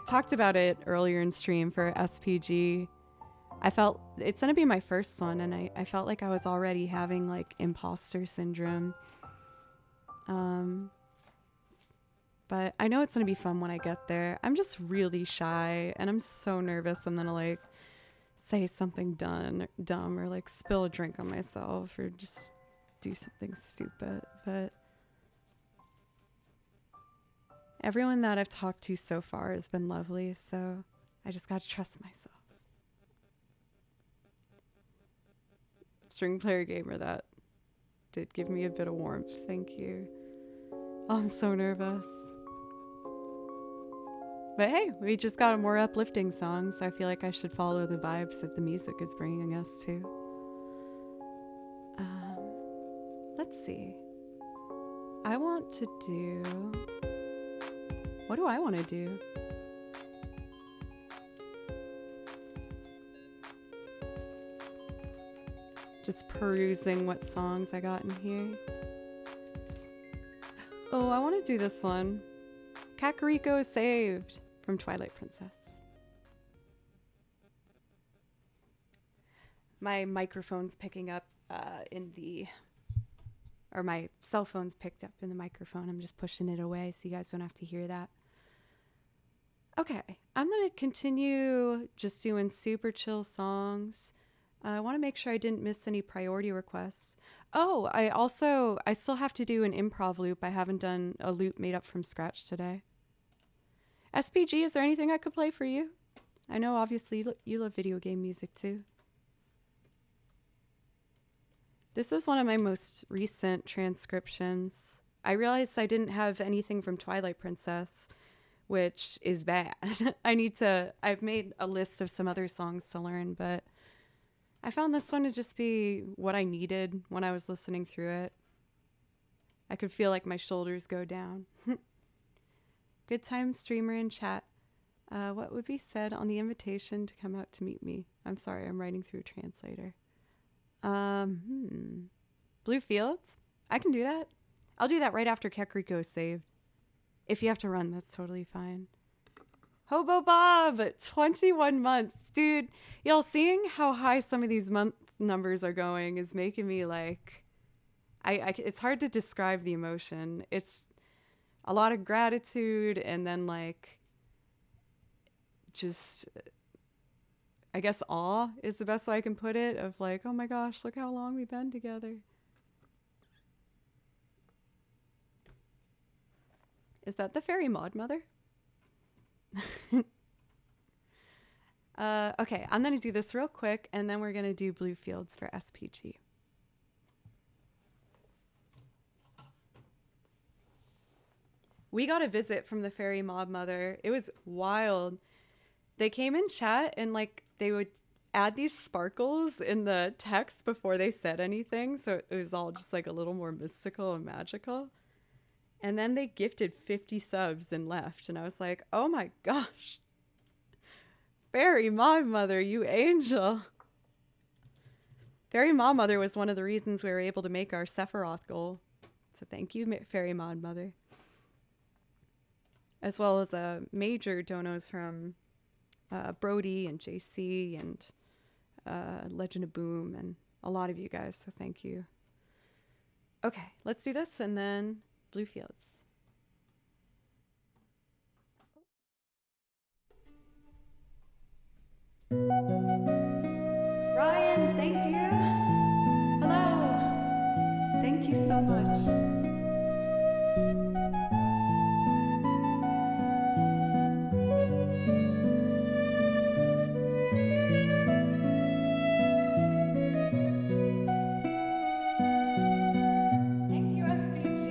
talked about it earlier in stream for SPG. I felt it's gonna be my first one, and I felt like I was already having imposter syndrome. But I know it's gonna be fun when I get there. I'm just really shy, and I'm so nervous I'm gonna say something dumb or spill a drink on myself or just do something stupid. But everyone that I've talked to so far has been lovely, so I just gotta trust myself. String player gamer, that did give me a bit of warmth. Thank you. Oh, I'm so nervous. But hey, we just got a more uplifting song, so I feel like I should follow the vibes that the music is bringing us to. Let's see. I want to do... What do I want to do? Just perusing what songs I got in here. Oh, I want to do this one. Kakariko is Saved from Twilight Princess. My microphone's picking up my cell phone's picked up in the microphone. I'm just pushing it away so you guys don't have to hear that. Okay, I'm going to continue just doing super chill songs. I want to make sure I didn't miss any priority requests. Oh, I still have to do an improv loop. I haven't done a loop made up from scratch today. SPG, is there anything I could play for you? I know obviously you love video game music too. This is one of my most recent transcriptions. I realized I didn't have anything from Twilight Princess, which is bad. I've made a list of some other songs to learn, but I found this one to just be what I needed when I was listening through it. I could feel my shoulders go down. Good time, streamer in chat. What would be said on the invitation to come out to meet me? I'm sorry, I'm writing through a translator. Blue Fields? I can do that. I'll do that right after Kakariko is saved. If you have to run, that's totally fine. Hobo Bob, 21 months. Dude, y'all, seeing how high some of these month numbers are going is making me it's hard to describe the emotion. It's a lot of gratitude and then just, I guess awe is the best way I can put it, of oh my gosh, look how long we've been together. Is that the fairy Maud Mother? Okay, I'm going to do this real quick, and then we're going to do Blue Fields for SPG. We got a visit from the fairy Maud Mother. It was wild. They came in chat, and like they would add these sparkles in the text before they said anything, so it was all just like a little more mystical and magical. And then they gifted 50 subs and left, and I was like, oh my gosh. Fairy Maud Mother, you angel. Fairy Maud Mother was one of the reasons we were able to make our Sephiroth goal. So thank you, Fairy Maud Mother. As well as major donos from Brody and JC and Legend of Boom and a lot of you guys, so thank you. Okay, let's do this and then Blue Fields. Ryan, thank you. Hello. Thank you so much. Thank you, SPG.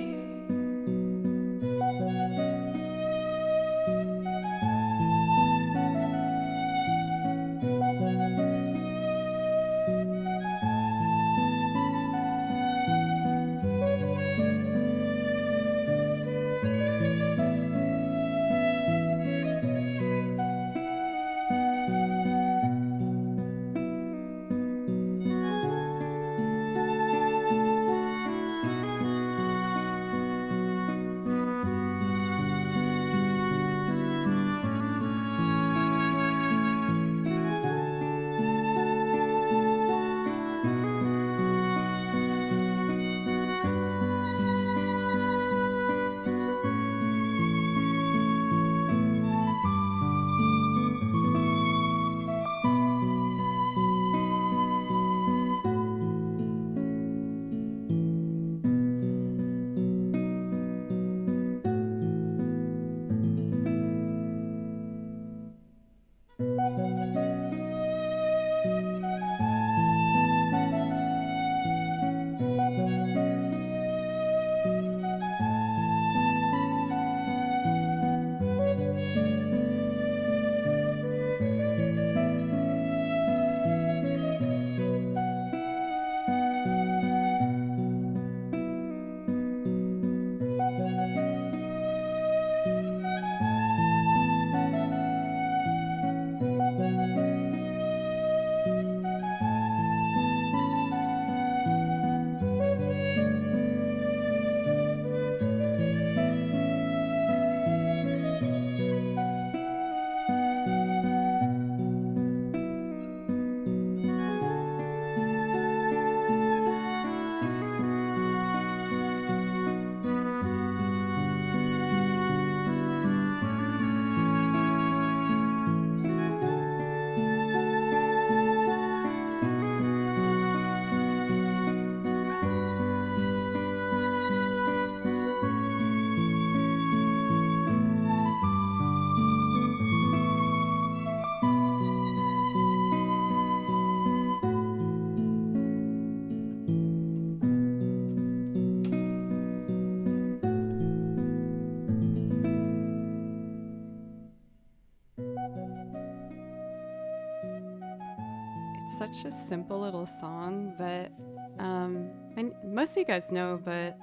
Such a simple little song, but and most of you guys know, but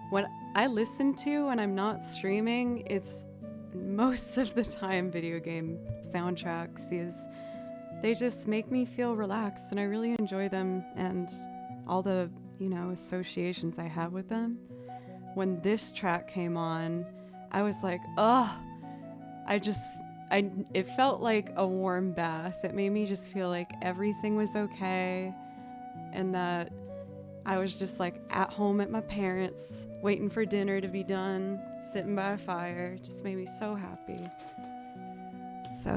what I listen to when I'm not streaming, it's most of the time video game soundtracks. They just make me feel relaxed, and I really enjoy them and all the, associations I have with them. When this track came on, I was like, it felt like a warm bath. It made me just feel like everything was okay, and that I was just like at home at my parents, waiting for dinner to be done, sitting by a fire. It just made me so happy. So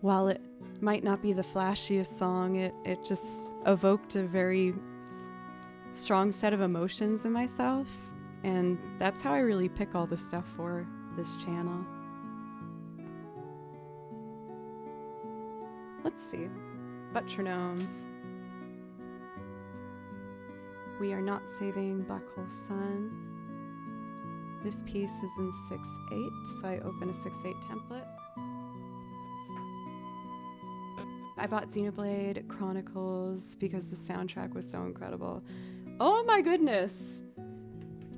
while it might not be the flashiest song, it just evoked a very strong set of emotions in myself, And that's how I really pick all the stuff for this channel. Let's see. Metronome. We are not saving Black Hole Sun. This piece is in 6/8, so I open a 6/8 template. I bought Xenoblade Chronicles because the soundtrack was so incredible. Oh my goodness!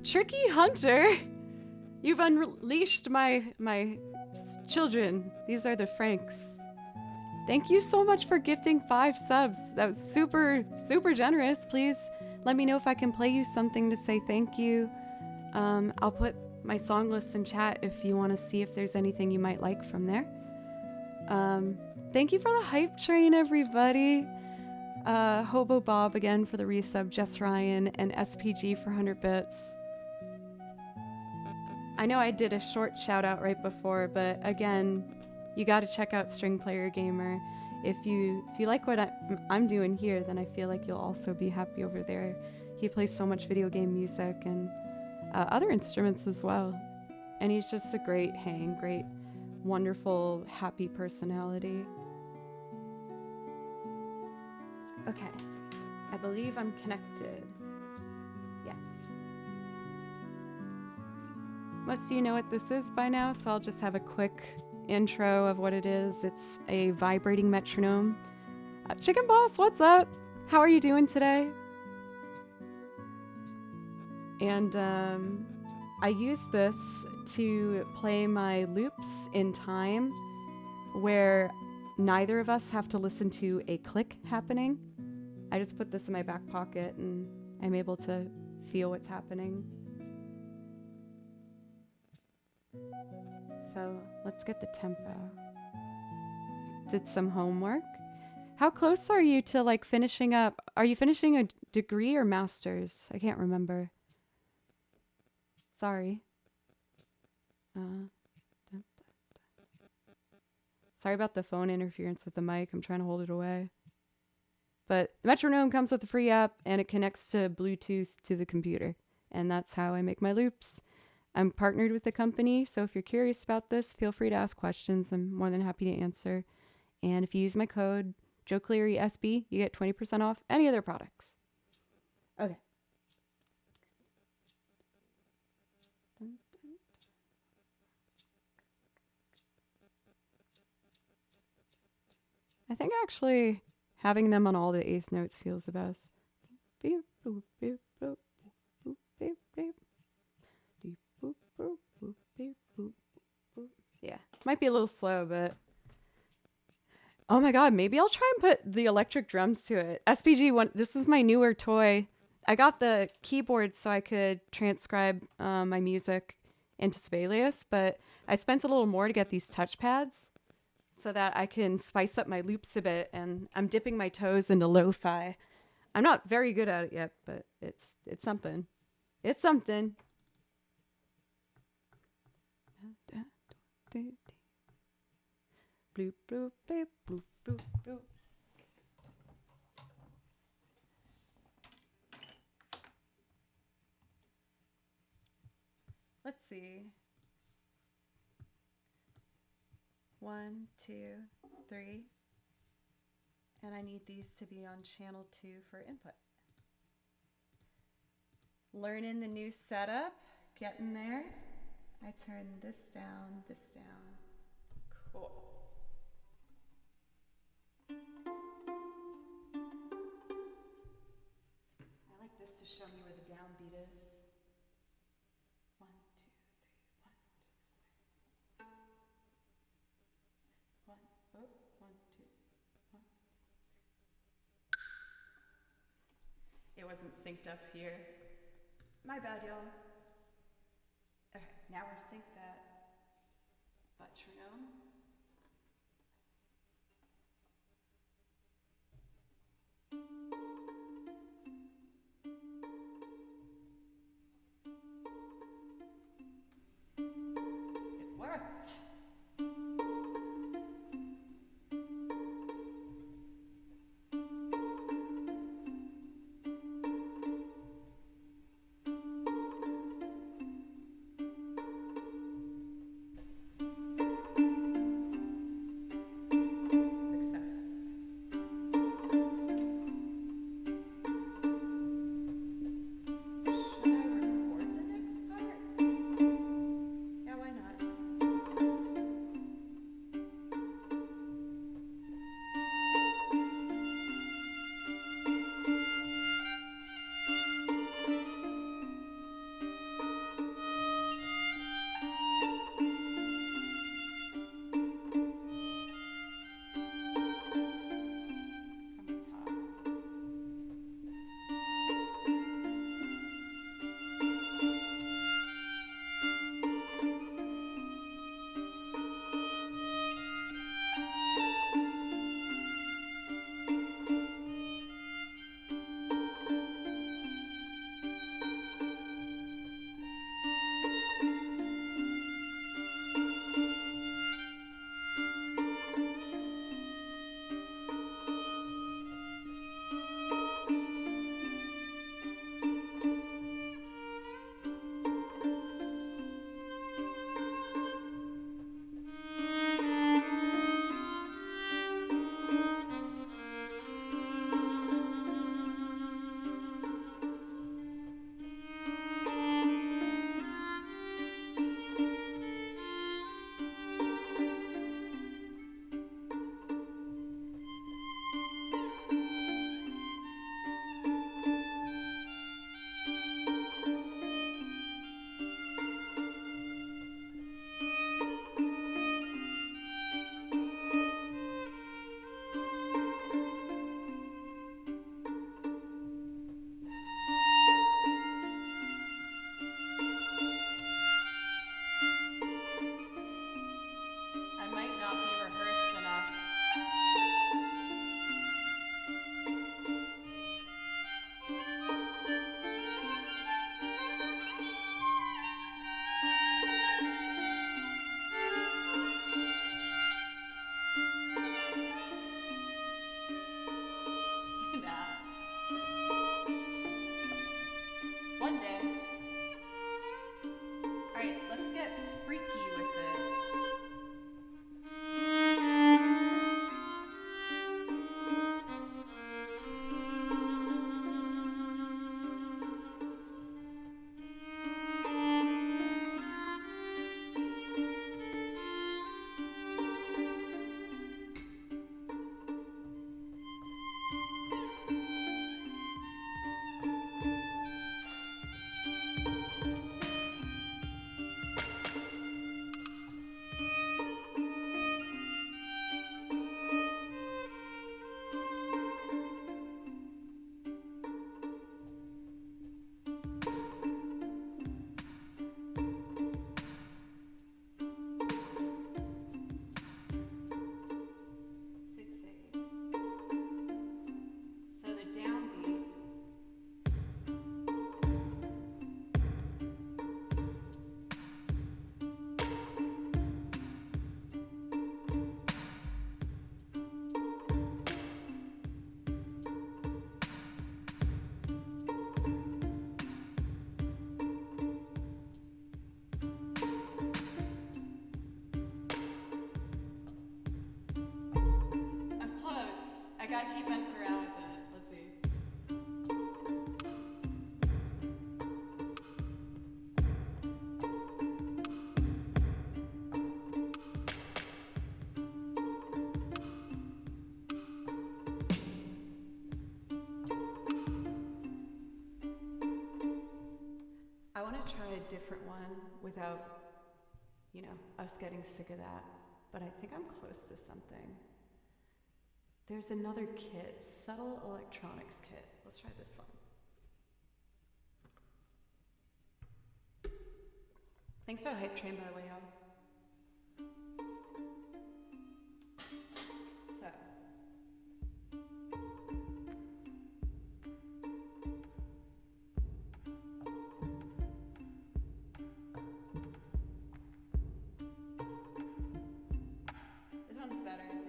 Tricky Hunter! You've unleashed my children. These are the Franks. Thank you so much for gifting 5 subs. That was super, super generous. Please let me know if I can play you something to say thank you. I'll put my song list in chat if you want to see if there's anything you might like from there. Thank you for the hype train, everybody. Hobo Bob again for the resub, Jess Ryan, and SPG for 100 bits. I know I did a short shout out right before, but again, you got to check out String Player Gamer. If you like what I'm doing here, then I feel like you'll also be happy over there. He plays so much video game music and other instruments as well. And he's just a great hang, great, wonderful, happy personality. Okay, I believe I'm connected. Yes. Most of you know what this is by now, so I'll just have a quick intro of what it is. It's a vibrating metronome. Chicken Boss, what's up? How are you doing today? And I use this to play my loops in time where neither of us have to listen to a click happening. I just put this in my back pocket and I'm able to feel what's happening. So let's get the tempo. Did some homework. How close are you to like finishing up? Are you finishing a degree or master's? I can't remember. Sorry. Sorry about the phone interference with the mic. I'm trying to hold it away. But the metronome comes with a free app and it connects to Bluetooth to the computer. And that's how I make my loops. I'm partnered with the company, so if you're curious about this, feel free to ask questions. I'm more than happy to answer. And if you use my code, JoeClearySB, you get 20% off any of their products. Okay. I think actually having them on all the eighth notes feels the best. Yeah, might be a little slow, but oh my god, maybe I'll try and put the electric drums to it. SPG one. This is my newer toy. I got the keyboard so I could transcribe my music into Sibelius, but I spent a little more to get these touchpads so that I can spice up my loops a bit, and I'm dipping my toes into lo-fi. I'm not very good at it yet, but it's something. It's something. Bloop, bloop, beep, bloop, bloop, bloop. Let's see. 1, 2, 3. And I need these to be on channel 2 for input. Learning the new setup, getting there. I turn this down, this down. Cool. I like this to show me where the downbeat is. 1, 2, 3, 1. 1, oh, 1, 2, 1. It wasn't synced up here. My bad, y'all. Okay, now we're synced at metronome. It worked. I gotta keep messing around with it. Let's see. I want to try a different one without, us getting sick of that. But I think I'm close to something. There's another kit, Subtle Electronics Kit. Let's try this one. Thanks for the hype train, by the way, y'all. So. This one's better, I think.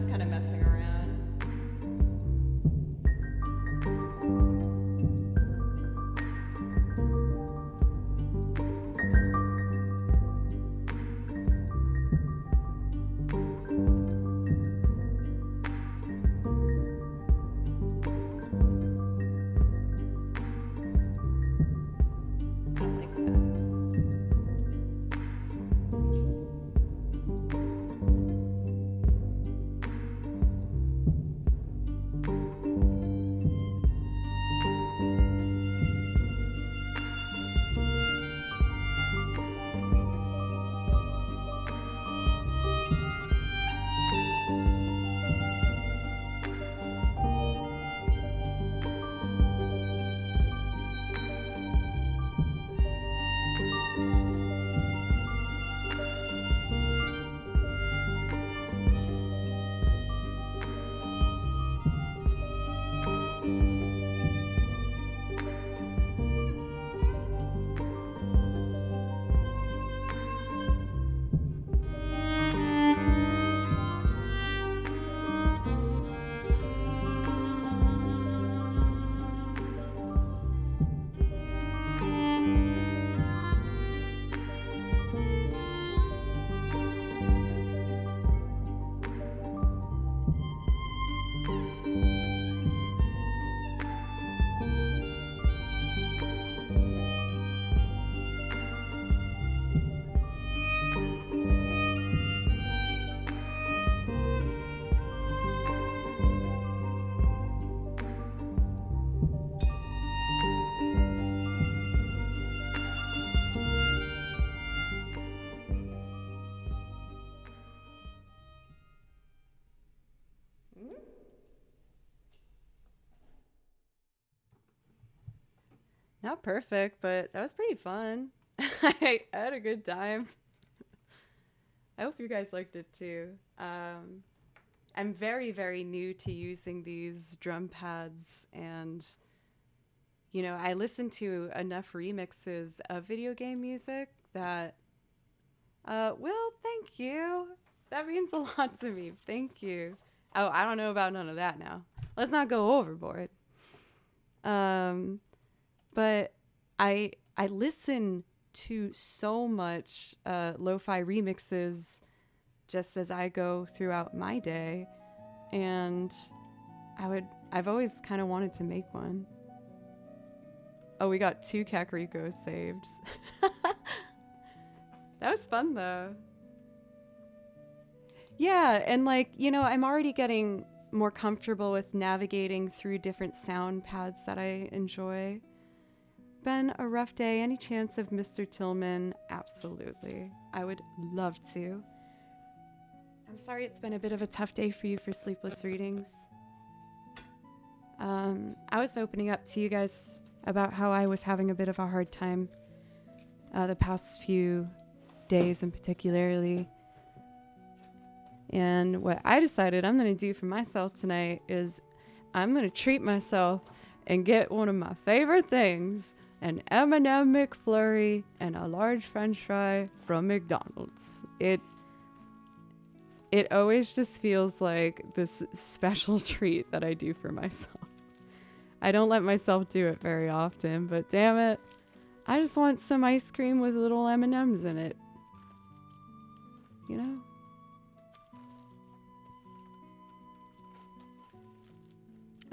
just kind of messing around. I don't like that. Not perfect, but that was pretty fun. I had a good time. I hope you guys liked it too. I'm very, very new to using these drum pads, and I listen to enough remixes of video game music that, well, thank you. That means a lot to me. Thank you. Oh, I don't know about none of that now. Let's not go overboard. But I listen to so much lo-fi remixes just as I go throughout my day, and I've always kind of wanted to make one. Oh, we got 2 Kakarikos saved. That was fun though. Yeah, and I'm already getting more comfortable with navigating through different sound pads that I enjoy. Been a rough day. Any chance of Mr. Tillman? Absolutely. I would love to. I'm sorry it's been a bit of a tough day for you for sleepless readings. I was opening up to you guys about how I was having a bit of a hard time the past few days in particularly. And what I decided I'm going to do for myself tonight is I'm going to treat myself and get one of my favorite things, an M&M McFlurry and a large french fry from McDonald's. It always just feels like this special treat that I do for myself. I don't let myself do it very often, but damn it, I just want some ice cream with little M&Ms in it. You know?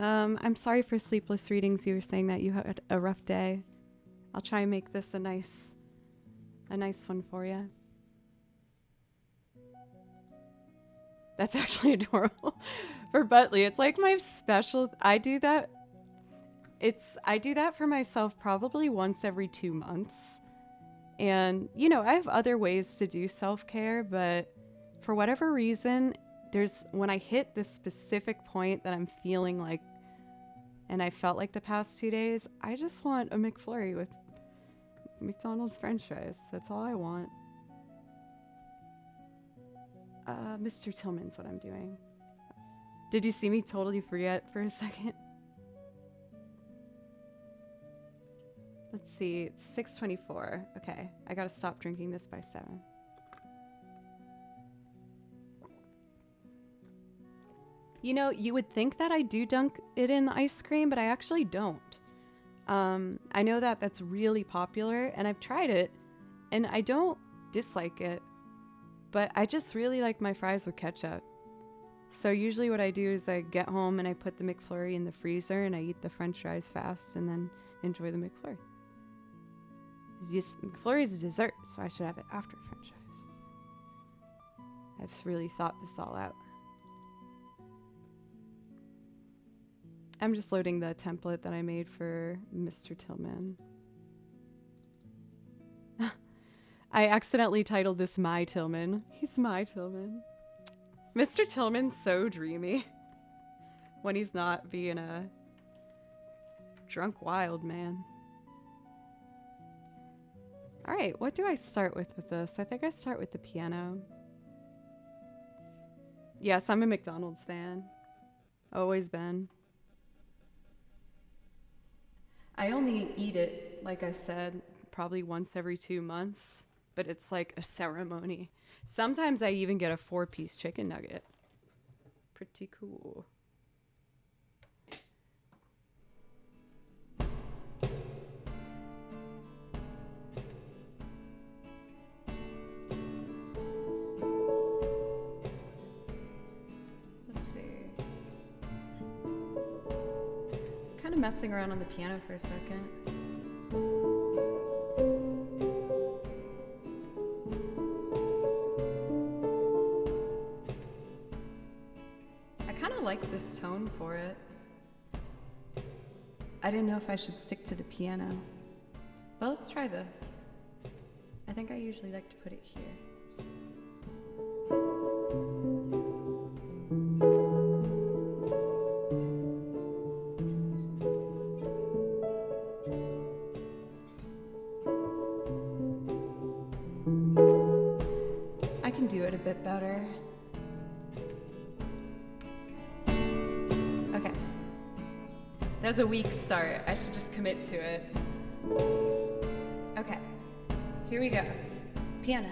I'm sorry for sleepless readings. You were saying that you had a rough day. I'll try and make this a nice one for you. That's actually adorable. For Butley, it's like my special. I do that for myself probably once every 2 months. And, I have other ways to do self-care, but for whatever reason, when I hit this specific point that I'm feeling like, and I felt like the past 2 days, I just want a McFlurry with McDonald's french fries. That's all I want. Mr. Tillman's what I'm doing. Did you see me totally forget for a second? Let's see, it's 6:24. Okay, I gotta stop drinking this by 7. You know, you would think that I do dunk it in the ice cream, but I actually don't. I know that that's really popular, and I've tried it, and I don't dislike it, but I just really like my fries with ketchup. So usually what I do is I get home and I put the McFlurry in the freezer, and I eat the French fries fast, and then enjoy the McFlurry. McFlurry is a dessert, so I should have it after French fries. I've really thought this all out. I'm just loading the template that I made for Mr. Tillman. I accidentally titled this My Tillman. He's my Tillman. Mr. Tillman's so dreamy when he's not being a drunk wild man. All right, what do I start with this? I think I start with the piano. Yes, I'm a McDonald's fan. Always been. I only eat it, like I said, probably once every 2 months, but it's like a ceremony. Sometimes I even get a 4-piece chicken nugget. Pretty cool. Kind of messing around on the piano for a second. I kind of like this tone for it. I didn't know if I should stick to the piano, but let's try this. I think I usually like to put it here. I can do it a bit better. Okay. That was a weak start. I should just commit to it. Okay. Here we go. Piano.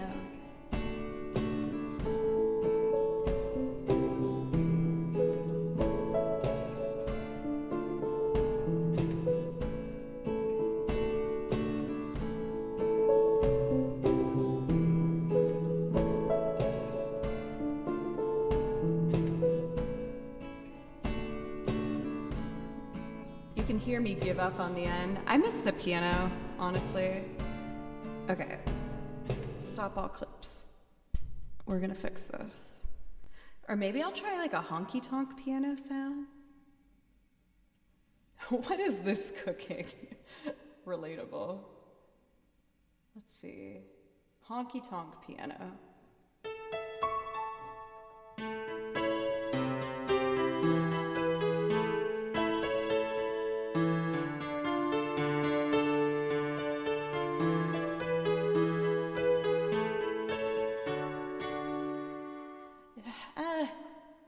You can hear me give up on the end. I miss the piano, honestly. Okay. Stop all clips. We're gonna fix this. Or maybe I'll try like a honky-tonk piano sound. What is this cooking? Relatable. Let's see. Honky-tonk piano.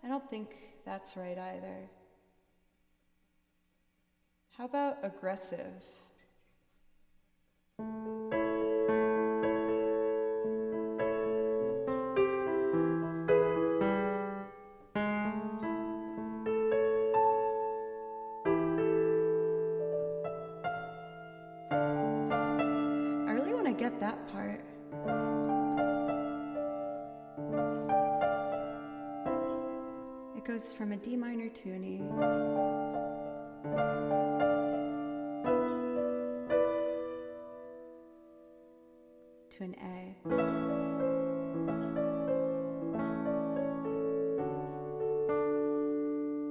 I don't think that's right either. How about aggressive? I really want to get that part. It goes from a D minor to an E. To an A.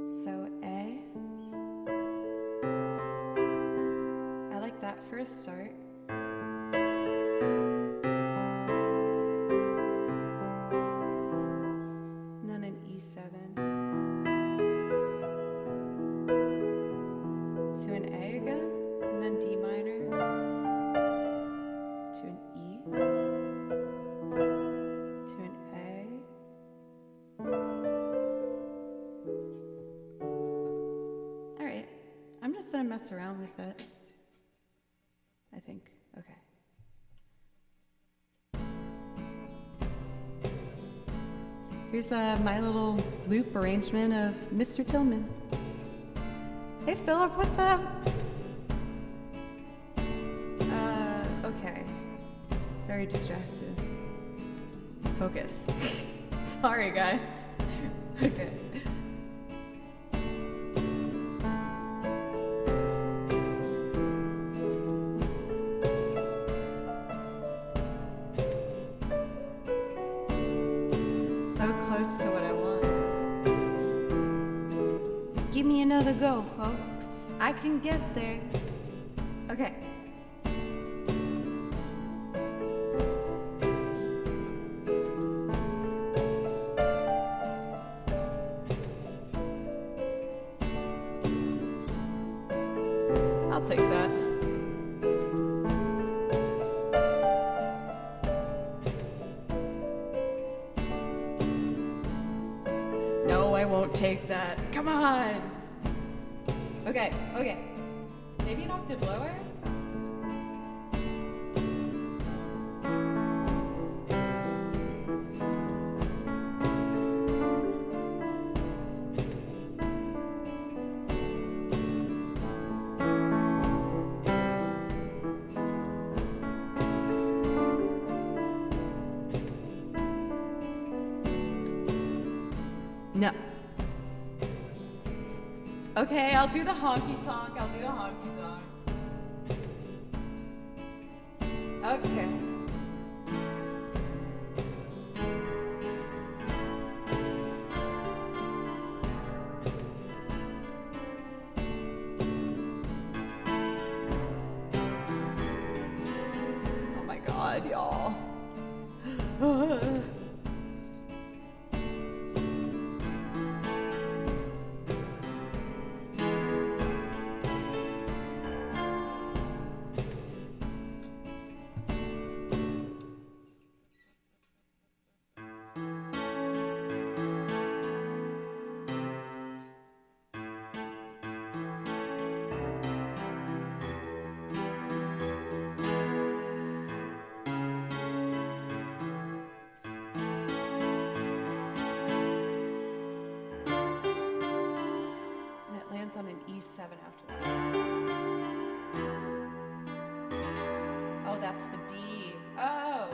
So A. I like that for a start. And then an E7. To an A again, and then D minor. To an E. To an A. All right, I'm just gonna mess around with it. I think, okay. Here's my little loop arrangement of Mr. Tillman. Hey Philip, what's up? Okay. Very distracted. Focus. Sorry guys. Okay. So close to what I want. Give me another go, folks. I can get there. Okay. I'll take that. No, I won't take that. Come on. Okay, okay. Maybe an octave lower? No. Okay, I'll do the honky tonk. I'll do the honky tonk. Okay. Oh my God, y'all. On an E7 after that. Oh, that's the D. Oh.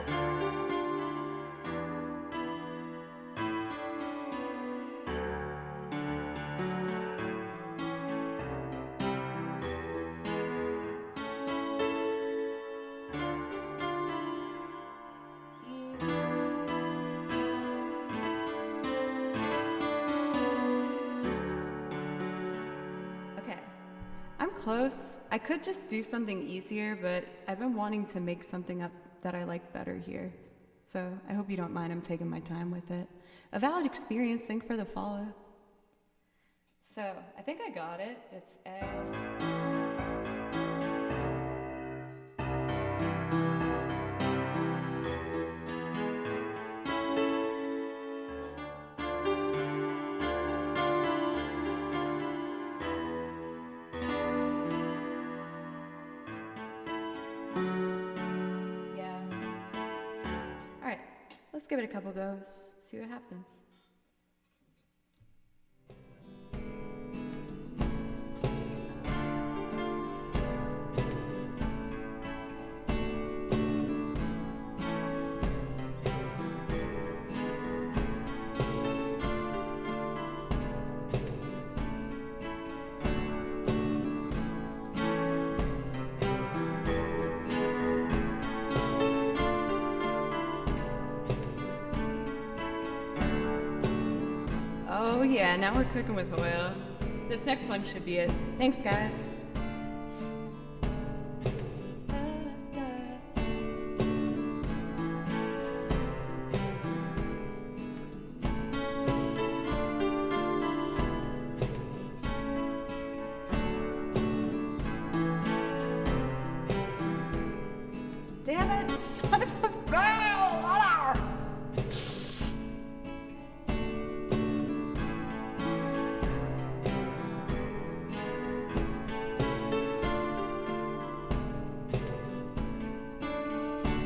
I'm close. I could just do something easier, but I've been wanting to make something up that I like better here. So I hope you don't mind I'm taking my time with it. A valid experience, thank for the follow. So I think I got it. It's A. Let's give it a couple goes, see what happens. Oh yeah, now we're cooking with oil. This next one should be it. Thanks, guys. Damn it, son of a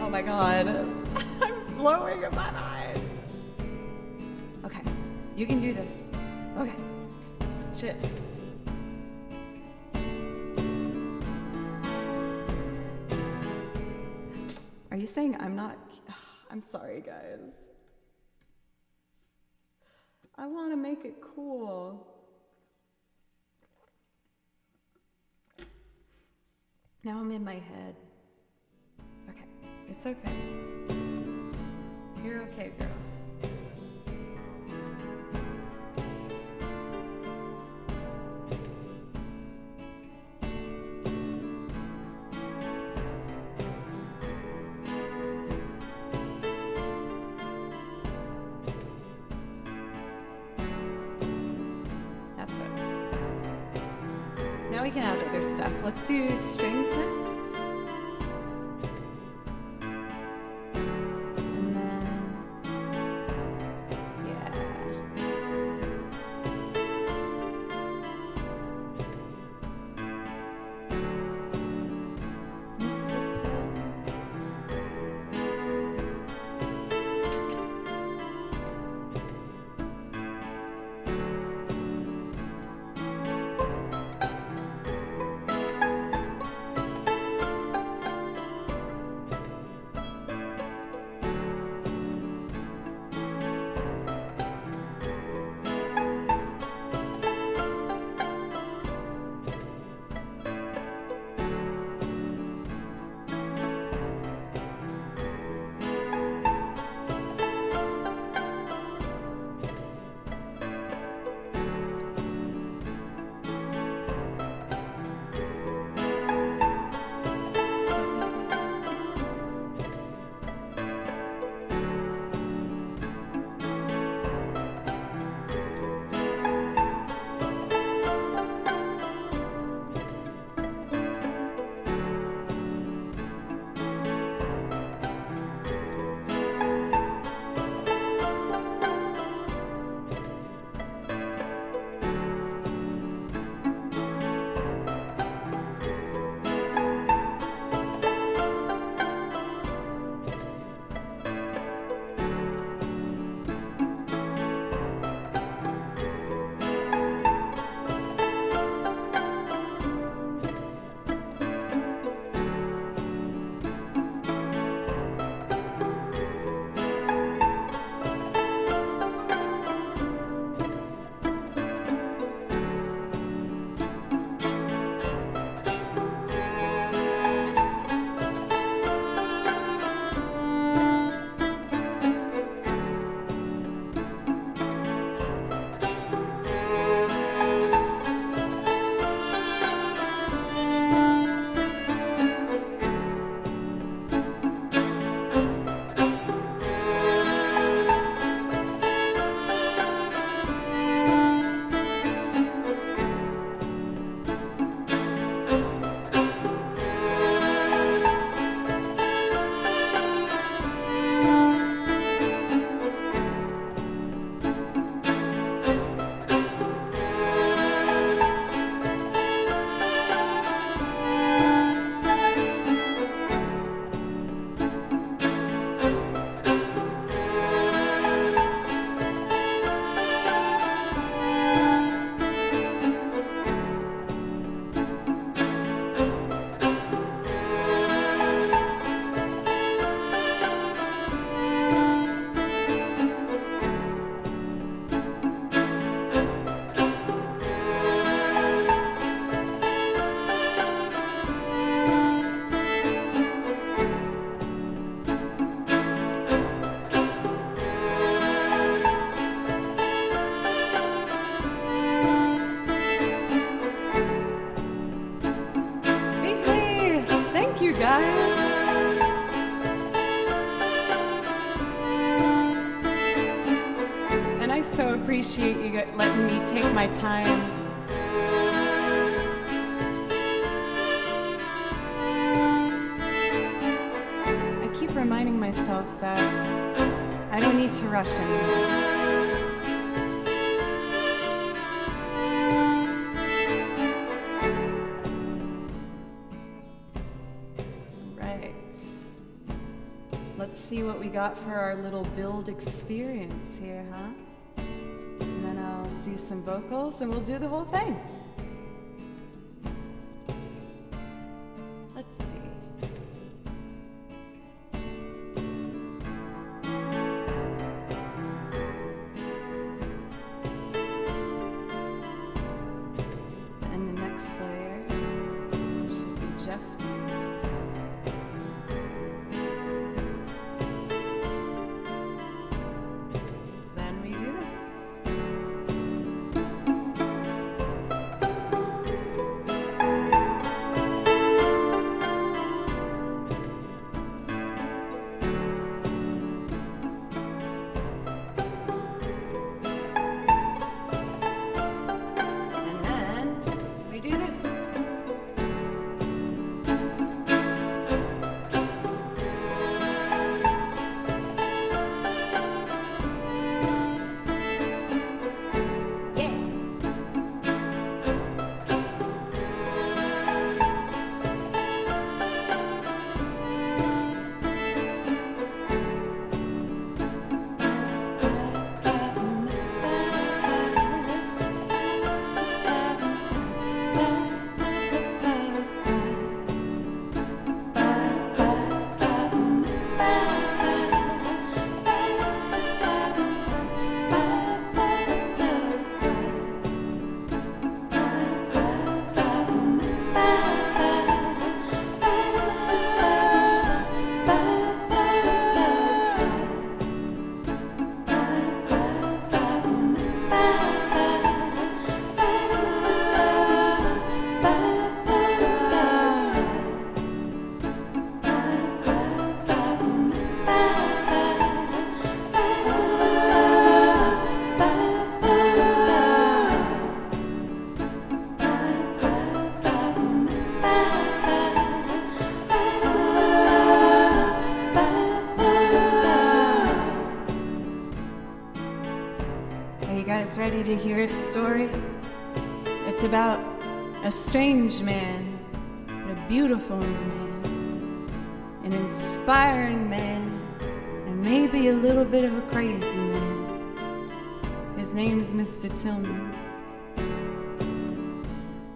Oh my God, I'm blowing in my mind. Okay. You can do this. Okay. Shit. Are you saying I'm not? I'm sorry, guys. I want to make it cool. Now I'm in my head. Okay, it's okay. You're okay, girl. That's it. Now we can add other stuff. Let's do strings next. And then, yeah. Mistletoe. so appreciate you letting me take my time. I keep reminding myself that I don't need to rush anymore. Let's see what we got for our little build experience here, huh? do some vocals, and we'll do the whole thing. Let's see. And the next layer should be just these. So then we do this. And then we do this. Yeah. Are you guys ready to hear a story? It's about a strange man, but a beautiful man, an inspiring man, and maybe a little bit of a crazy man. His name's Mr. Tillman.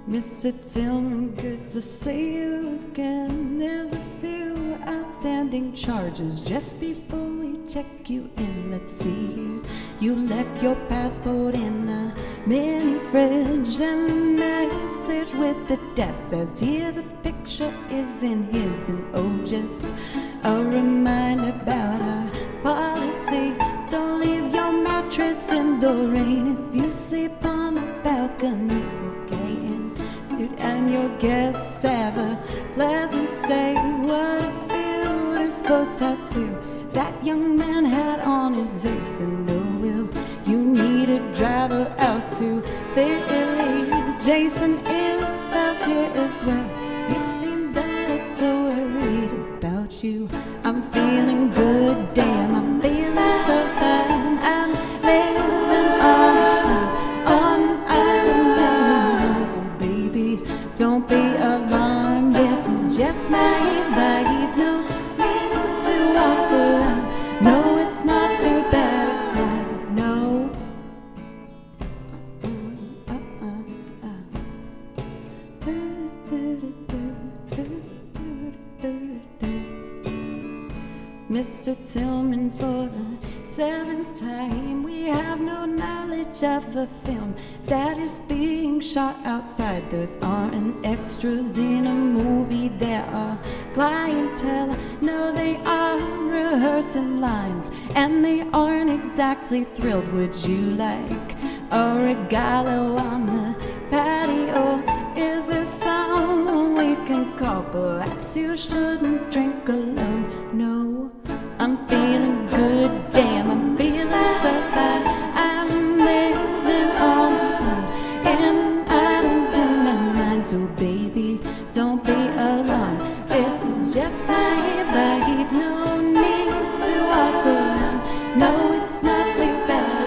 Mr. Tillman, good to see you again. There's a few outstanding charges just before we check you in. Let's see here. You left your passport in the mini fridge, and the message with the desk says here the picture is in his. And oh, just a reminder about our policy: don't leave your mattress in the rain if you sleep on the balcony. Okay, and your guests have a pleasant stay. What a beautiful tattoo that young man had on his face. And oh, will you need a driver out to Philly? Jason is fast here as well. He seemed a little worried about you. I'm feeling good, damn, I'm feeling so fine. I'm living on an island. So baby, don't be alarmed, this is just my vibe. No need to walk around, no, it's not too bad. No. Mr. Tillman, for the 7th time, we have no knowledge of a film that is being shot outside. Those aren't extras in a movie, there are clientele. No, they are rehearsing lines, and they aren't exactly thrilled. Would you like a regalo on the patio? Is there someone we can call? Perhaps you shouldn't drink alone. No, I'm feeling good, damn, I'm feeling so fine. I'm living on an island in my mind. So baby, don't be alarmed, this is just my vibe. No need to walk around, no, it's not too bad.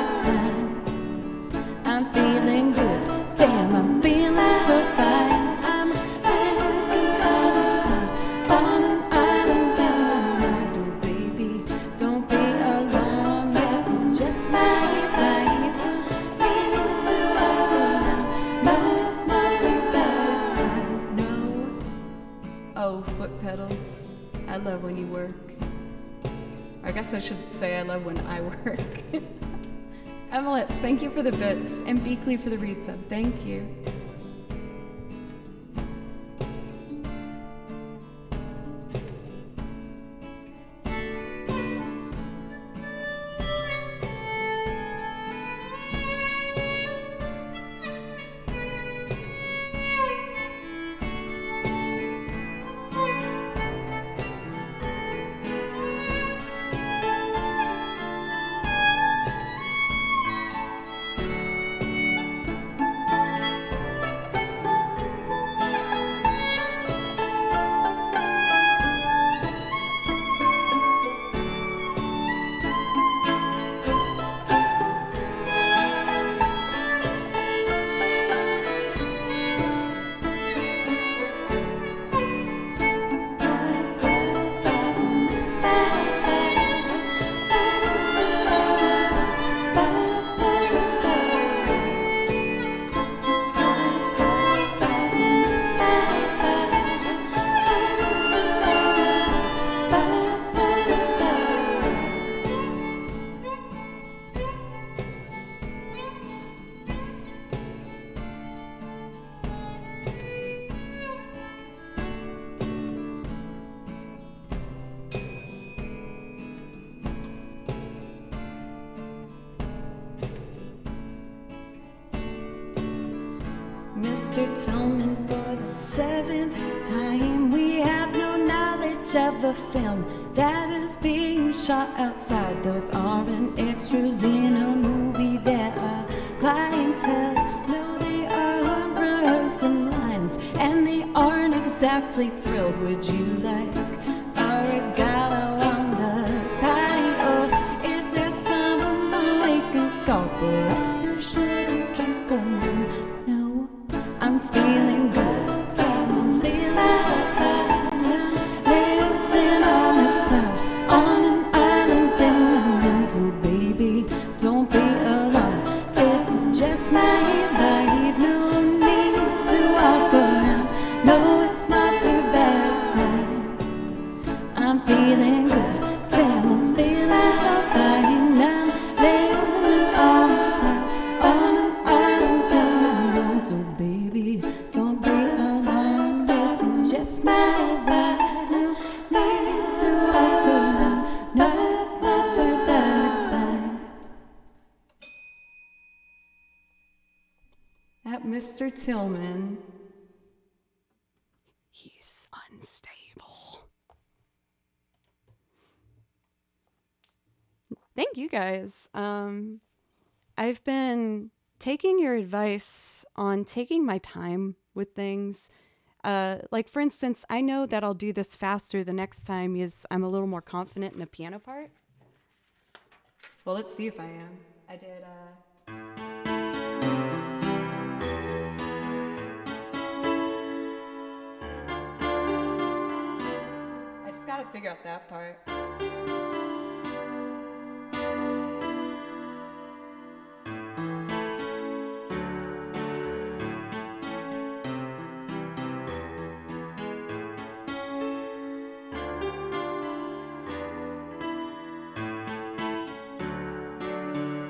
I'm feeling good, damn, I'm feeling so fine. I'm living on an island in my mind. Oh baby, don't be alarmed, this is just my vibe. Need to I should say I love when I work. Emelette, thank you for the bits, and Beakley for the resub. Thank you. Mr. Tillman, for the 7th time, we have no knowledge of a film that is being shot outside. Those aren't extras in a movie, there are clientele. No, they aren't rehearsing lines, and they aren't exactly thrilled. Would you like a regalo on the patio? Is there someone we can call? Perhaps you shouldn't drink alone. No, I'm feeling good, damn, I'm feeling so bad now. Living on a cloud, on an island in the mental, baby, don't be alone. This is just my vibe, no need to walk around. No, it's not too bad. I'm feeling good, damn, I'm feeling so fine now. Living on a cloud, on an island in the mental, baby, don't be alone. This is just my vibe, no need to walk around. No, it's not too bad. That Mr. Tillman, he's unstable. Thank you guys. I've been taking your advice on taking my time with things. Like, for instance, I know that I'll do this faster the next time because I'm a little more confident in a piano part. Well, let's see if I am. I did, I just gotta figure out that part.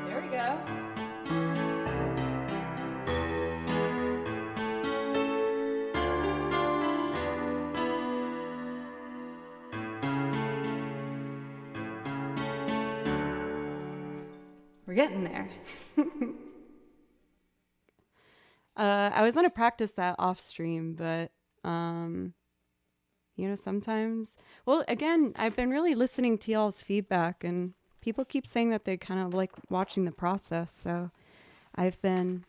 There we go. We're getting there. I was gonna practice that off stream, but sometimes. Well, again, I've been really listening to y'all's feedback, and people keep saying that they kind of like watching the process. So I've been,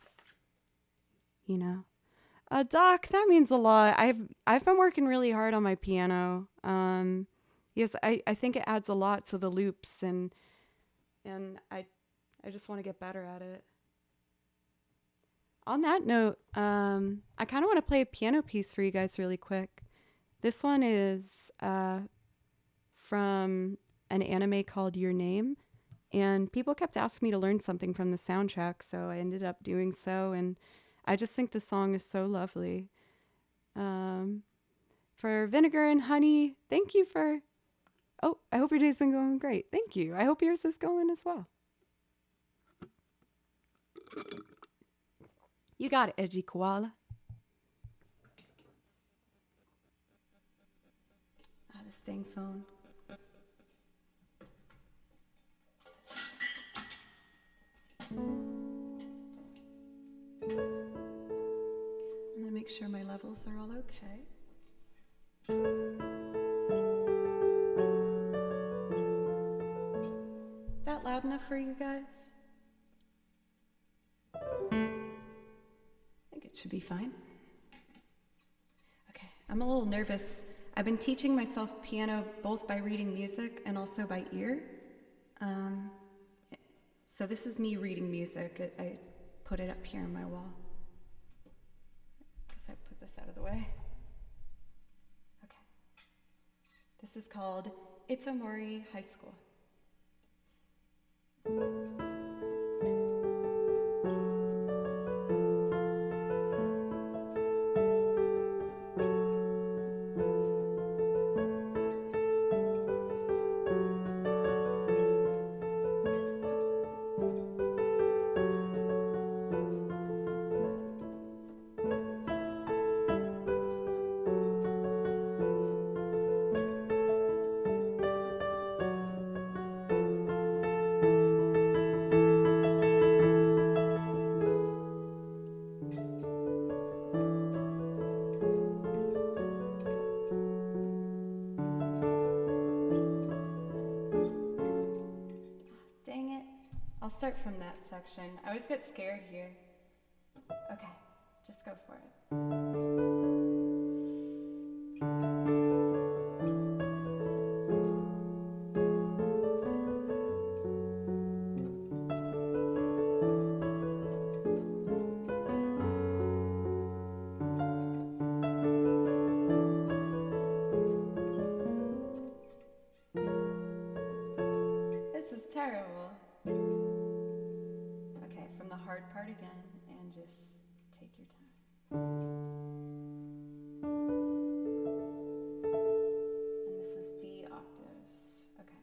Doc, that means a lot. I've been working really hard on my piano. Yes, I think it adds a lot to the loops, and I just want to get better at it. On that note, I kind of want to play a piano piece for you guys really quick. This one is from an anime called Your Name, and people kept asking me to learn something from the soundtrack, so I ended up doing so, and I just think the song is so lovely. For Vinegar and Honey, thank you for Oh, I hope your day's been going great. Thank you. I hope yours is going as well. You got it, edgy koala. Ah, this dang phone. I'm gonna make sure my levels are all okay. Is that loud enough for you guys? I think it should be fine. Okay, I'm a little nervous. I've been teaching myself piano both by reading music and also by ear. So this is me reading music. I put it up here on my wall. I guess I put this out of the way. Okay. This is called Itomori High School. Dang it. I'll start from that section. I always get scared here. Okay, just go for it. This is terrible. Okay, from the hard part again, and just take your time. And this is D octaves. Okay.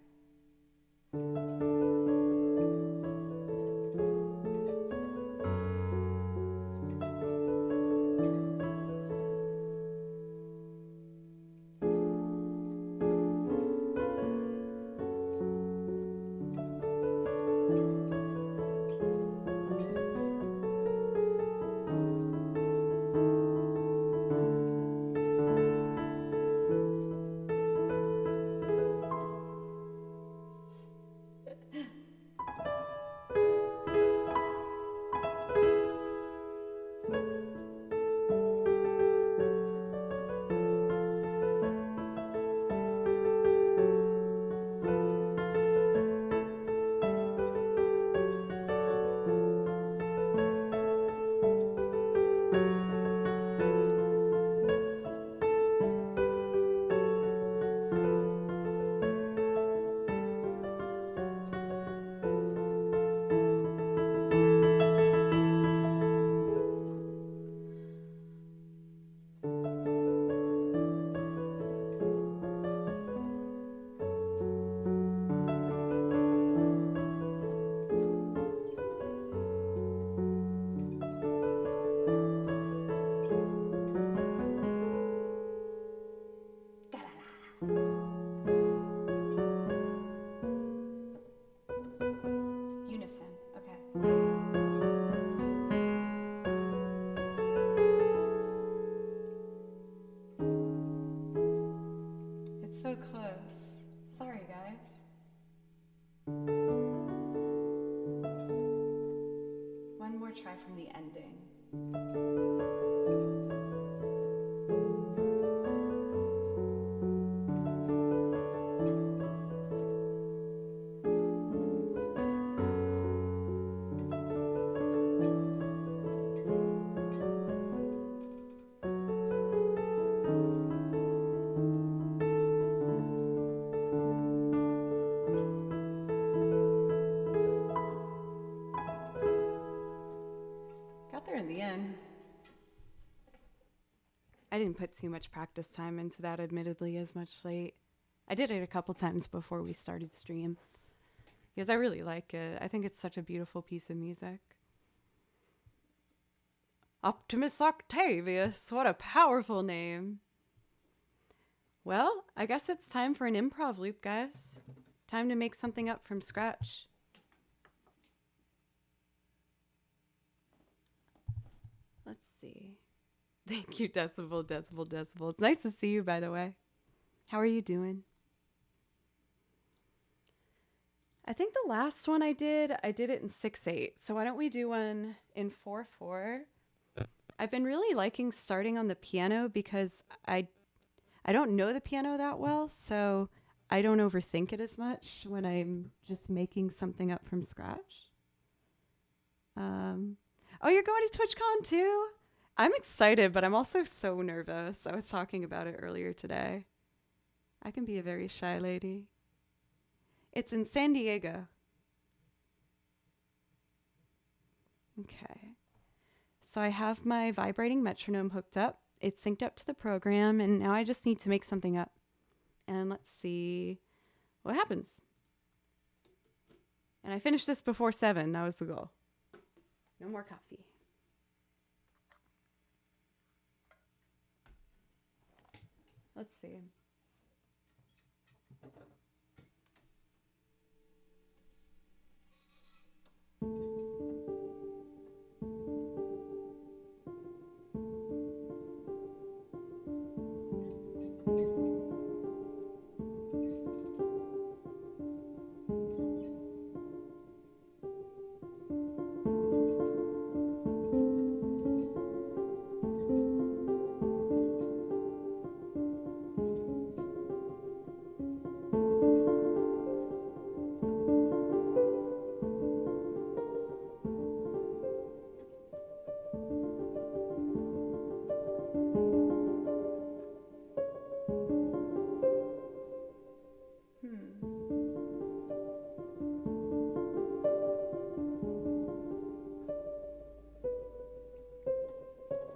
Unison. Okay. It's so close. Sorry, guys. One more try from the ending. Got there in the end. I didn't put too much practice time into that, admittedly, as much late I did it a couple times before we started stream because I really like it. I think it's such a beautiful piece of music. Optimus Octavius, what a powerful name. Well, I guess it's time for an improv loop, guys. Time to make something up from scratch. Let's see. Thank you, Decibel, Decibel, Decibel. It's nice to see you, by the way. How are you doing? I think the last one I did it in 6/8. So why don't we do one in 4/4? I've been really liking starting on the piano because I don't know the piano that well, so I don't overthink it as much when I'm just making something up from scratch. Oh, you're going to TwitchCon too? I'm excited, but I'm also so nervous. I was talking about it earlier today. I can be a very shy lady. It's in San Diego. Okay. So I have my vibrating metronome hooked up. It's synced up to the program, and now I just need to make something up. And let's see what happens. And I finished this before 7. That was the goal. No more coffee. Let's see.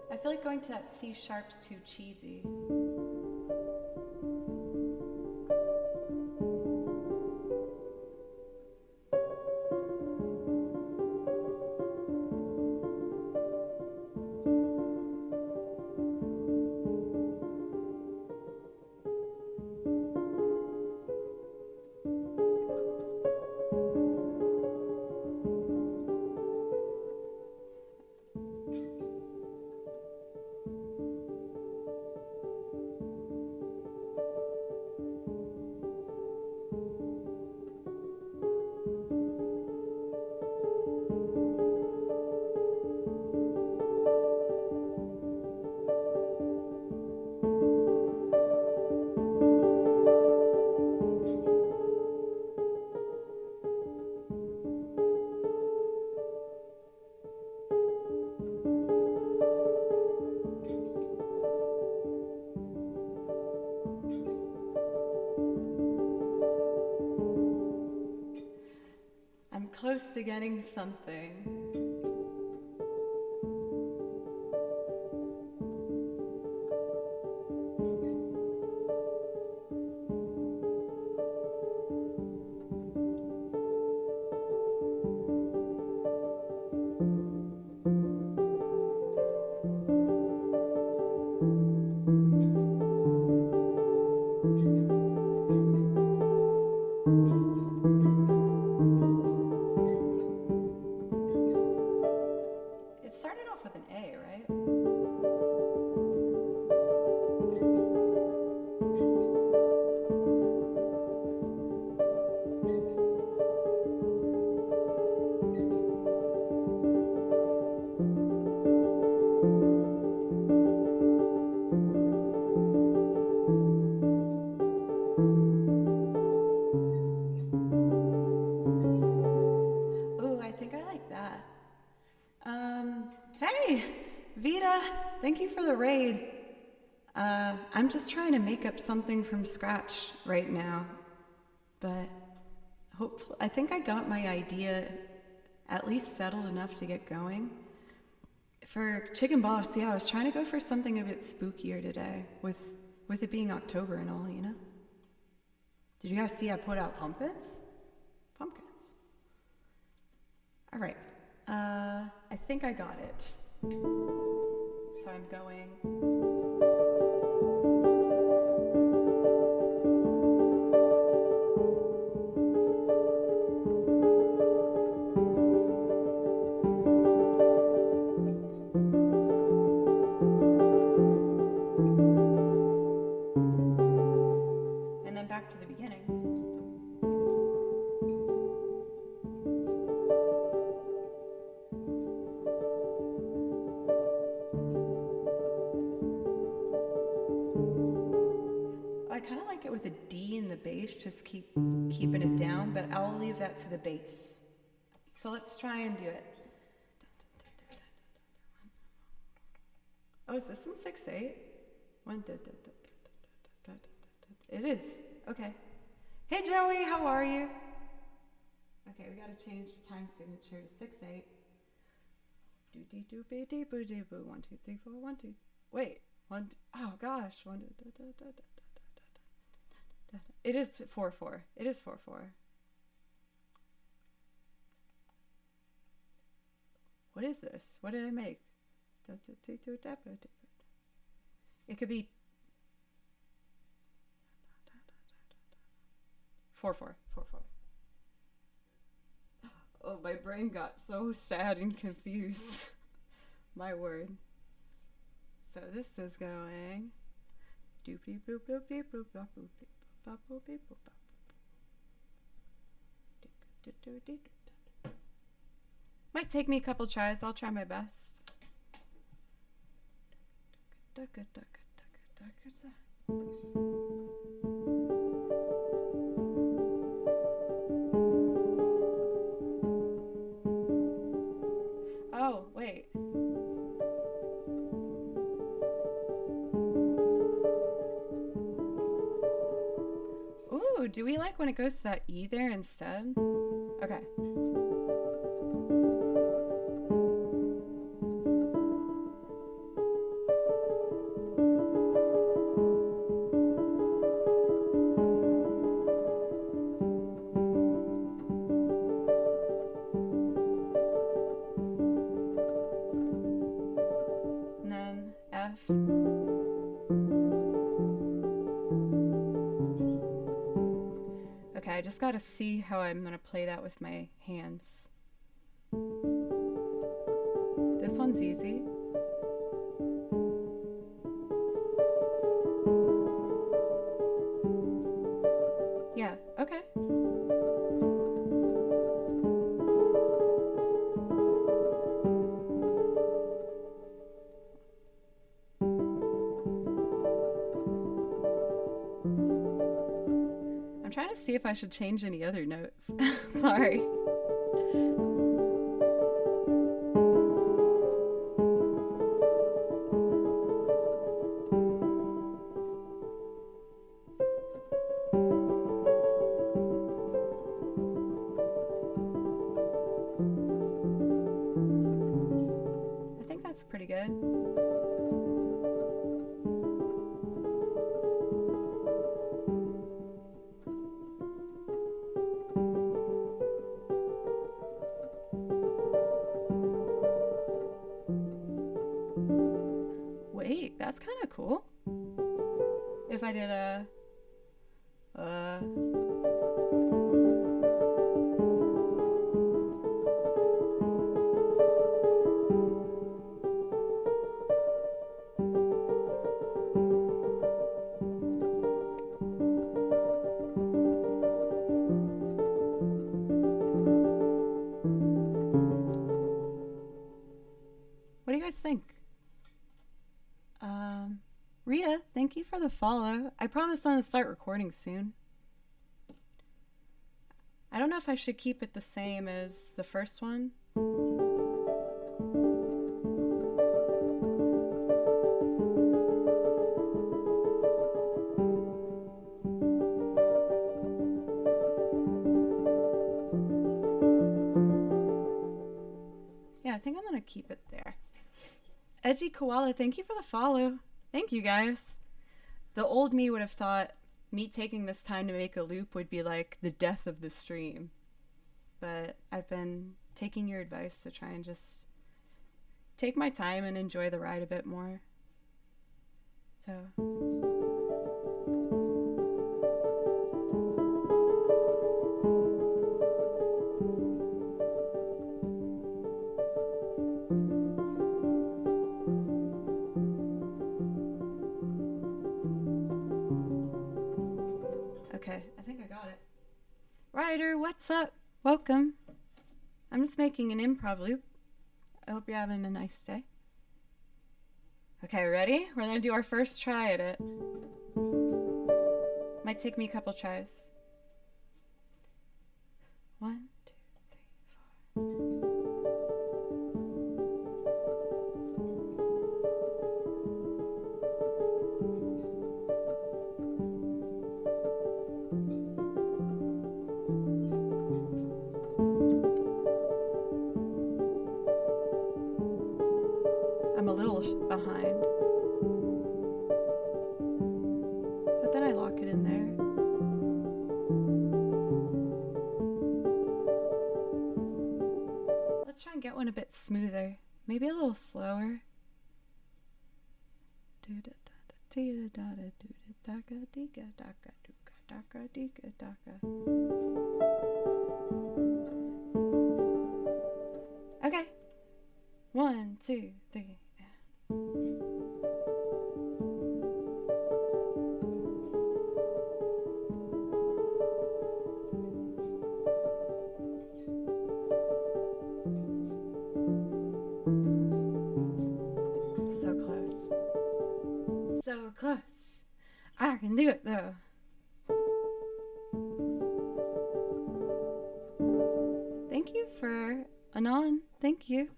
I feel like going to that C sharp's too cheesy. I'm close to getting something. It started off with an A, right? Ooh, I think I like that. Hey, Vita, thank you for the raid. I'm just trying to make up something from scratch right now, but hopefully, I think I got my idea at least settled enough to get going. For Chicken Boss, yeah, I was trying to go for something a bit spookier today, with it being October and all, you know? Did you guys see I put out pumpkins? Pumpkins. All right. I think I got it. So I'm going. And then back to the beginning. I kind of like it with a D in the bass, just keeping it down, but I'll leave that to the bass. So let's try and do it. Oh, is this in 6/8? It is. Okay. Hey Joey, how are you? Okay, we gotta change the time signature to 6/8. Do dee doo be dee boo dee boo. 1 2 3 4 1 2. Wait. Oh gosh. 1 It is 4/4. It is 4/4. What is this? What did I make? It could be 4/4. 4/4. Oh, my brain got so sad and confused. My word. So this is going. Doopy boop boop beep boop bop boop beep boop bop boop beep boop bop. Might take me a couple tries. I'll try my best. Oh, wait. Ooh, do we like when it goes to that E there instead? Okay. And then F. Okay, I just gotta see how I'm gonna play that with my hands. This one's easy. Yeah, okay. I'm trying to see if I should change any other notes. Sorry. I think that's pretty good. Wait, that's kind of cool. If I did a What do you guys think? Rita, thank you for the follow. I promise I'm gonna start recording soon. I don't know if I should keep it the same as the first one. Yeah, I think I'm gonna keep it there. Edgy Koala, thank you for the follow. Thank you guys. The old me would have thought me taking this time to make a loop would be like the death of the stream. But I've been taking your advice to try and just take my time and enjoy the ride a bit more. So. Okay, I think I got it. Ryder, what's up? Welcome. I'm just making an improv loop. I hope you're having a nice day. Okay, ready? We're gonna do our first try at it. Might take me a couple tries. 1, 2, 3, 4. I'm a little behind. But then I lock it in there. Let's try and get one a bit smoother. Maybe a little slower. Okay. 1, 2, 3. So close. So close. I can do it though. Thank you for Anon. Thank you.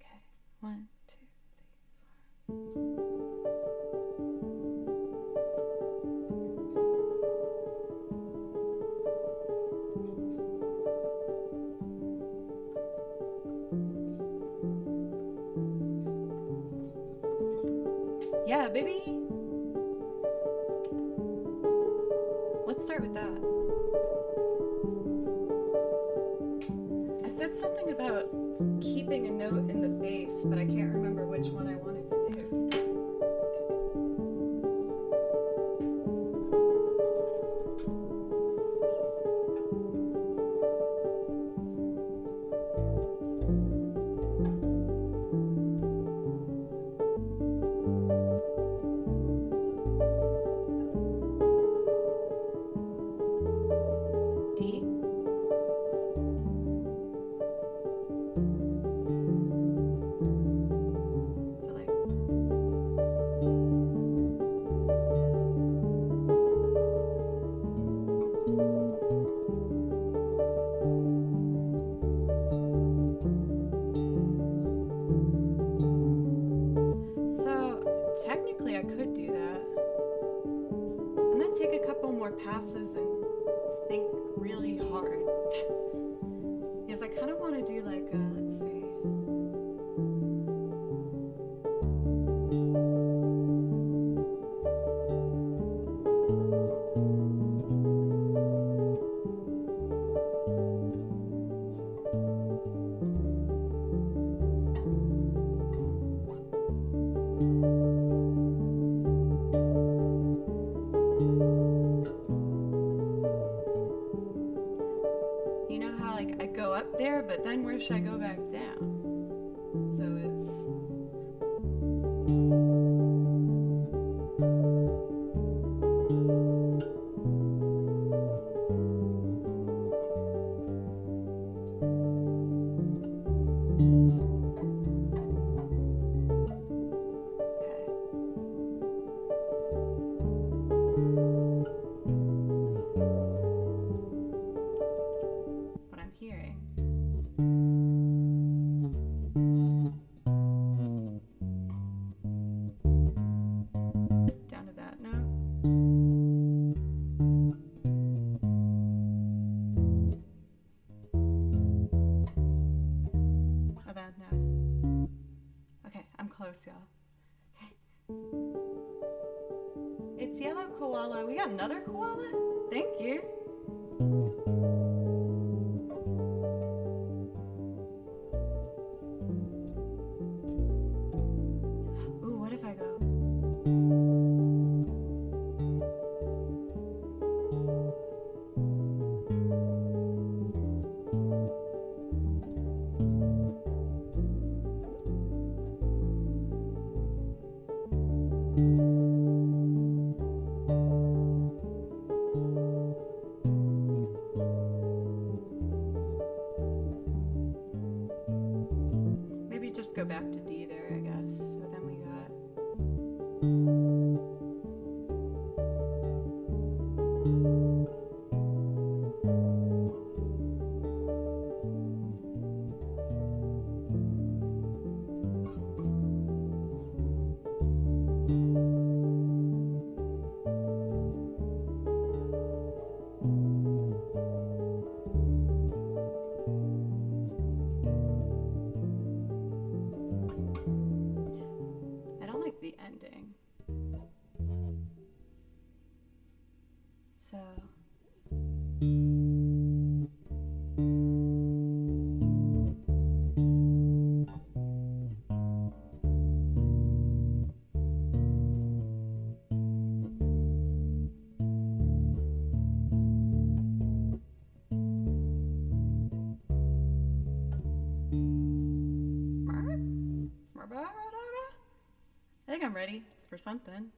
Okay. 1, 2, 3, 4. Yeah, baby. Let's start with that. I said something about keeping a note in the bass, but I can't remember which one I wanted to do. D. So like. So technically I could do that. And then take a couple more passes and think really hard. Because I kind of want to do like, let's see. You know how like I go up there, but then where should I go back down? So it's. What I'm hearing. Down to that note. Oh, that note. Okay, I'm close, y'all. It's yellow koala. We got another koala? Thank you. Ooh, what if I go? Maybe just go back to D there, I guess. So then we got... I don't like the ending. So... I think I'm ready for something.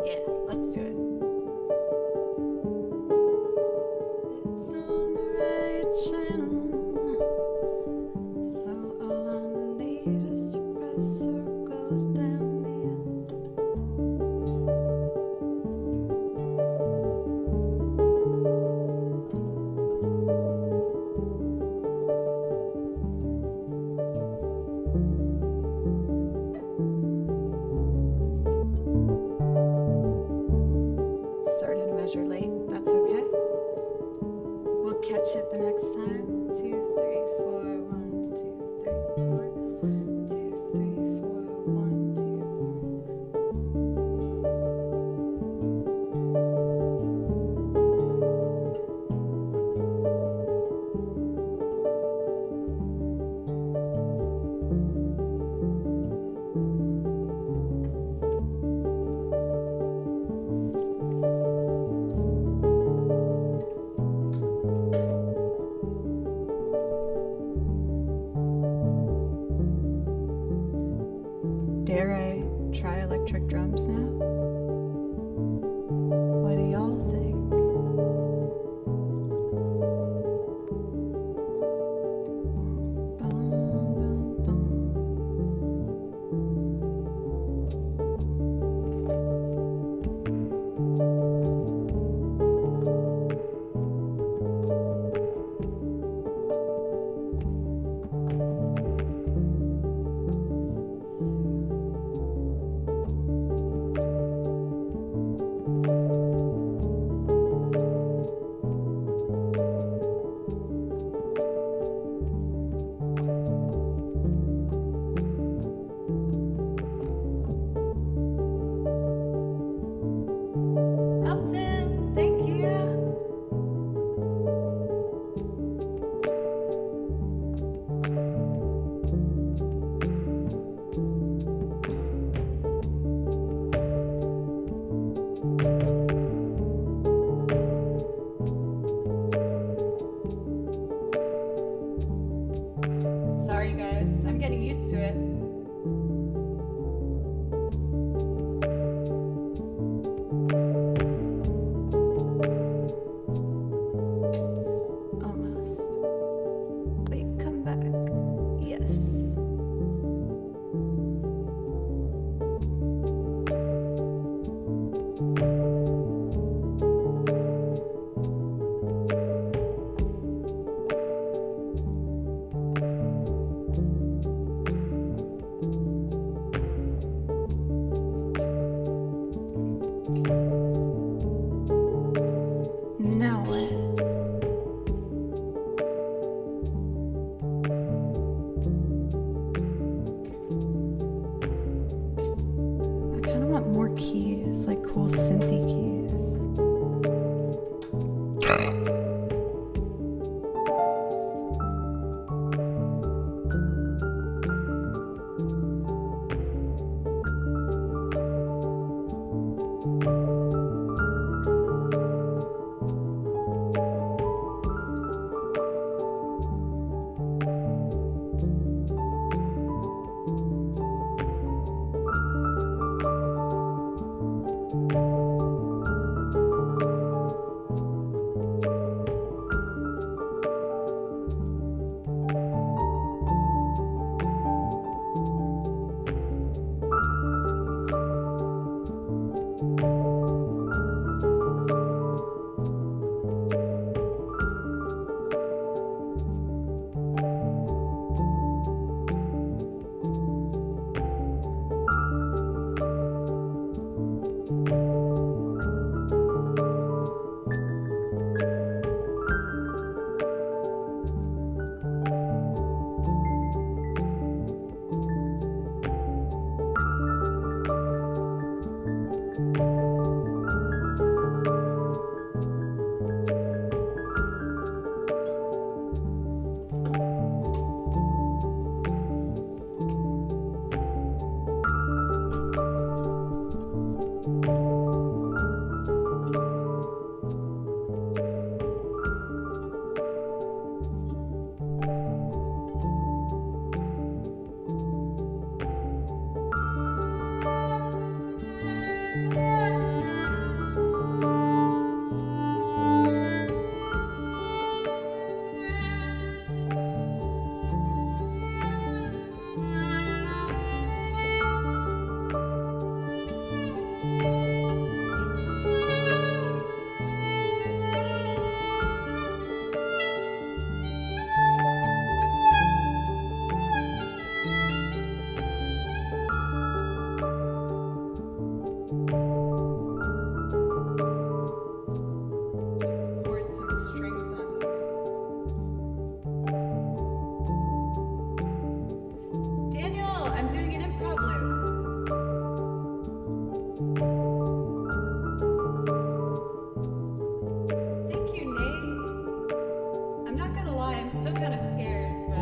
Yeah, let's do it. It's on the right channel, so all I need is to press circle down the end. Started to measure late. That's okay. We'll catch it the next time. 2, 3, 4, 1, 2, 3, 4. 1, 2, 3, 4, 1, 2, 4. Dare I try electric drums now? What do y'all think? Elton, thank you. Sorry guys, I'm getting used to it. I'm doing an improv loop. Thank you, Nate. I'm not gonna lie, I'm still kind of scared, but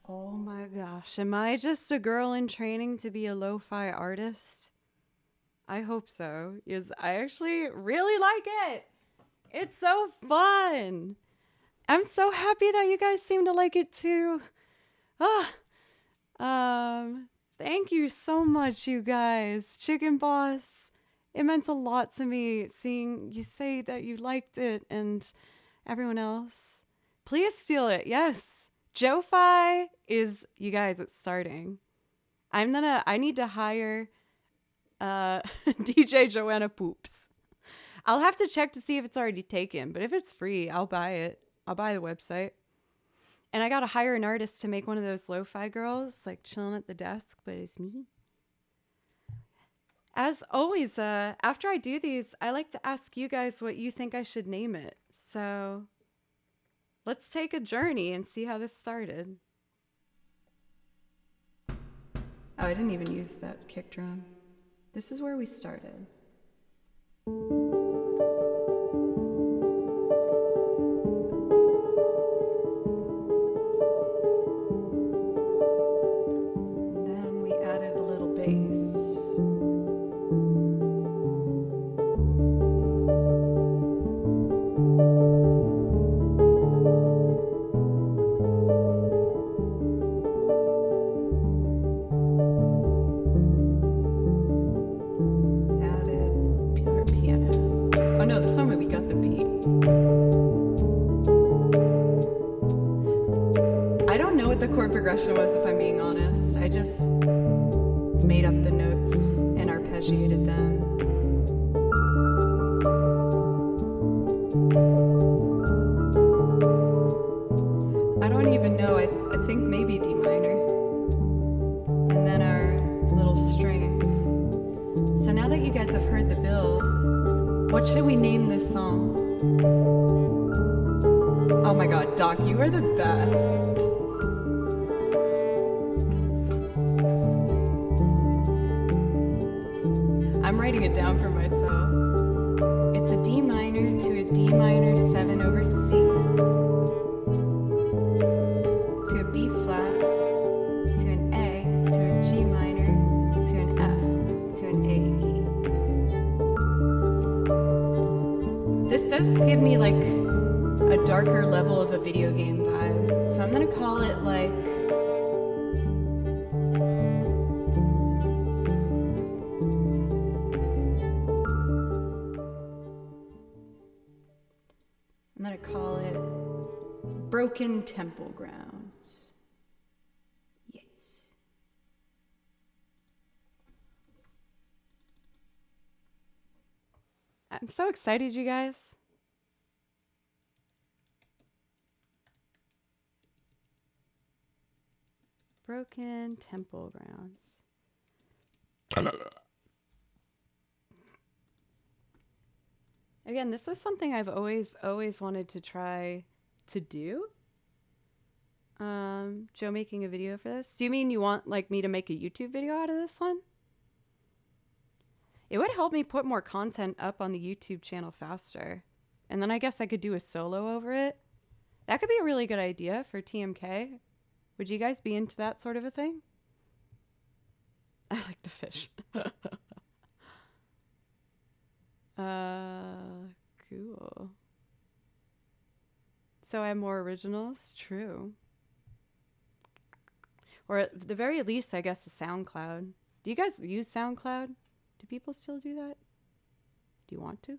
oh my gosh, am I just a girl in training to be a lo-fi artist? I hope so, because I actually really like it. It's so fun. I'm so happy that you guys seem to like it too. Ah, thank you so much, you guys. Chicken Boss, it meant a lot to me seeing you say that you liked it and everyone else. Please steal it. Yes. Joe-Fi is, you guys, it's starting. I need to hire DJ Joanna Poops. I'll have to check to see if it's already taken, but if it's free, I'll buy it. I'll buy the website. And I got to hire an artist to make one of those lo-fi girls, like chilling at the desk, but it's me. As always, after I do these, I like to ask you guys what you think I should name it. So let's take a journey and see how this started. Oh, I didn't even use that kick drum. This is where we started. Then we added a little bass. Progression was, if I'm being honest. I just made up the notes and arpeggiated them. I don't even know. I think maybe D minor. And then our little strings. So now that you guys have heard the build, what should we name this song? Oh my god, Doc, you are the best. I'm writing it down for myself. It's a D minor to a D minor 7 over C, to a B flat, to an A, to a G minor, to an F, to an A, E. This does give me like a darker level of a video game vibe, so I'm gonna call it like Broken Temple Grounds. Yes. I'm so excited, you guys. Broken Temple Grounds. Again, this was something I've always wanted to try to do. Joe making a video for this. Do you mean you want like me to make a YouTube video out of this one? It would help me put more content up on the YouTube channel faster. And then I guess I could do a solo over it. That could be a really good idea for TMK. Would you guys be into that sort of a thing? I like the fish. Cool. So I have more originals? True. Or at the very least, I guess, a SoundCloud. Do you guys use SoundCloud? Do people still do that? Do you want to?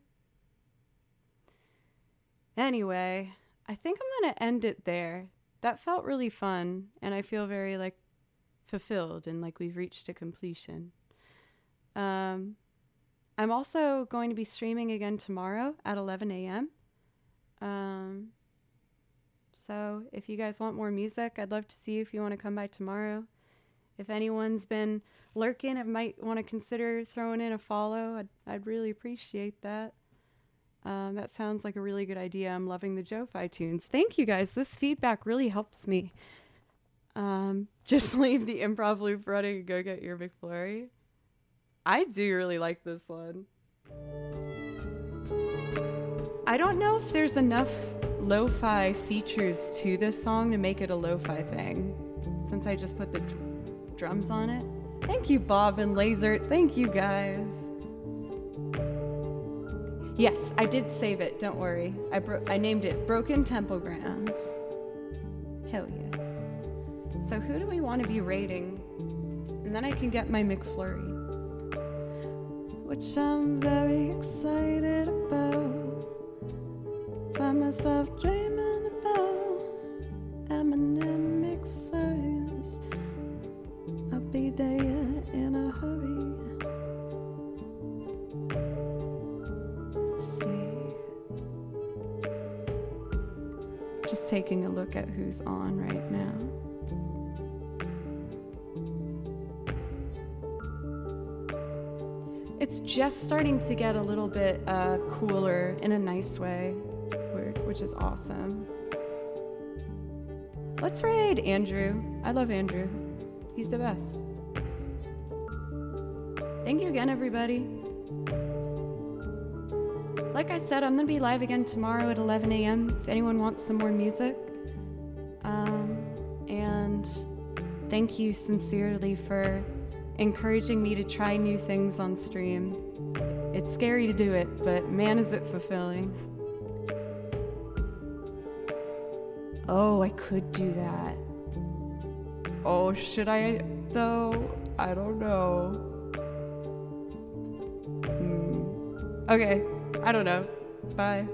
Anyway, I think I'm going to end it there. That felt really fun, and I feel very, like, fulfilled and like we've reached a completion. I'm also going to be streaming again tomorrow at 11 a.m. So if you guys want more music, I'd love to see you if you want to come by tomorrow. If anyone's been lurking and might want to consider throwing in a follow, I'd really appreciate that. That sounds like a really good idea. I'm loving the Joe-Fi tunes. Thank you guys. This feedback really helps me. Just leave the improv loop running and go get your McFlurry. I do really like this one. I don't know if there's enough lo-fi features to this song to make it a lo-fi thing, since I just put the drums on it. Thank you, Bob and Laser. Thank you, guys. Yes, I did save it. Don't worry. I named it Broken Temple Grounds. Hell yeah. So who do we want to be rating? And then I can get my McFlurry, which I'm very excited about. Find myself dreaming about Eminem McFlurries. I'll be there in a hurry. Let's see. Just taking a look at who's on right now. It's just starting to get a little bit cooler in a nice way, which is awesome. Let's raid Andrew. I love Andrew. He's the best. Thank you again, everybody. Like I said, I'm going to be live again tomorrow at 11 a.m. if anyone wants some more music. And thank you sincerely for encouraging me to try new things on stream. It's scary to do it, but man, is it fulfilling. Oh, I could do that. Oh, should I, though? I don't know. Okay, I don't know. Bye.